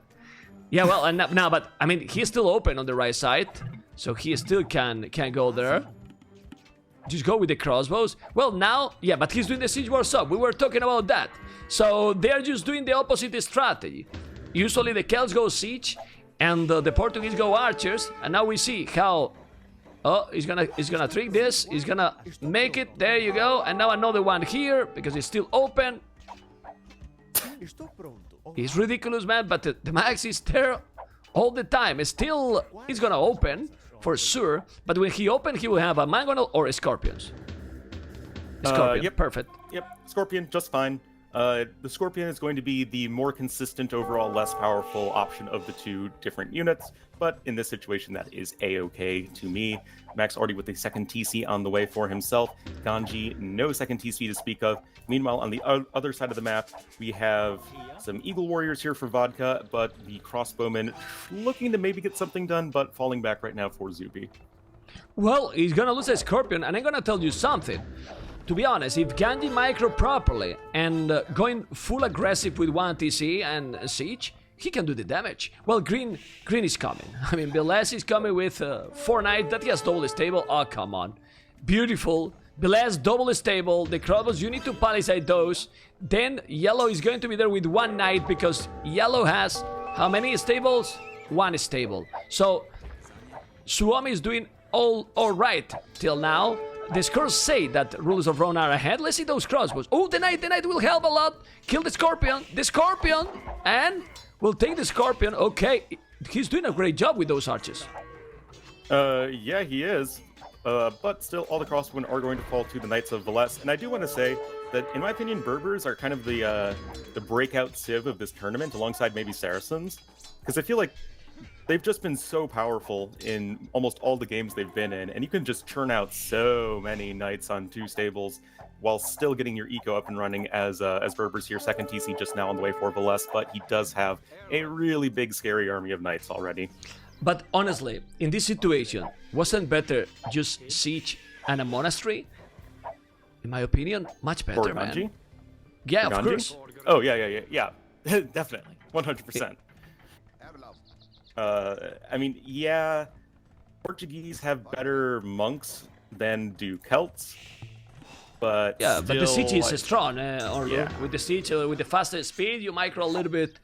Yeah, well, and now, but, I mean, he's still open on the right side. So he still can go there. Just go with the crossbows. Well, now, yeah, but he's doing the siege war sub. We were talking about that. So they're just doing the opposite strategy. Usually the Celts go siege, and the Portuguese go archers. And now we see how... Oh, he's gonna trick this. He's gonna make it. There you go. And now another one here, because it's still open. It's ridiculous, man, but the Max is there all the time. Still, he's gonna open for sure, but when he opens, he will have a mangonel or a scorpions. Scorpion,
yep,
perfect.
Yep, Scorpion, just fine. The Scorpion is going to be the more consistent, overall less powerful option of the two different units, but in this situation, that is a-okay to me. Max already with a second TC on the way for himself. Ganji, no second TC to speak of. Meanwhile, on the other side of the map, we have some Eagle Warriors here for Vodka, but the Crossbowmen looking to maybe get something done, but falling back right now for Zuby.
Well, he's gonna lose a Scorpion, and I'm gonna tell you something. To be honest, if Ganji micro properly and going full aggressive with 1 TC and siege, he can do the damage. Well, green is coming. I mean, Belez is coming with 4 knight that he has double stable. Oh, come on. Beautiful. Belez double stable. The crossbows, you need to palisade those. Then yellow is going to be there with 1 knight, because yellow has how many stables? 1 stable. So Suomi is doing all right till now. The scores say that Rulers of Rome are ahead. Let's see those crossbows. Oh, the knight will help a lot. Kill the scorpion, and we'll take the scorpion. Okay, he's doing a great job with those archers.
Yeah, he is. But still, all the crossbowmen are going to fall to the Knights of Valles. And I do want to say that, in my opinion, Berbers are kind of the breakout civ of this tournament, alongside maybe Saracens. Because I feel like they've just been so powerful in almost all the games they've been in, and you can just churn out so many Knights on 2 stables while still getting your eco up and running as Berbers here. Second TC just now on the way for Valles, but he does have a really big, scary army of Knights already.
But honestly, in this situation, wasn't better just siege and a monastery? In my opinion, much better,
Or
man.
Ganji?
Yeah,
Or
of
Ganji?
course.
Oh, yeah. Definitely. 100%. I mean, yeah, Portuguese have better monks than do Celts, but
Yeah, but the siege is strong, Ornlu.
Yeah.
With the siege, with the faster speed, you micro a little bit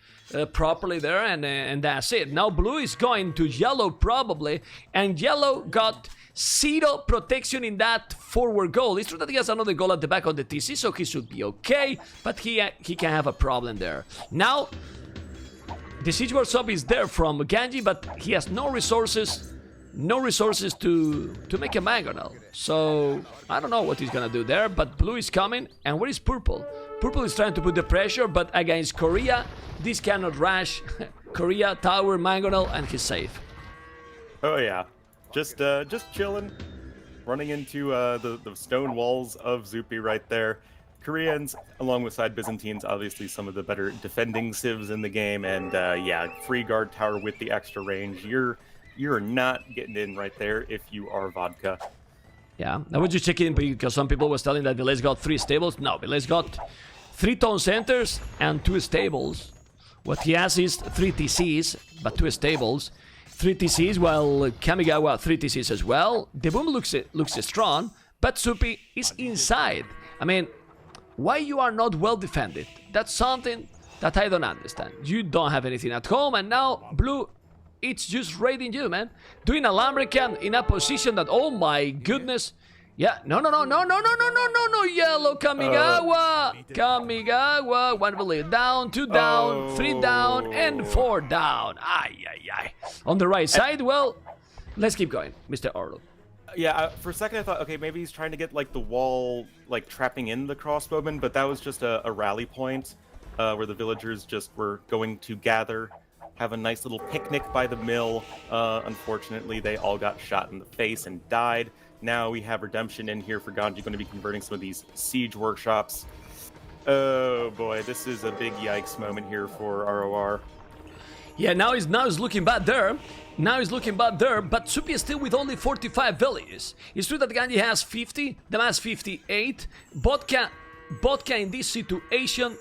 properly there, and that's it. Now blue is going to yellow probably, and yellow got 0 protection in that forward goal. It's true that he has another goal at the back of the TC, so he should be okay, but he can have a problem there. Now, the siege workshop is there from Ganji, but he has no resources to make a mangonel. So I don't know what he's gonna do there, but blue is coming, and where is purple? Purple is trying to put the pressure, but against Korea, this cannot rush. Korea, tower, mangonel, and he's safe.
Oh yeah, just chilling, running into the stone walls of Zupi right there. Koreans, along with side Byzantines, obviously some of the better defending civs in the game, and yeah, free guard tower with the extra range. You're not getting in right there if you are vodka.
Yeah, I was just checking because some people were telling that Velez got 3 stables. No, Velez got 3 town centers and 2 stables. What he has is 3 TCs, but 2 stables. 3 TCs, while Kamigawa 3 TCs as well. The boom looks strong, but Supi is inside. I mean, why you are not well defended? That's something that I don't understand. You don't have anything at home, and now blue, it's just raiding you, man. Doing a Lambrican in a position that, oh my goodness. Yeah, no, yellow, Kamigawa, 1 village down, 2 down, 3 down, and 4 down. Ay. On the right side, well, let's keep going, Mr. Ornlu.
Yeah, for a second I thought, okay, maybe he's trying to get like the wall, like trapping in the crossbowmen, but that was just a rally point where the villagers just were going to gather, have a nice little picnic by the mill. Unfortunately, they all got shot in the face and died. Now we have redemption in here for Ganji, going to be converting some of these siege workshops. Oh boy, this is a big yikes moment here for ROR.
Yeah, now he's looking bad there. But Supi is still with only 45 villages. It's true that Ganji has 50, Dam has 58. Vodka in this situation,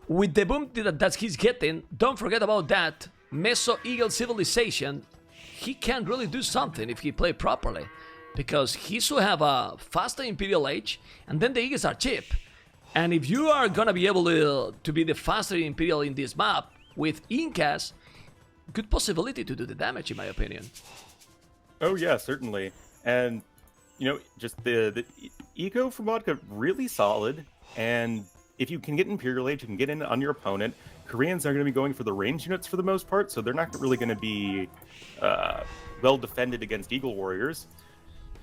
with the boom that he's getting, don't forget about that. Meso Eagle Civilization, he can really do something if he play properly. Because he should have a faster Imperial Age, and then the Eagles are cheap. And if you are gonna be able to be the faster Imperial in this map with Incas, good possibility to do the damage, in my opinion.
Oh yeah, certainly. And you know, just the eco for vodka really solid. And if you can get Imperial Age, you can get in on your opponent. Koreans are going to be going for the range units for the most part, so they're not really going to be well defended against Eagle Warriors.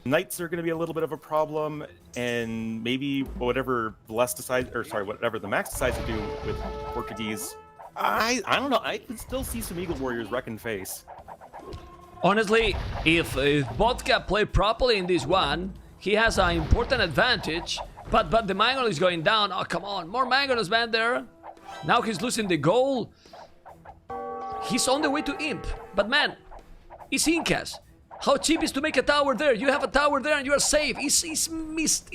Knights are going to be a little bit of a problem, and maybe whatever whatever the Max decides to do with Portuguese. I don't know. I can still see some Eagle Warriors wrecking face.
Honestly, if Vodka play properly in this one, he has an important advantage. But the Mangonel is going down. Oh, come on. More Mangonels, man, there. Now he's losing the goal. He's on the way to Imp. But, man, it's Incas. How cheap is to make a tower there? You have a tower there and you are safe. It's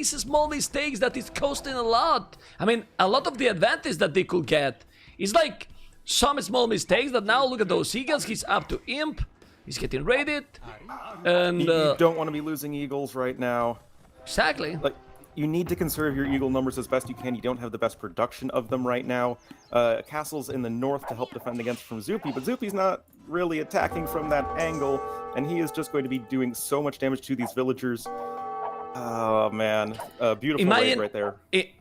small mistakes that is costing a lot. I mean, a lot of the advantage that they could get. It's like some small mistakes that now look at those Eagles. He's up to Imp. He's getting raided. And
you don't want to be losing Eagles right now.
Exactly.
Like, you need to conserve your eagle numbers as best you can. You don't have the best production of them right now. Castle's in the north to help defend against from Zupi, but Zupi's not really attacking from that angle, and he is just going to be doing so much damage to these villagers. Oh man, beautiful raid right there.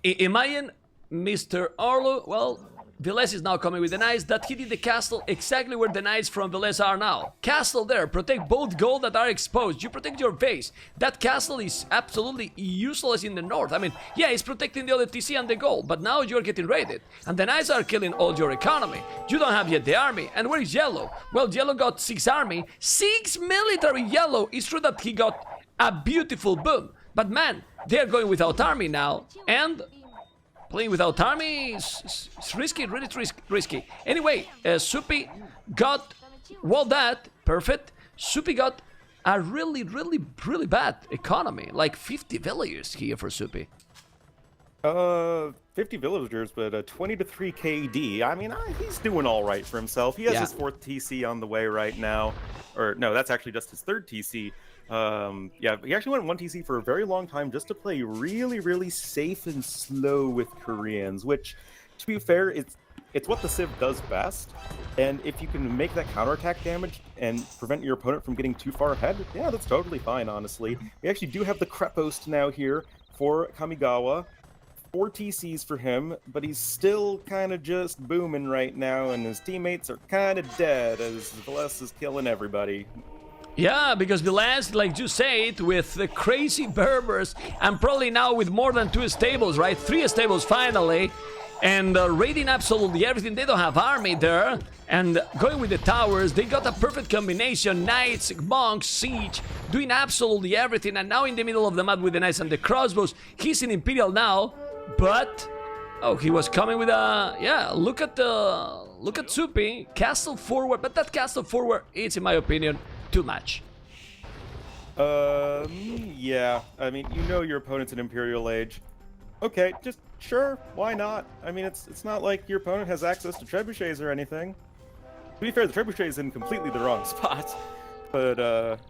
Imagine Mr. Ornlu, well, Velez is now coming with the knights, that he did the castle exactly where the knights from Velez are now. Castle there, protect both gold that are exposed, you protect your base. That castle is absolutely useless in the north. I mean, yeah, it's protecting the other TC and the gold, but now you're getting raided. And the knights are killing all your economy. You don't have yet the army. And where is Yellow? Well, Yellow got 6 army, 6 military Yellow. It's true that he got a beautiful boom. But man, they're going without army now, and playing without army is risky, really risky. Anyway, Supi got, well, that, perfect. Supi got a really bad economy, like 50 villagers here for Supi.
50 villagers, but 20 to 3 KD. I mean, he's doing all right for himself. He has his 4th TC on the way right now. Or, no, that's actually just his 3rd TC. Yeah, he actually went 1 TC for a very long time just to play really safe and slow with Koreans, which, to be fair, it's what the Civ does best. And if you can make that counterattack damage and prevent your opponent from getting too far ahead, yeah, that's totally fine, honestly. We actually do have the Krepost now here for Kamigawa. 4 TCs for him, but he's still kind of just booming right now, and his teammates are kind of dead as Velez is killing everybody.
Yeah, because Velez, like you said, with the crazy Berbers, and probably now with more than 2 stables, right? 3 stables finally, and raiding absolutely everything. They don't have army there, and going with the towers, they got a perfect combination. Knights, monks, siege, doing absolutely everything, and now in the middle of the map with the knights and the crossbows. He's in Imperial now, but oh, he was coming with a, yeah, look at Supi, castle forward, but that castle forward is, in my opinion, too much.
Yeah, I mean, you know your opponent's an Imperial Age. Okay, just sure, why not? I mean, it's not like your opponent has access to trebuchets or anything. To be fair, the trebuchet is in completely the wrong spot, but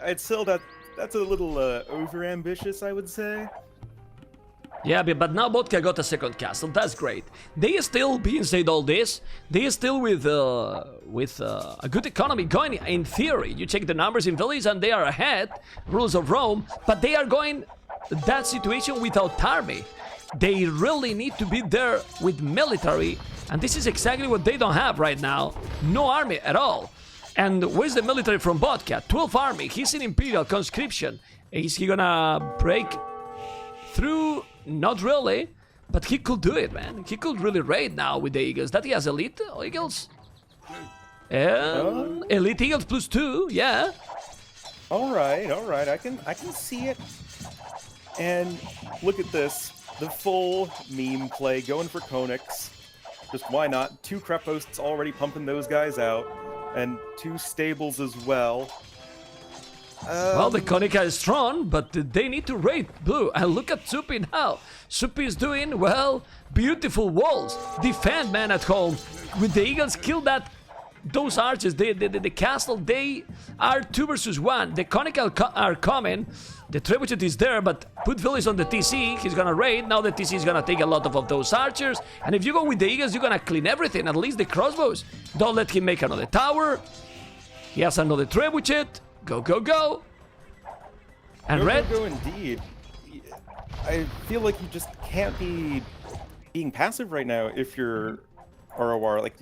I'd still that's a little over-ambitious, I would say.
Yeah, but now Vodka got a 2nd castle. That's great. They still, being said all this, they still with a good economy going. In theory, you check the numbers in village and they are ahead. Rules of Rome, but they are going that situation without army. They really need to be there with military, and this is exactly what they don't have right now. No army at all. And where's the military from Vodka? 12 army. He's in Imperial conscription. Is he gonna break through? Not really, but he could do it, man. He could really raid now with the Eagles. That he has elite Eagles. Elite Eagles +2, yeah.
All right. I can see it. And look at this, the full meme play going for Konix. Just why not? 2 Kreposts already pumping those guys out, and 2 stables as well.
Well, the Konica is strong, but they need to raid blue. And look at Supi now. Supi is doing, well, beautiful walls. Defend, man, at home. With the Eagles, kill those archers. The castle, they are 2 versus 1. The Konica are coming. The trebuchet is there, but put Villis on the TC. He's gonna raid. Now the TC is gonna take a lot of those archers. And if you go with the Eagles, you're gonna clean everything. At least the crossbows. Don't let him make another tower. He has another trebuchet. Go. And red?
Go indeed. I feel like you just can't be being passive right now if you're ROR. Like,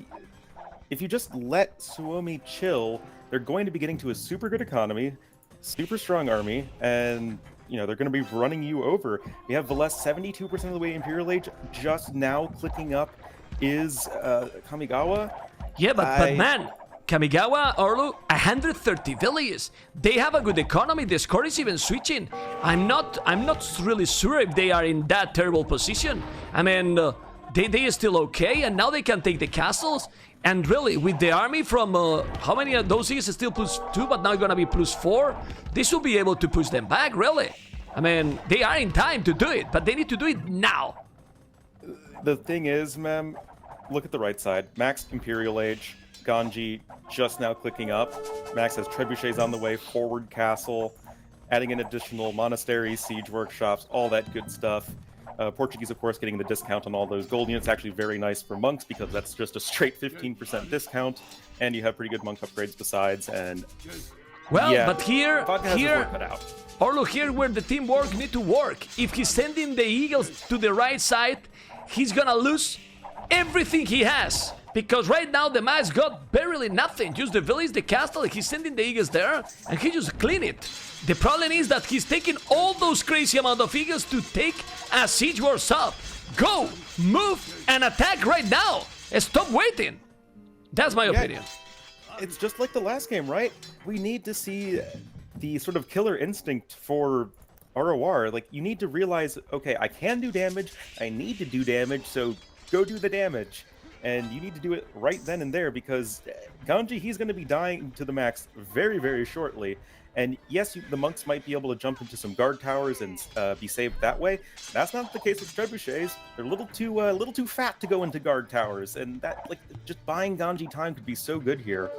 if you just let Suomi chill, they're going to be getting to a super good economy, super strong army, and, you know, they're going to be running you over. We have Velez 72% of the way Imperial Age. Just now clicking up is Kamigawa.
Yeah, but man, Kamigawa, Ornlu, 130 villages. They have a good economy. The score is even switching. I'm not really sure if they are in that terrible position. I mean, they are still okay, and now they can take the castles. And really, with the army from how many of those is still +2, but now gonna be +4. This will be able to push them back. Really, I mean, they are in time to do it, but they need to do it now.
The thing is, ma'am, look at the right side. Max Imperial Age. Ganji just now clicking up. Max has trebuchets on the way, forward castle. adding in additional monasteries, siege workshops, all that good stuff. Portuguese, of course, getting the discount on all those gold units. Actually very nice for monks because that's just a straight 15% discount, and you have pretty good monk upgrades besides. And
well,
yeah,
but here, Ornlu, here where the teamwork need to work. If he's sending the eagles to the right side, he's gonna lose everything he has. Because right now the Max got barely nothing. Just the village, the castle, he's sending the eagles there, and he just clean it. The problem is that he's taking all those crazy amount of eagles to take a siege wars up. Go, move, and attack right now. Stop waiting. That's my opinion.
It's just like the last game, right? We need to see the sort of killer instinct for ROR. Like, you need to realize, okay, I can do damage, I need to do damage, so go do the damage. And you need to do it right then and there because Ganji, he's going to be dying to the max very, very shortly. And yes, the monks might be able to jump into some guard towers and be saved that way. That's not the case with trebuchets. They're a little too fat to go into guard towers, and that, like, just buying Ganji time could be so good here.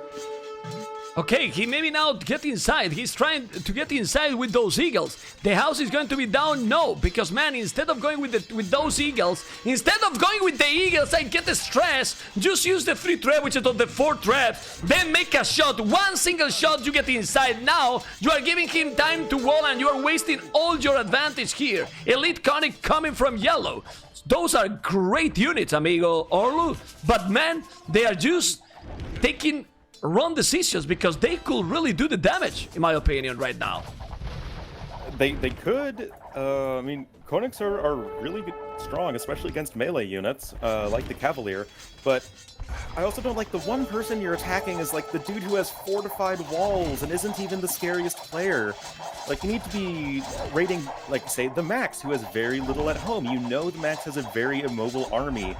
Okay, he maybe now get inside. He's trying to get inside with those eagles. The house is going to be down? No, because man, instead of going with those eagles, instead of going with the eagles, I get the stress. Just use the 3 trebuchets or the 4 trebs, then make a shot. One single shot, you get inside. Now you are giving him time to wall, and you are wasting all your advantage here. Elite Conic coming from yellow. Those are great units, amigo Ornlu. But man, they are just taking wrong decisions because they could really do the damage, in my opinion, right now.
They could. I mean, Conics are really strong, especially against melee units, like the Cavalier. But I also don't like the one person you're attacking is like the dude who has fortified walls and isn't even the scariest player. Like, you need to be raiding, like, say, the Max, who has very little at home. You know the Max has a very immobile army.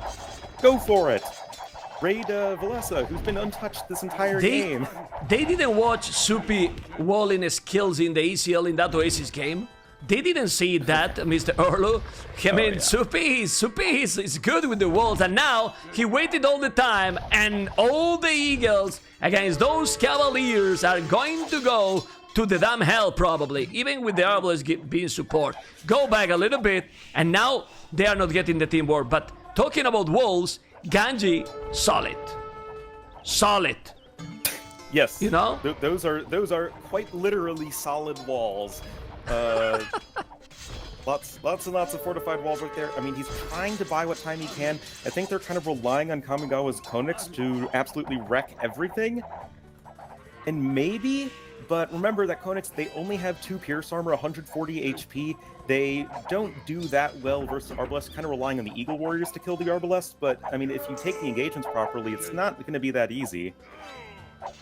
Go for it! Raid Valessa, who's been untouched this entire game.
They didn't watch Soupy walling his skills in the ECL in that Oasis game. They didn't see that, Mr. Ornlu. I mean, Soupy is good with the walls, and now he waited all the time, and all the eagles against those Cavaliers are going to go to the damn hell, probably, even with the Arbalest being support. Go back a little bit, and now they are not getting the teamwork. But talking about walls, Ganji, solid.
Yes.
You know?
Those are quite literally solid walls. Lots and lots of fortified walls right there. I mean, he's trying to buy what time he can. I think they're kind of relying on Kamigawa's Conics to absolutely wreck everything. And maybe, but remember that Conics, they only have 2 Pierce Armor, 140 HP. They don't do that well versus Arbalest, kind of relying on the Eagle Warriors to kill the Arbalest, but, I mean, if you take the engagements properly, it's not going to be that easy.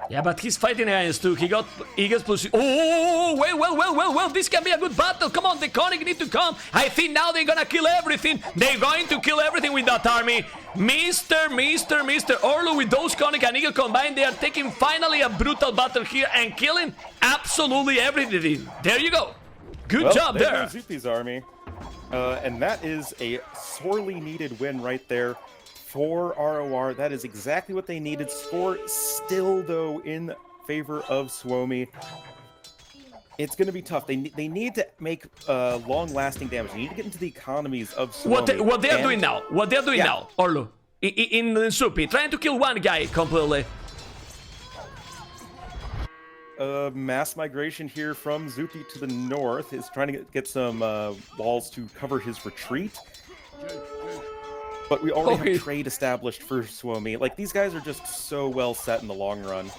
Yeah, but he's fighting against 2. He got Eagles plus... Oh, well, this can be a good battle. Come on, the Conic need to come. I think now they're gonna kill everything. They're going to kill everything with that army. Mr. Ornlu with those Conic and Eagle combined, they are taking finally a brutal battle here and killing absolutely everything. There you go. Good job there.
Zupi's army. And that is a sorely needed win right there for ROR. That is exactly what they needed. Score still, though, in favor of Suomi. It's going to be tough. They need to make long-lasting damage. They need to get into the economies of Suomi.
What they are doing now, Ornlu, in Soupy, trying to kill one guy completely.
Mass migration here from Zupi to the north is trying to get some walls to cover his retreat. But we already have trade established for Suomi. Like, these guys are just so well set in the long run.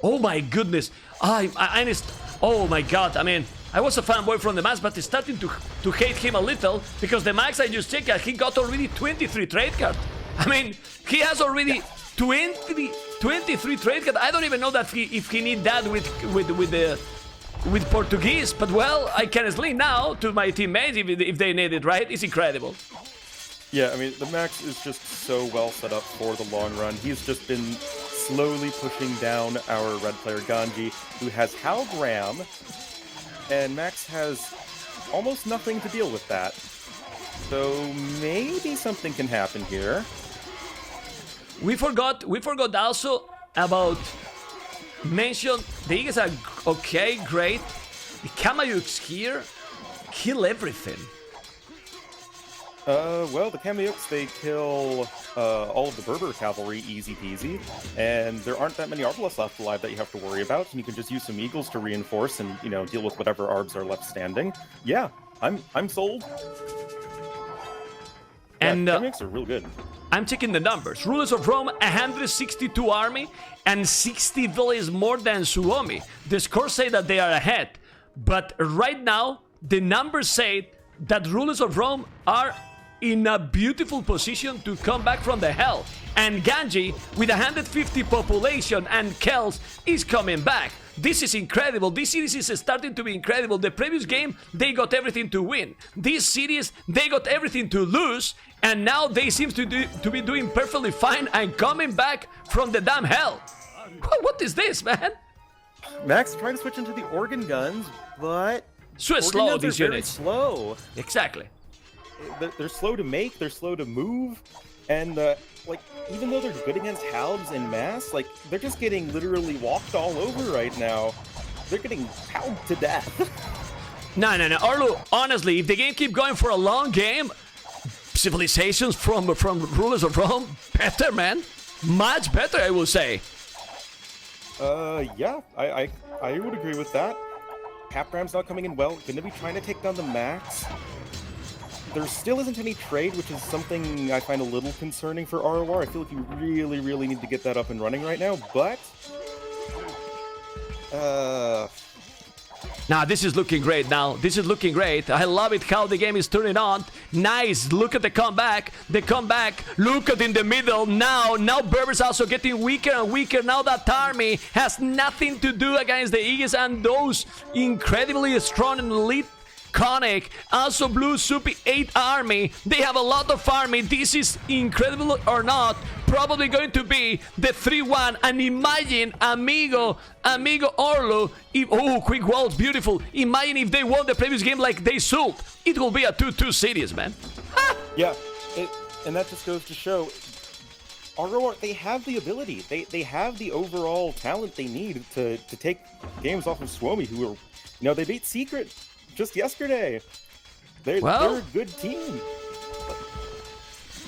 Oh my goodness. Oh my god. I mean, I was a fanboy from the Max, but it's starting to hate him a little because the Max I just checked, he got already 23 trade cards. I mean, he has already 23 trade cards. I don't even know that if he need that with Portuguese, but well, I can sling now to my teammates if they need it, right? It's incredible.
Yeah, I mean, the Max is just so well set up for the long run. He's just been slowly pushing down our red player Ganji, who has Hal Graham, and Max has almost nothing to deal with that. So maybe something can happen here.
We forgot also about mention the Eagles are okay, great, The Kamayuks here kill everything.
Well, the Kameyuks, they kill all of the Berber cavalry, easy peasy, and there aren't that many Arbalest left alive that you have to worry about, and you can just use some Eagles to reinforce and, you know, deal with whatever Arbs are left standing. Yeah, I'm sold.
And
Kameyuks are real good.
I'm checking the numbers. Rulers of Rome, 162 army and 60 villages more than Suomi. The scores say that they are ahead, but right now the numbers say that Rulers of Rome are in a beautiful position to come back from the hell. And Ganji, with 150 population and Kells, is coming back. This is incredible. This series is starting to be incredible. The previous game, they got everything to win. This series, they got everything to lose. And now they seem to be doing perfectly fine and coming back from the damn hell. What is this, man?
Max trying to switch into the organ guns, but...
So slow, these units.
Slow.
Exactly.
They're slow to make, they're slow to move, and like, even though they're good against halves in mass, like, they're just getting literally walked all over right now. They're getting pounded to death.
No. Ornlu, honestly, if the game keep going for a long game, civilizations from Rulers of Rome, better, man. Much better, I will say.
Yeah, I would agree with that. Capram's not coming in well, gonna be trying to take down the Max. There still isn't any trade, which is something I find a little concerning for ROR. I feel like you really, really need to get that up and running right now, but...
Now, this is looking great now. This is looking great. I love it how the game is turning on. Nice. Look at the comeback. The comeback. Look at in the middle. Now Berber's also getting weaker and weaker. Now that army has nothing to do against the Aegis and those incredibly strong and elite Conic, also Blue Soupy 8 army. They have a lot of army. This is incredible or not, probably going to be the 3-1. And imagine, amigo Ornlu, if, oh, quick walls, beautiful. Imagine if they won the previous game like they should. It will be a 2-2 series, man.
Yeah, and that just goes to show ROR, they have the ability. They have the overall talent they need to take games off of Suomi, who are, you know, they beat Secret just yesterday. They're a good team.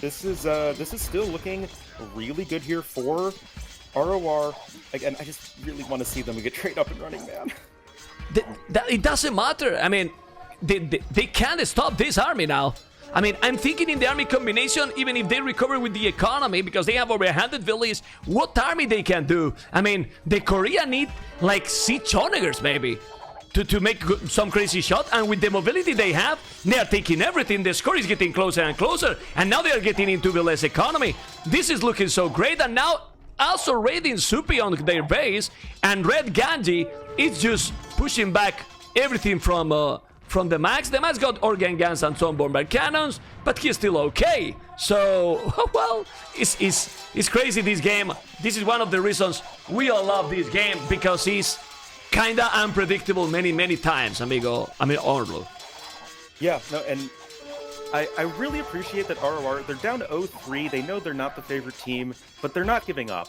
This is still looking really good here for ROR. Again, I just really want to see them get trade up and running, man.
It doesn't matter. I mean, they can't stop this army now. I mean, I'm thinking in the army combination, even if they recover with the economy, because they have over 100 villages, what army they can do? I mean, the Korea need like siege onagers maybe to make some crazy shot, and with the mobility they have, they are taking everything. The score is getting closer and closer, and now they are getting into village economy. This is looking so great, and now also raiding Supi on their base, and Red Ganji is just pushing back everything from the Max. The Max got organ guns and some bomber cannons, but he's still okay. So, well, it's crazy, this game. This is one of the reasons we all love this game, because it's kinda unpredictable many times, Ornlu.
Yeah, no, and I really appreciate that ROR, they're down to 0-3, they know they're not the favorite team, but they're not giving up.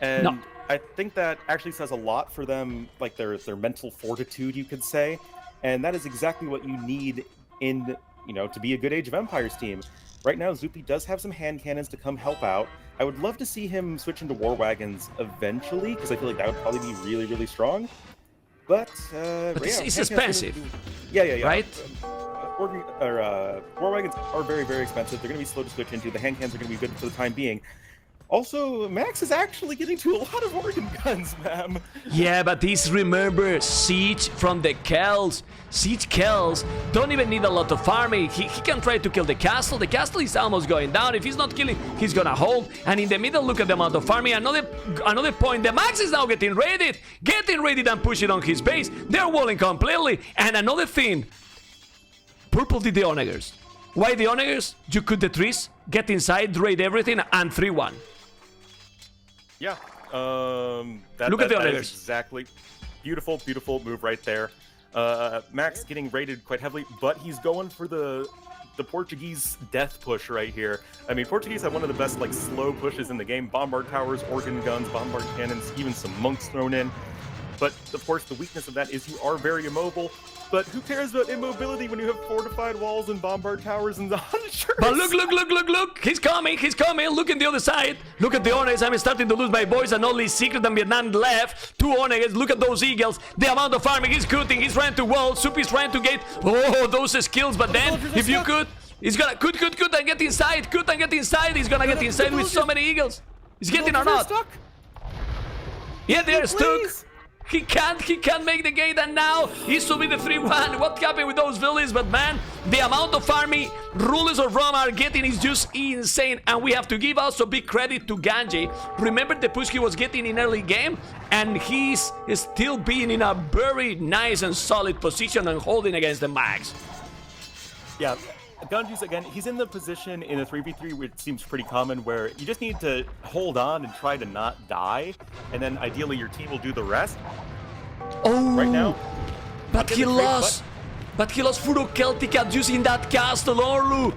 And no. I think that actually says a lot for them, like their mental fortitude, you could say. And that is exactly what you need in, you know, to be a good Age of Empires team. Right now, Zupi does have some hand cannons to come help out. I would love to see him switch into war wagons eventually, because I feel like that would probably be really strong. But
it's expensive.
Yeah.
Right?
War wagons are very expensive. They're going to be slow to switch into. The hand cannons are going to be good for the time being. Also, Max is actually getting to a lot of organ guns, ma'am.
Yeah, but this, remember, siege from the Kells. Siege Kells don't even need a lot of farming. He can try to kill the castle. The castle is almost going down. If he's not killing, he's gonna hold. And in the middle, look at the amount of farming. Another point, the Max is now getting raided and pushing on his base. They're walling completely. And another thing, Purple did the onagers. Why the onagers? You cut the trees, get inside, raid everything, and 3-1.
Yeah,
look at the
that
onagers.
Is exactly. Beautiful move right there. Max getting raided quite heavily, but he's going for the Portuguese death push right here. I mean, Portuguese have one of the best like slow pushes in the game. Bombard towers, organ guns, bombard cannons, even some monks thrown in. But of course, the weakness of that is you are very immobile. But who cares about immobility when you have fortified walls and bombard towers and the hunters?
But look! He's coming! Look at the other side. Look at the Onegas. I'm starting to lose my voice, and only Secret and Vietnam left. 2 Onegas. Look at those eagles. The amount of farming he's cutting. He's trying to wall. Soup is trying to get. Oh, those skills. But then, if you could, he's gonna cut and get inside. Cut and get inside. He's gonna get inside with so many eagles. He's getting or not? Yeah, they're stuck. He can't make the gate, and now he's to be the 3-1. What happened with those villains? But man, the amount of army rulers of Rome are getting is just insane. And we have to give also big credit to Ganji. Remember the push he was getting in early game, and he's still being in a very nice and solid position and holding against the max.
Yeah. Ganji's, again, he's in the position in a 3v3 which seems pretty common, where you just need to hold on and try to not die, and then ideally your team will do the rest.
Oh,
right now.
But he lost. But he lost Furo Celtica using that castle, Ornlu.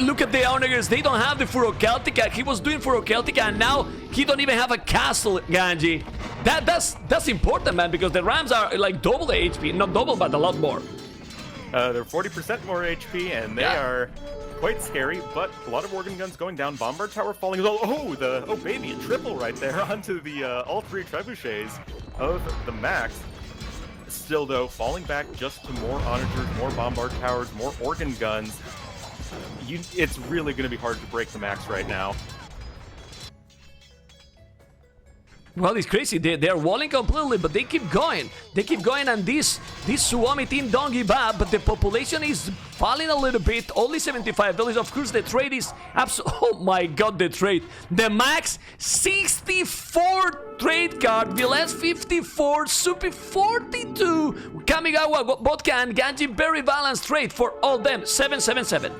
Look at the Onegas. They don't have the Furo Celtica. He was doing Furo Celtica, and now he don't even have a castle, Ganji. That's important, man, because the Rams are like double the HP. Not double, but a lot more.
They're 40% more HP, and they are quite scary, but a lot of organ guns going down. Bombard tower falling as well. Oh, baby, a triple right there onto the all 3 trebuchets of the max. Still, though, falling back just to more onagers, more bombard towers, more organ guns. It's really going to be hard to break the max right now.
Well, it's crazy. They're walling completely, but they keep going. They keep going, and this Suomi team don't give up, but the population is falling a little bit. Only 75 villages. Of course, the trade is absolutely... Oh my god, the trade. The max, 64 trade card. Villains, 54. Supi, 42. Kamigawa, Vodka, and Ganji, very balanced trade for all them. 777.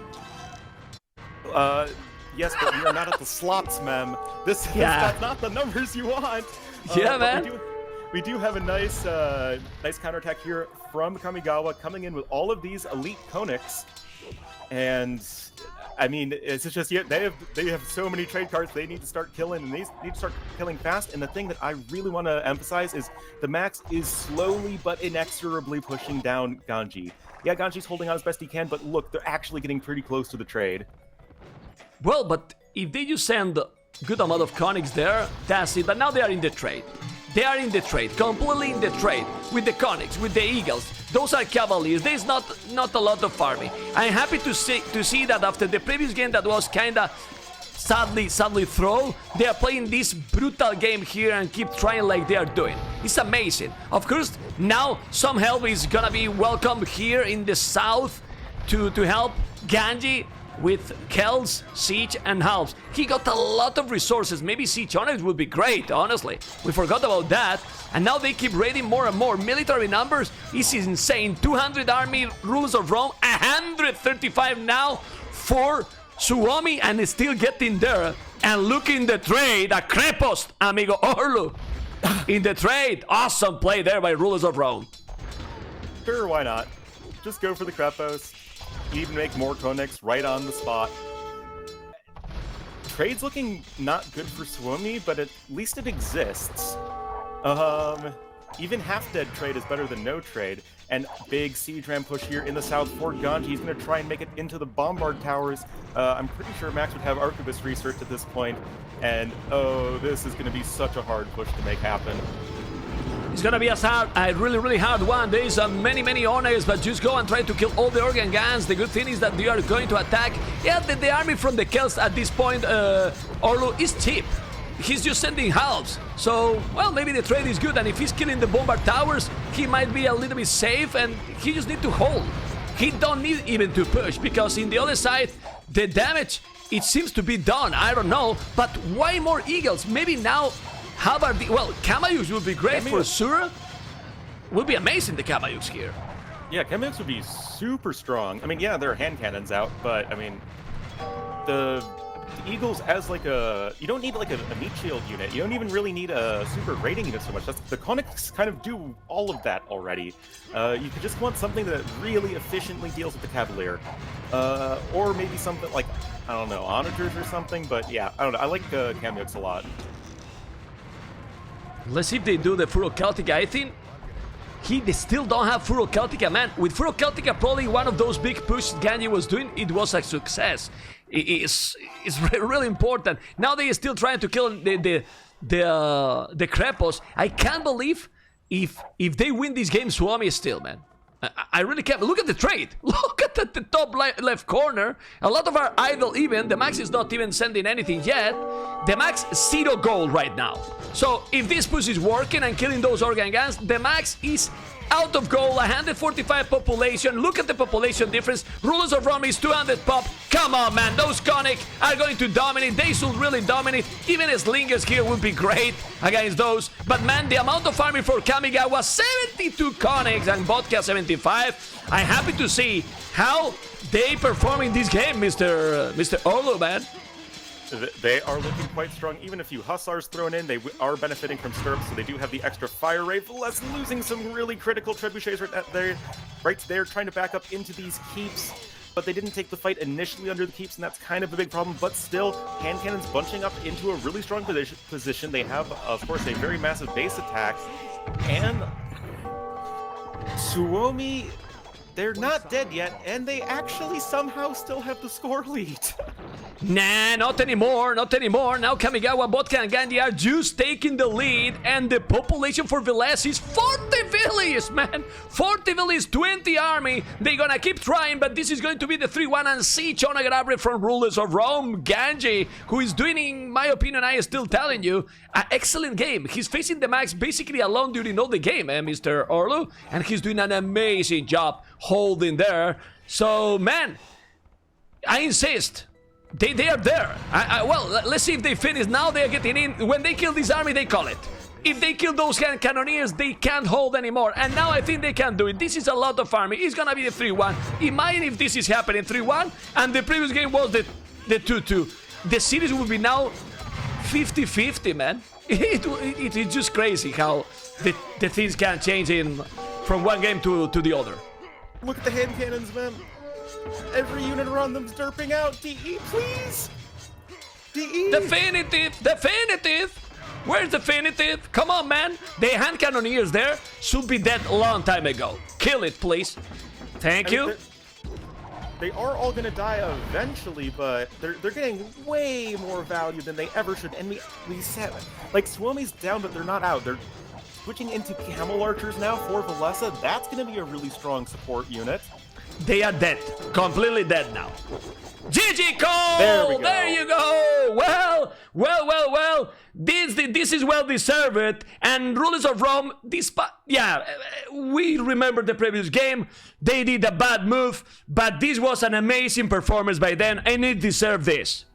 Yes, but we are not at the slots, ma'am. That's not the numbers you want.
Yeah, man.
We do have a nice counterattack here from Kamigawa, coming in with all of these elite Conics. And I mean, it's just they have so many trade cards they need to start killing, and they need to start killing fast. And the thing that I really want to emphasize is the max is slowly but inexorably pushing down Ganji. Yeah, Ganji's holding on as best he can, but look, they're actually getting pretty close to the trade.
Well, but if they just send a good amount of conics there, that's it. But now they are in the trade. They are in the trade, completely in the trade, with the conics, with the eagles. Those are cavaliers. There's not a lot of farming. I'm happy to see that after the previous game that was kinda sadly thrown, they are playing this brutal game here and keep trying like they are doing. It's amazing. Of course, now some help is gonna be welcome here in the south to help Ganji with Kells, Siege, and Halves. He got a lot of resources. Maybe Siege on it would be great, honestly. We forgot about that. And now they keep raiding more and more. Military numbers is insane. 200 army rulers of Rome, 135 now for Suomi, and it's still getting there. And look in the trade, a Krepos, amigo Ornlu. In the trade, awesome play there by rulers of Rome.
Sure, why not? Just go for the Krepos. Even make more Conics right on the spot. Trade's looking not good for Suomi, but at least it exists. Even half-dead trade is better than no trade. And big siege ram push here in the south for Ganji. He's going to try and make it into the bombard towers. I'm pretty sure Max would have Arquebus research at this point. And oh, this is going to be such a hard push to make happen.
It's gonna be a really hard one. There is many honors, but just go and try to kill all the organ guns. The good thing is that they are going to attack. Yeah, the army from the Kells at this point, Ornlu, is cheap. He's just sending halves. So, well, maybe the trade is good, and if he's killing the bombard towers, he might be a little bit safe, and he just need to hold. He don't need even to push, because in the other side, the damage, it seems to be done. I don't know, but why more eagles? Maybe now... How about the... Well, Kamayuks would be great for Sura. Would be amazing, the Kamayuks here.
Yeah, Kamayuks would be super strong. I mean, yeah, there are hand cannons out, but, I mean... The Eagles as, like, a... You don't need, like, a meat shield unit. You don't even really need a super raiding unit so much. The Conics kind of do all of that already. You could just want something that really efficiently deals with the Cavalier. Or maybe something like, I don't know, Onagers or something, but yeah, I don't know. I like Kamayuks a lot.
Let's see if they do the Furo Celtica. I think they still don't have Furo Celtica, man. With Furo Celtica, probably one of those big pushes Ganji was doing, it was a success. It's really important. Now they are still trying to kill the Krepos. I can't believe if they win this game, Suomi still, man. I really can't. Look at the trade. Look at the top left corner. A lot of our idle even. The Max is not even sending anything yet. The Max 0 gold right now. So if this push is working and killing those organ guns, the Max is out of gold. 145 population. Look at the population difference. Rulers of Rome is 200 pop. Come on, man. Those Conic are going to dominate. They should really dominate. Even Slingers here would be great against those. But man, the amount of farming for Kamigawa, 72 Conics and Vodka 75. I'm happy to see how they perform in this game, Mr. Ornlu, man.
They are looking quite strong. Even a few Hussars thrown in, they are benefiting from stirrups, so they do have the extra fire rate. Less losing some really critical trebuchets right there, trying to back up into these keeps. But they didn't take the fight initially under the keeps, and that's kind of a big problem. But still, hand cannons bunching up into a really strong position. They have, of course, a very massive base attack. And Suomi, they're not dead yet, and they actually somehow still have the score lead.
Nah, not anymore, not anymore. Now Kamigawa, Vodka, and Gandhi are just taking the lead, and the population for Velez is 40 villages, man. 40 villages, 20 army. They're gonna keep trying, but this is going to be the 3-1 and siege on Agrabre from Rulers of Rome. Ganji, who is doing, in my opinion, I am still telling you, an excellent game. He's facing the Max basically alone during all the game, Mr. Ornlu, and he's doing an amazing job holding there. So, man, I insist. They are there. Well, let's see if they finish. Now they are getting in. When they kill this army, they call it. If they kill those cannoneers, they can't hold anymore. And now I think they can do it. This is a lot of farming. It's gonna be the 3-1. Imagine if this is happening 3-1, and the previous game was the 2-2. The series will be now 50-50, man. It's just crazy how the things can change from one game to the other.
Look at the hand cannons, man. Every unit around them's derping out. DE, please! DE!
Definitive! Definitive! Where's Definitive? Come on, man! The hand cannoneers there should be dead a long time ago. Kill it, please. Thank you.
They are all gonna die eventually, but they're getting way more value than they ever should. And we said, like, Suomi's down, but they're not out. They're switching into Camel Archers now for Velesa. That's gonna be a really strong support unit.
They are dead. Completely dead now. GG Cole!
There we go.
There you go! Well. This is well deserved. And Rulers of Rome, we remember the previous game. They did a bad move, but this was an amazing performance by them, and it deserved this.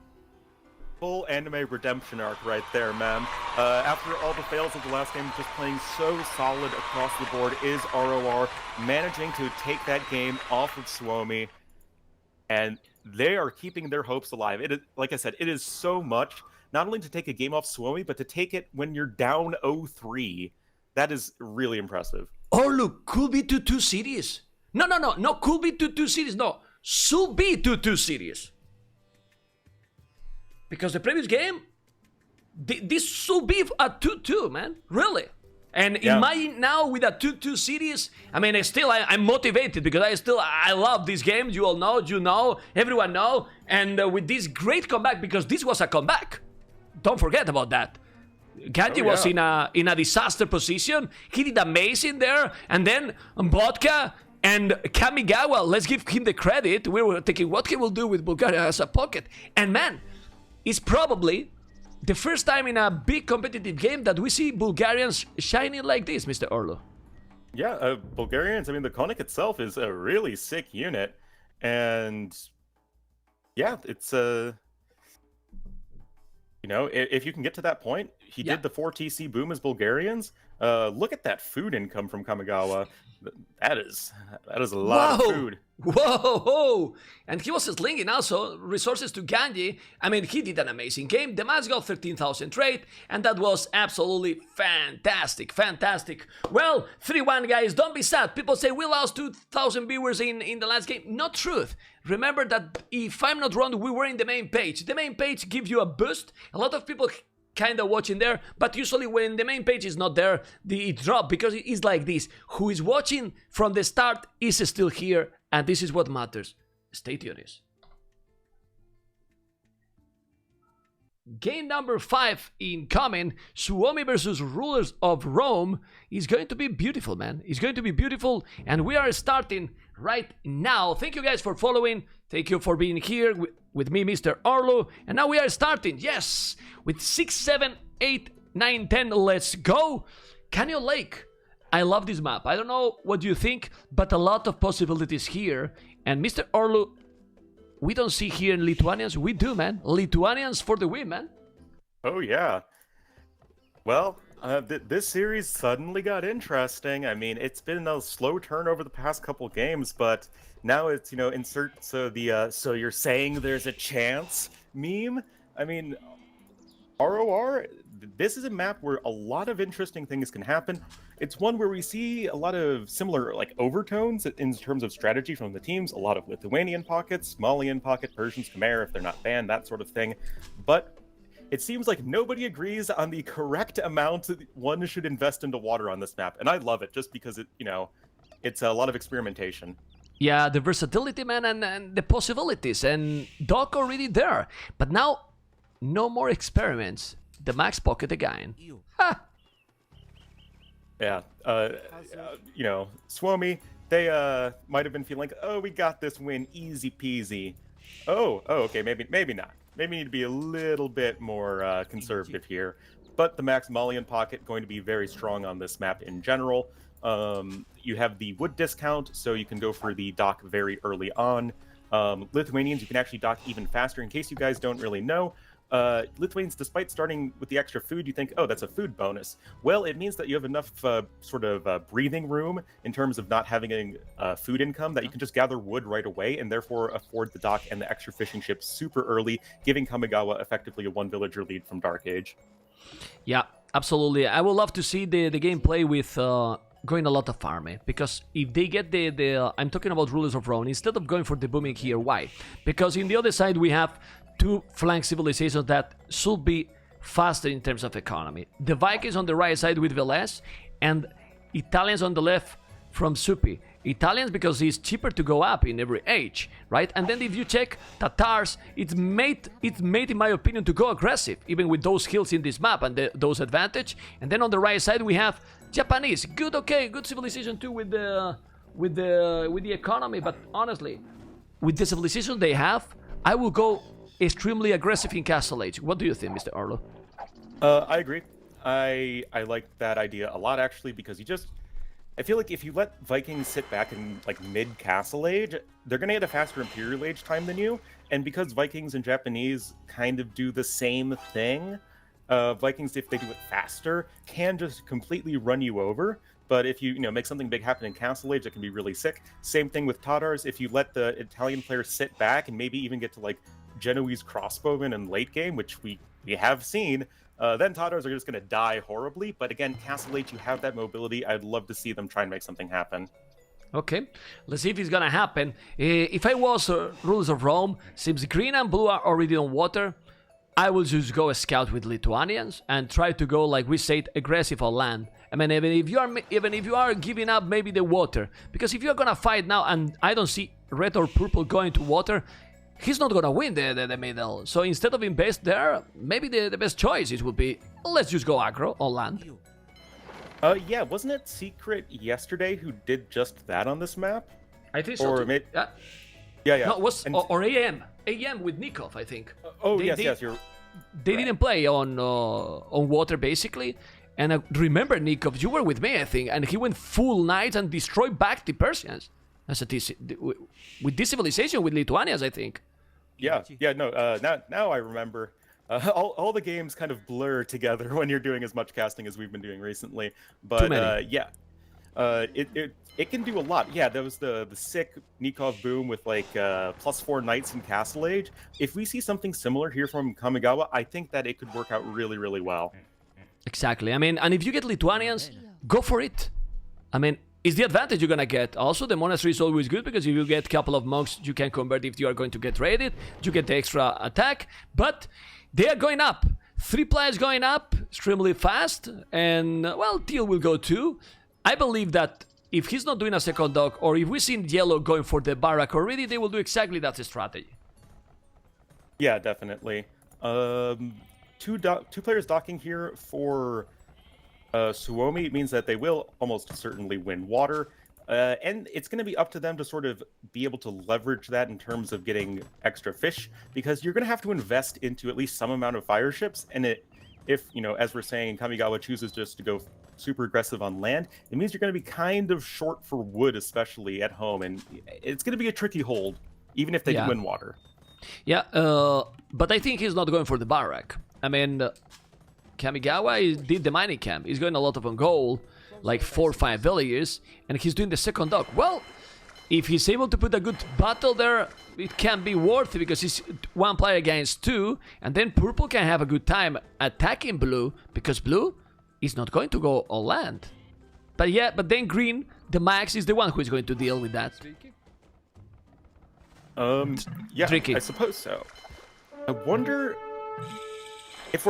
Full anime redemption arc right there, man. After all the fails of the last game, just playing so solid across the board is ROR, managing to take that game off of Suomi, and they are keeping their hopes alive. It is, like I said, it is so much, not only to take a game off Suomi, but to take it when you're down 0-3. That is really impressive.
Oh, look, could be 2-2 series. No, could be 2-2 series. No, should be 2-2 series. Because the previous game, this should be a 2-2, man. Really. And imagine now with a 2-2 series. I mean, I'm motivated because I love this game. You all know, everyone know. And with this great comeback, because this was a comeback. Don't forget about that. Ganji was in a disaster position. He did amazing there. And then Vodka and Kamigawa, let's give him the credit. We were thinking what he will do with Bulgaria as a pocket. And man, it's probably the first time in a big competitive game that we see Bulgarians shining like this, Mr. Ornlu.
Yeah, Bulgarians, I mean, the Conic itself is a really sick unit. And yeah, it's you know, if you can get to that point, he did the 4 TC boom as Bulgarians. Look at that food income from Kamigawa. That is a lot of food.
Whoa! And he was slinging also resources to Ganji. I mean, he did an amazing game. The match got 13,000 trade, and that was absolutely fantastic. Well, 3-1, guys. Don't be sad. People say we lost 2,000 viewers in the last game. Not truth. Remember that if I'm not wrong, we were in the main page. The main page gives you a boost. A lot of people kind of watching there, but usually when the main page is not there, it drops because it is like this. Who is watching from the start is still here, and this is what matters. Stay tuned. Game number 5 incoming, Suomi versus Rulers of Rome, is going to be beautiful, man. It's going to be beautiful, and we are starting right now. Thank you guys for following. Thank you for being here with me, Mr. Ornlu. And now we are starting, yes, with 6, 7, 8, 9, 10. Let's go. Canyon Lake. I love this map. I don't know what you think, but a lot of possibilities here. And Mr. Ornlu, we don't see here in Lithuanians. We do, man. Lithuanians for the win, man.
Oh, yeah. Well, this series suddenly got interesting. I mean, it's been a slow turn over the past couple games, but now it's, you know, insert so you're saying there's a chance meme. I mean, ROR, this is a map where a lot of interesting things can happen. It's one where we see a lot of similar like overtones in terms of strategy from the teams, a lot of Lithuanian pockets, Malian pocket, Persians, Khmer if they're not banned, that sort of thing. But it seems like nobody agrees on the correct amount one should invest into water on this map, and I love it just because it, you know, it's a lot of experimentation.
Yeah, the versatility, man, and the possibilities, and Doc already there. But now, no more experiments. The max pocket again. Ha!
Yeah, you know, Suomi, they might have been feeling like, oh, we got this win easy peasy. Oh, okay, maybe not. Maybe need to be a little bit more conservative here. But the max Malian pocket going to be very strong on this map in general. You have the wood discount, so you can go for the dock very early on. Lithuanians, you can actually dock even faster. In case you guys don't really know, Lithuanians, despite starting with the extra food, you think, oh, that's a food bonus. Well, it means that you have enough breathing room in terms of not having a food income that you can just gather wood right away and therefore afford the dock and the extra fishing ships super early, giving Kamigawa effectively a one villager lead from Dark Age.
Yeah, absolutely. I would love to see the gameplay with going a lot of farming, because if they get the I'm talking about Rulers of Rome, instead of going for the booming here, why? Because in the other side we have two flank civilizations that should be faster in terms of economy. The Vikings on the right side with Velez, and Italians on the left from Supi. Italians because it's cheaper to go up in every age, right? And then if you check Tatars, it's made in my opinion to go aggressive, even with those hills in this map and those advantage. And then on the right side we have Japanese, good civilization too with the economy, but honestly, with the civilization they have, I will go extremely aggressive in Castle Age. What do you think, Mr. Ornlu?
I agree. I like that idea a lot, actually, because I feel like if you let Vikings sit back in like mid Castle Age, they're gonna get a faster Imperial Age time than you. And because Vikings and Japanese kind of do the same thing, Vikings, if they do it faster, can just completely run you over. But if you make something big happen in Castle Age, that can be really sick. Same thing with Tatars. If you let the Italian players sit back and maybe even get to like Genoese crossbowmen in late game, which we have seen, then Tatars are just going to die horribly. But again, Castle Age, you have that mobility. I'd love to see them try and make something happen.
Okay, let's see if it's gonna happen. If I was Rulers of Rome, since green and blue are already on water, I will just go a scout with Lithuanians and try to go, like we said, aggressive on land. I mean, even if you are giving up maybe the water, because if you're gonna fight now and I don't see red or purple going to water, he's not gonna win the middle. So instead of invest there, maybe the best choice would be, let's just go aggro on land.
Yeah, wasn't it Secret yesterday who did just that on this map?
I think so.
Or
too.
Yeah.
No, it was or AM with Nikov, I think.
Yes, you're.
They didn't play on water basically, and I remember Nikov, you were with me, I think, and he went full knights and destroyed back the Persians. That's with this civilization with Lithuanians, I think.
Yeah. No. Now I remember. All the games kind of blur together when you're doing as much casting as we've been doing recently. But it can do a lot. Yeah, that was the sick Nikov boom with like +4 knights in Castle Age. If we see something similar here from Kamigawa, I think that it could work out really, really well.
Exactly. I mean, and if you get Lithuanians, go for it. I mean, it's the advantage you're gonna get. Also, the monastery is always good because if you get a couple of monks, you can convert if you are going to get raided. You get the extra attack, but they are going up. 3 players going up extremely fast, and well, Teal will go too. I believe that if he's not doing a second dock, or if we see yellow going for the barrack already, they will do exactly that strategy.
Yeah, definitely. Two players docking here for Suomi means that they will almost certainly win water. And it's going to be up to them to sort of be able to leverage that in terms of getting extra fish, because you're going to have to invest into at least some amount of fire ships. And if, you know, as we're saying, Kamigawa chooses just to go super aggressive on land, it means you're going to be kind of short for wood, especially at home. And it's going to be a tricky hold, even if they can win water.
Yeah, but I think he's not going for the barrack. I mean, Kamigawa did the mining camp. He's going a lot of on goal, like 4 or 5 villages, and he's doing the second dock. Well, if he's able to put a good battle there, it can be worth it, because he's 1 player against 2, and then purple can have a good time attacking blue, because blue is not going to go on land. But yeah, but then green, the max, is the one who is going to deal with that.
Yeah,
Tricky.
I suppose so. I wonder if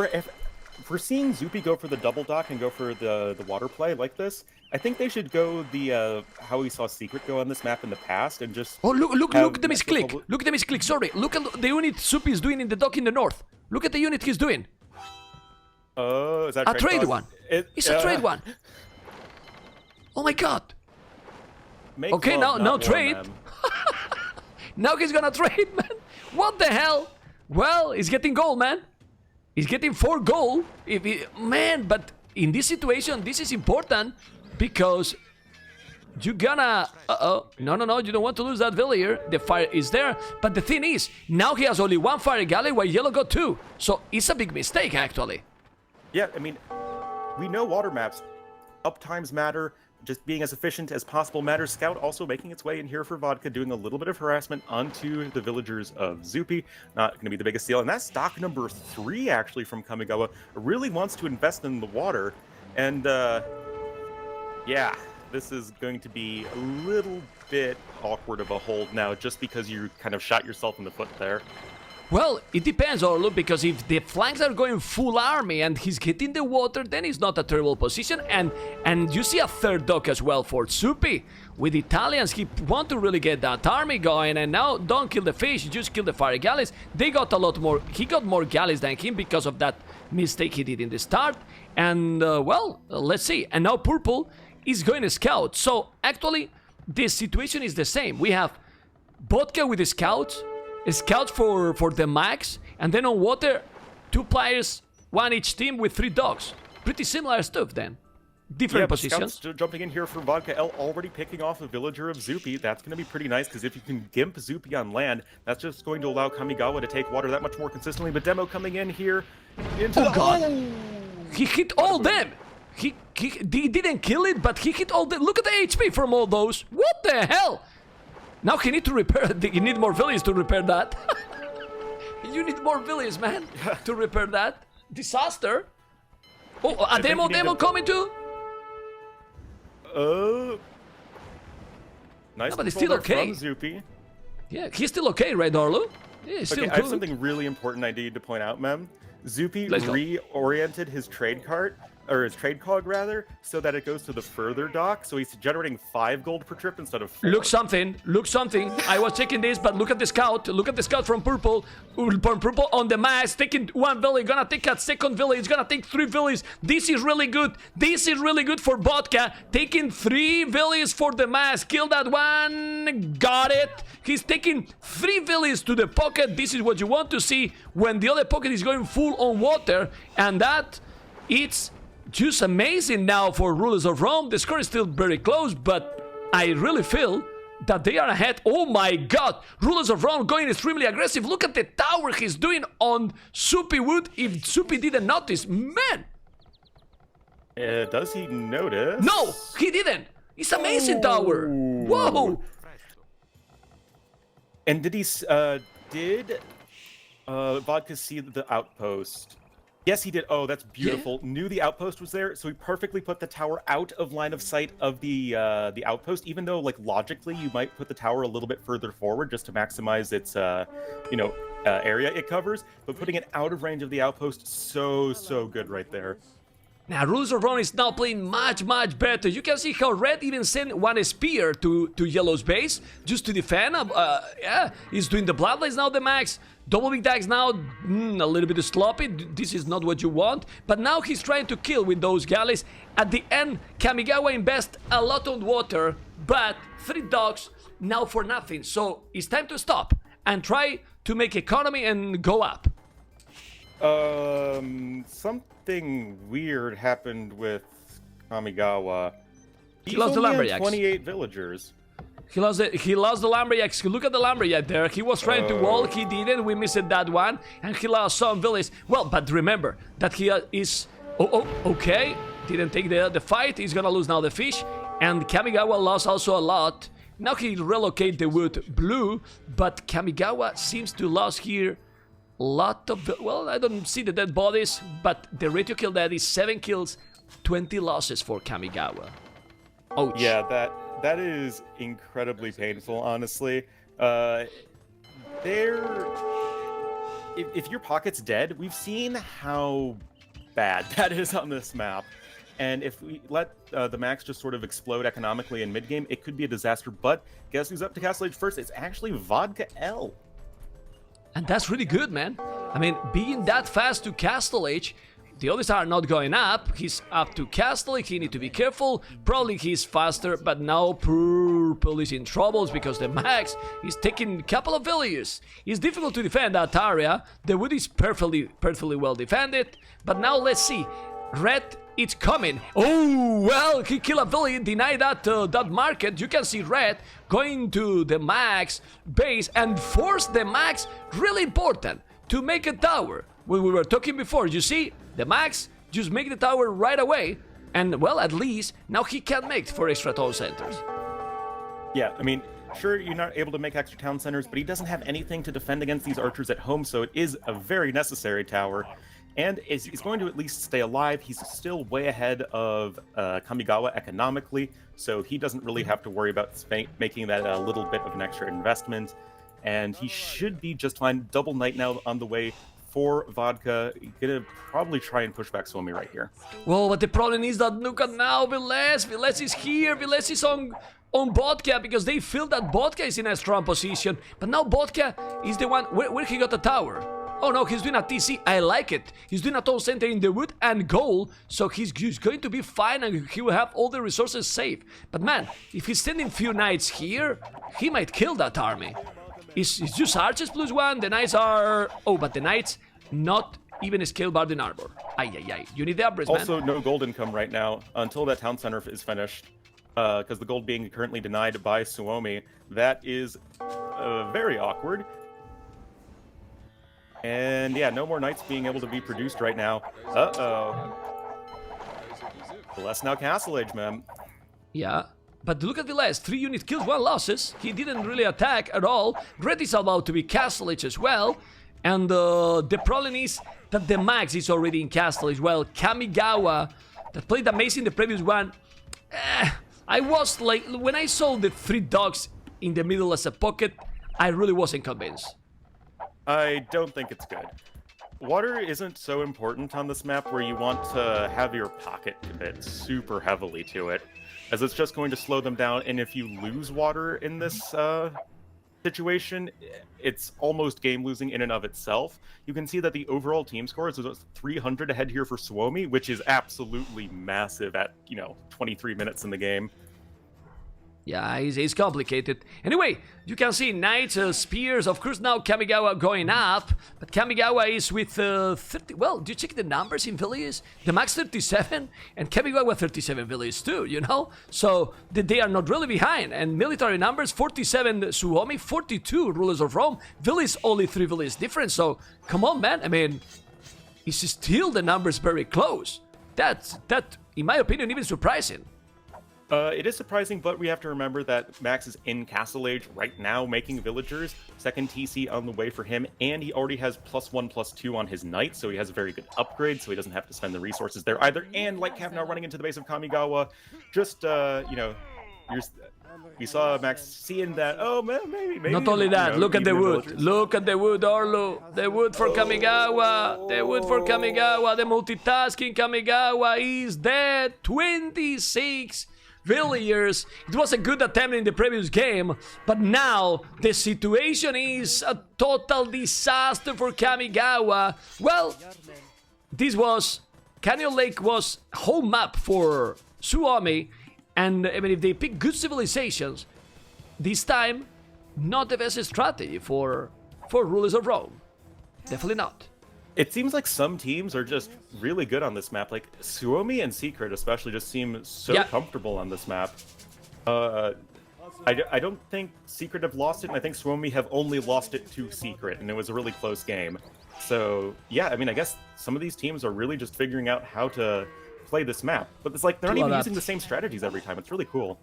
we're seeing Zupi go for the double dock and go for the water play like this. I think they should go the how we saw Secret go on this map in the past and just.
Oh, look at the misclick! Look at the misclick. Sorry, look at the unit Zupi is doing in the dock in the north. Look at the unit he's doing.
Oh, is that
A trade one? It's a trade one. Oh my god. Okay, now trade. Now he's gonna trade, man. What the hell? Well, he's getting gold, man. He's getting 4 gold. Man, but in this situation, this is important, because you're gonna... No, you don't want to lose that villager. The fire is there. But the thing is, now he has only 1 fire galley, while yellow got 2. So it's a big mistake, actually.
Yeah, I mean, we know water maps. Uptimes matter. Just being as efficient as possible matters. Scout also making its way in here for Vodka, doing a little bit of harassment onto the villagers of Zupi. Not going to be the biggest deal. And that's stock number 3, actually, from Kamigawa. Really wants to invest in the water. And, yeah, this is going to be a little bit awkward of a hold now, just because you kind of shot yourself in the foot there.
Well, it depends, Ornlu, because if the flanks are going full army and he's hitting the water, then it's not a terrible position. And you see a 3rd dock as well for Zupi. With Italians, he want to really get that army going, and now don't kill the fish, just kill the fire galleys. They got a lot more, he got more galleys than him because of that mistake he did in the start. And, well, let's see. And now purple is going to scout. So, actually, the situation is the same. We have Vodka with the scouts, a scout for the max, and then on water, 2 players, 1 each team with 3 dogs. Pretty similar stuff then. Different positions.
Scouts jumping in here for Vodka L, already picking off a villager of Zupi. That's going to be pretty nice, because if you can gimp Zupi on land, that's just going to allow Kamigawa to take water that much more consistently. But Demo coming in here into
God. He hit all them. He didn't kill it, but he hit all them. Look at the HP from all those. What the hell? Now he need to repair. You need more villages to repair that. You need more villages, man, to repair that. Disaster. Oh, a demo coming too.
Nice.
No, but it's still okay.
From Zupi.
Yeah, he's still okay, right, Ornlu? Yeah, he's still
I
good.
have something really important I need to point out, Mem. Zupi reoriented his trade cart, or his trade cog rather, so that it goes to the further dock. So he's generating 5 gold per trip instead of 4.
Look something. I was checking this, but look at the scout. Look at the scout from purple. From purple on the mass, taking 1 village, gonna take a 2nd village, gonna take 3 villages. This is really good. This is really good for Vodka. Taking 3 villages for the mass. Kill that one. Got it. He's taking 3 villages to the pocket. This is what you want to see when the other pocket is going full on water, and that it's just amazing now for Rulers of Rome. The score is still very close, but I really feel that they are ahead. Oh my god, Rulers of Rome going extremely aggressive. Look at the tower he's doing on Zupi Wood. If Zupi didn't notice, man.
Does he notice?
No, he didn't. It's amazing tower. Whoa.
And did Vodka see the outpost? Yes, he did. Oh, that's beautiful. Yeah. Knew the outpost was there, so he perfectly put the tower out of line of sight of the outpost. Even though, like, logically, you might put the tower a little bit further forward just to maximize its, area it covers, but putting it out of range of the outpost, so good right there.
Now, Rulers of Rome is now playing much better. You can see how Red even sent one spear to Yellow's base just to defend. Yeah, he's doing the Bloodlines now, the max. Double big dags now, a little bit sloppy. This is not what you want. But now he's trying to kill with those galleys. At the end, Kamigawa invests a lot on water, but 3 dogs now for nothing. So it's time to stop and try to make economy and go up.
Something weird happened with Kamigawa.
He lost the Lumberjacks.
28 villagers.
He lost the Lumberjacks. Look at the Lumberjack there. He was trying to wall. He didn't. We missed that one. And he lost some villages. Well, but remember that he is... okay. Didn't take the fight. He's gonna lose now the fish. And Kamigawa lost also a lot. Now he relocate the wood blue. But Kamigawa seems to lose here lot of... Well, I don't see the dead bodies. But the ratio kill that is 7 kills, 20 losses for Kamigawa. Ouch.
Yeah, that is incredibly painful, honestly. If your pocket's dead, we've seen how bad that is on this map. And if we let the max just sort of explode economically in mid-game, it could be a disaster. But guess who's up to Castle Age first? It's actually Vodka L.
And that's really good, man. I mean, being that fast to Castle Age, the others are not going up. He's up to Castle Age. He need to be careful. Probably he's faster, but now Purple is in troubles because the max is taking a couple of villages. It's difficult to defend that area. The wood is perfectly well defended. But now let's see. Red, it's coming. Oh, well, he killed a village, denied that market. You can see Red going to the max base and force the max, really important, to make a tower. When we were talking before, you see, the max just make the tower right away. And, well, at least now he can make 4 extra town centers.
Yeah, I mean, sure, you're not able to make extra town centers, but he doesn't have anything to defend against these archers at home, so it is a very necessary tower. And he's going to at least stay alive. He's still way ahead of Kamigawa economically, so he doesn't really have to worry about making that a little bit of an extra investment. And he should be just fine. Double Knight now on the way for Vodka. Gonna probably try and push back Suomi right here.
Well, but the problem is that look at now Viles is here. Viles is on Vodka because they feel that Vodka is in a strong position. But now Vodka is the one where he got the tower. Oh no, he's doing a TC. I like it. He's doing a town center in the wood and gold, so he's going to be fine and he will have all the resources safe. But man, if he's sending few knights here, he might kill that army. It's just archers +1. The knights are... Oh, but the knights not even scale bard in armor. Ay. You need the upgrades, man.
Also, no gold income right now until that town center is finished. Because the gold being currently denied by Suomi. That is very awkward. And yeah, no more knights being able to be produced right now. Uh-oh. Bless now Castle Age, man.
Yeah. But look at Viles, 3 unit kills, 1 losses. He didn't really attack at all. Red is about to be Castle Age as well. And the problem is that the max is already in Castle Age. Well, Kamigawa, that played amazing the previous one. I was like, when I saw the 3 dogs in the middle as a pocket, I really wasn't convinced.
I don't think it's good. Water isn't so important on this map where you want to have your pocket commit super heavily to it, as it's just going to slow them down, and if you lose water in this situation, it's almost game-losing in and of itself. You can see that the overall team score is 300 ahead here for Suomi, which is absolutely massive at, 23 minutes in the game.
Yeah, it's complicated. Anyway, you can see knights, spears. Of course, now Kamigawa going up. But Kamigawa is with 30... Well, do you check the numbers in villages? The max 37 and Kamigawa 37 villages too, So they are not really behind. And military numbers, 47 Suomi, 42 Rulers of Rome. Villages, only 3 villages different. So, come on, man. I mean, it's still the numbers very close. That, in my opinion, even surprising.
It is surprising, but we have to remember that Max is in Castle Age right now, making villagers. Second TC on the way for him, and he already has +1/+2 on his knight, so he has a very good upgrade, so he doesn't have to spend the resources there either. And Light Cav now running into the base of Kamigawa, just, we saw Max seeing that. Oh man, maybe.
Not only that, look at the
even
wood. Look at the wood, Ornlu. The wood for Kamigawa. The wood for Kamigawa. The multitasking Kamigawa is dead. 26 villagers. It was a good attempt in the previous game, but now the situation is a total disaster for Kamigawa. Well, this was... Canyon Lake was home map for Suomi, and I mean, if they pick good civilizations, this time, not the best strategy for Rulers of Rome. Definitely not.
It seems like some teams are just really good on this map. Like Suomi and Secret especially just seem so comfortable on this map. I don't think Secret have lost it, and I think Suomi have only lost it to Secret, and it was a really close game. So, yeah, I mean, I guess some of these teams are really just figuring out how to play this map. But it's like, they're not even using the same strategies every time. It's really cool.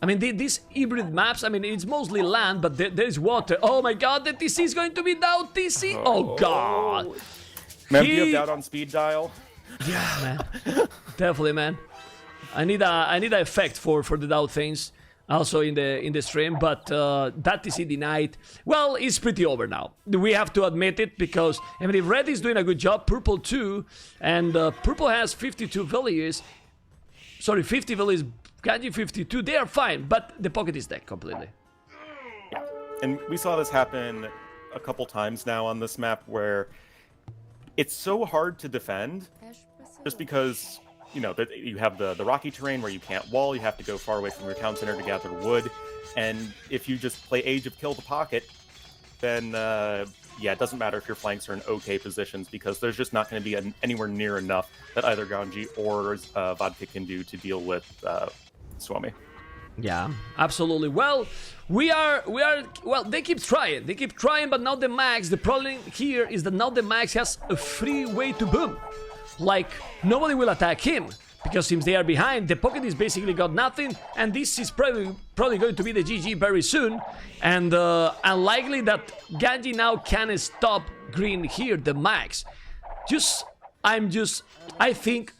I mean, these hybrid maps, I mean, it's mostly land, but there's water. Oh my god, the TC is going to be down, TC! Oh god!
Man, do you have doubt on speed dial?
Yeah, man. Definitely, man. I need a effect for the doubt things. Also in the stream, but that TC denied. Well, it's pretty over now. We have to admit it, because I mean, if Red is doing a good job, Purple too, and Purple has 52 villages. Sorry, 50 villages, Ganji 52. They are fine, but the pocket is dead completely.
Yeah, and we saw this happen a couple times now on this map, where it's so hard to defend, just because. You know, that you have the rocky terrain where you can't wall, you have to go far away from your town center to gather wood, and if you just play Age of Kill the Pocket, then, yeah, it doesn't matter if your flanks are in okay positions, because there's just not going to be anywhere near enough that either Ganji or Vodka can do to deal with Suomi.
Yeah, absolutely. Well, well, they keep trying, but now the Max, the problem here is that now the Max has a free way to boom. Like, nobody will attack him, because since they are behind, the pocket is basically got nothing, and this is probably going to be the GG very soon, and unlikely that Ganji now can stop green here, the Max. I think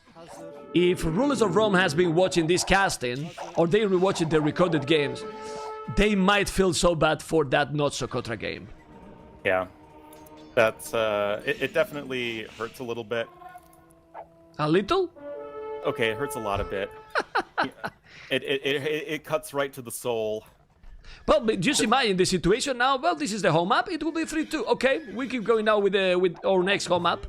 if Rulers of Rome has been watching this casting, or they rewatching the recorded games, they might feel so bad for that not Socotra game.
Yeah, that's, it definitely hurts a little bit.
A little?
Okay, it hurts a lot a bit. It cuts right to the soul.
Well, but just imagine the situation now. Well, this is the home map. It will be 3-2. Okay, we keep going now with our next home map.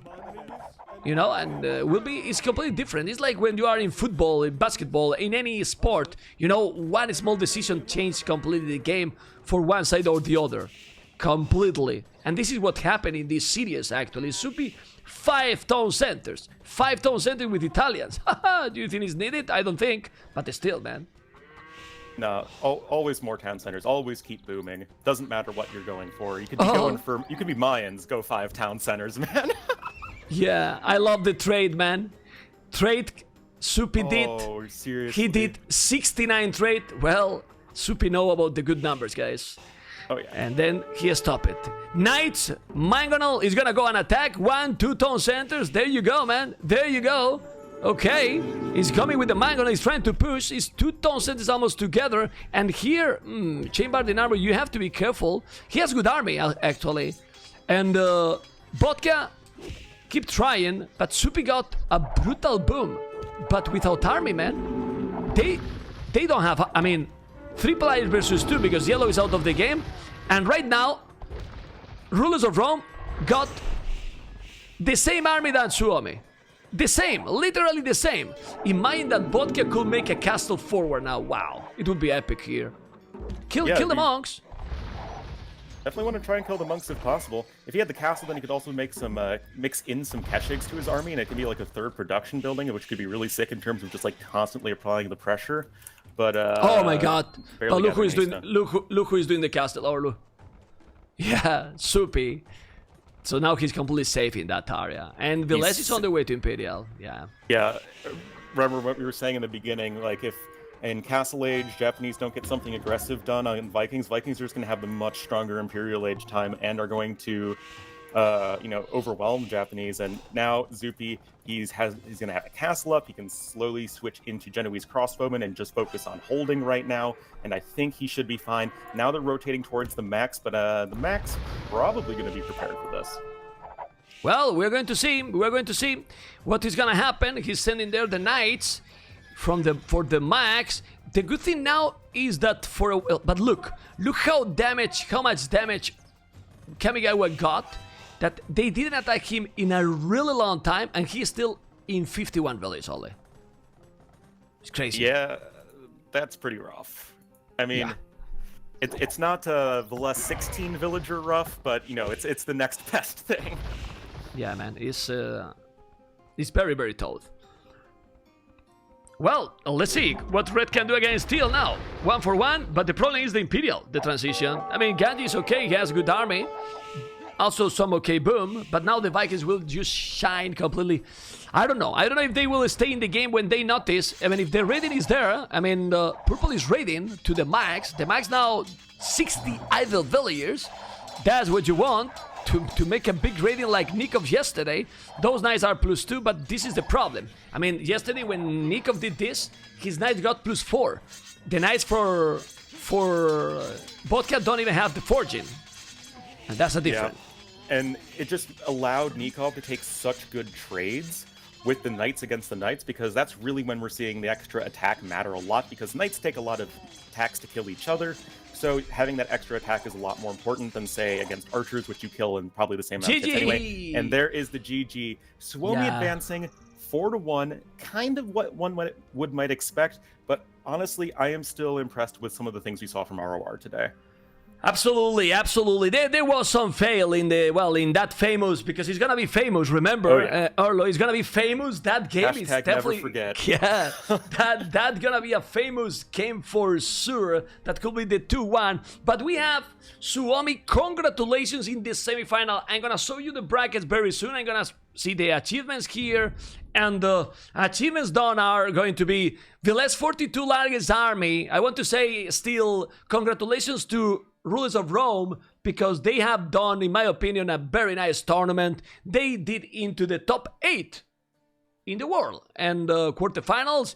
You know, and it's completely different. It's like when you are in football, in basketball, in any sport. You know, one small decision changes completely the game for one side or the other. Completely. And this is what happened in this series, actually. Supi, 5 town centers. 5 town centers with Italians. Haha, do you think it's needed? I don't think. But still, man.
No, always more town centers. Always keep booming. Doesn't matter what you're going for. You could be going for... You could be Mayans. Go 5 town centers, man.
Yeah, I love the trade, man. Trade Supi did.
Oh, seriously?
He did 69 trade. Well, Supi know about the good numbers, guys.
Oh, yeah.
And then he stopped it. Knights, Mangonel is gonna go and attack 1-2 town centers. There you go, man. There you go. Okay, he's coming with the Mangonel. He's trying to push. He's 2 town centers almost together. And here, Chamber in armor, you have to be careful. He has good army, actually. And Vodka, keep trying. But Supi got a brutal boom. But without army, man. They don't have... I mean... 3 players versus 2 because yellow is out of the game. And right now, Rulers of Rome got the same army than Suomi. The same, literally the same. Imagine that Vodka could make a castle forward now. Wow, it would be epic here. Kill the monks.
Definitely want to try and kill the monks if possible. If he had the castle, then he could also make some mix in some keshigs to his army, and it could be like a 3rd production building, which could be really sick in terms of just like constantly applying the pressure. But
oh my god! But look who is doing look who is doing the castle, Ornlu. Yeah, Supi. So now he's completely safe in that area, and Viles is on the way to Imperial. Yeah.
Yeah. Remember what we were saying in the beginning? Like if in Castle Age, Japanese don't get something aggressive done on Vikings, Vikings are just going to have the much stronger Imperial Age time and are going to overwhelm Japanese. And now Zupi, he's gonna have a castle up. He can slowly switch into Genoese crossbowman and just focus on holding right now. And I think he should be fine. Now they're rotating towards the Max, but the Max probably gonna be prepared for this.
Well, we're going to see. We're going to see what is going to happen. He's sending there the knights for the Max. The good thing now is that but look how much damage Kamigawa got. That they didn't attack him in a really long time, and he's still in 51 village only. It's crazy.
Yeah, that's pretty rough. I mean. Yeah. It's not the less 16 villager rough, but it's the next best thing.
Yeah, man, it's very, very tough. Well, let's see what Red can do against Steel now. 1 for 1, but the problem is the Imperial, the transition. I mean, Ganji is okay, he has a good army. Also some okay boom, but now the Vikings will just shine completely. I don't know if they will stay in the game when they notice. I mean, if the raiding is there, I mean, Purple is raiding to the Max. The Max now 60 idle villagers. That's what you want. To make a big rating like Nikov yesterday. Those knights are +2, but this is the problem. I mean, yesterday when Nikov did this, his knights got +4. The knights for Vodka don't even have the forging. And that's a difference.
Yeah. And it just allowed Nikov to take such good trades with the knights against the knights, because that's really when we're seeing the extra attack matter a lot, because knights take a lot of attacks to kill each other. So having that extra attack is a lot more important than, say, against archers, which you kill in probably the same amount of hits anyway. And there is the GG. Suomi advancing 4-1, kind of what one might expect. But honestly, I am still impressed with some of the things we saw from ROR today.
Absolutely, absolutely. There was some fail in that famous, because he's gonna be famous. Remember, Ornlu, he's gonna be famous. That game is definitely
never forget.
Yeah, that gonna be a famous game for sure. That could be the 2-1. But we have Suomi. Congratulations in this semifinal. I'm gonna show you the brackets very soon. I'm gonna see the achievements here, and the achievements done are going to be the less 42 largest army. I want to say still congratulations to Rulers of Rome, because they have done, in my opinion, a very nice tournament. They did into the top 8 in the world, and quarterfinals,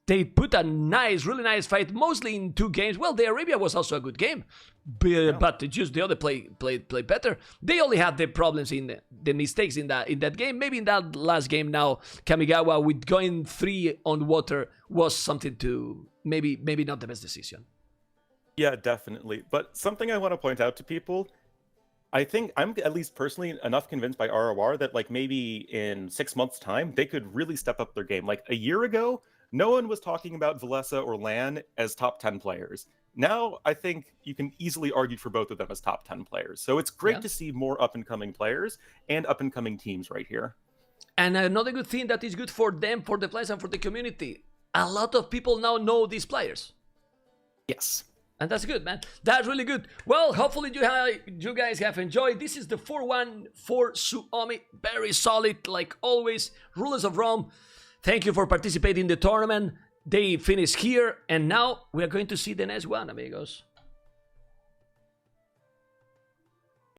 they put a really nice fight, mostly in 2 games. Well, the Arabia was also a good game, but just the other played better. They only had the problems in the mistakes in that game. Maybe in that last game now, Kamigawa with going 3 on water was something to maybe not the best decision.
Yeah, definitely. But something I want to point out to people, I think I'm at least personally enough convinced by ROR that like maybe in 6 months' time, they could really step up their game. Like a year ago, no one was talking about Valesa or Lan as top 10 players. Now, I think you can easily argue for both of them as top 10 players. So it's great to see more up-and-coming players and up-and-coming teams right here.
And another good thing that is good for them, for the players, and for the community, a lot of people now know these players.
Yes.
And that's good, man. That's really good. Well, hopefully you guys have enjoyed. This is the 4-1 for Suomi. Very solid, like always. Rulers of Rome, thank you for participating in the tournament. They finished here, and now we are going to see the next one, amigos.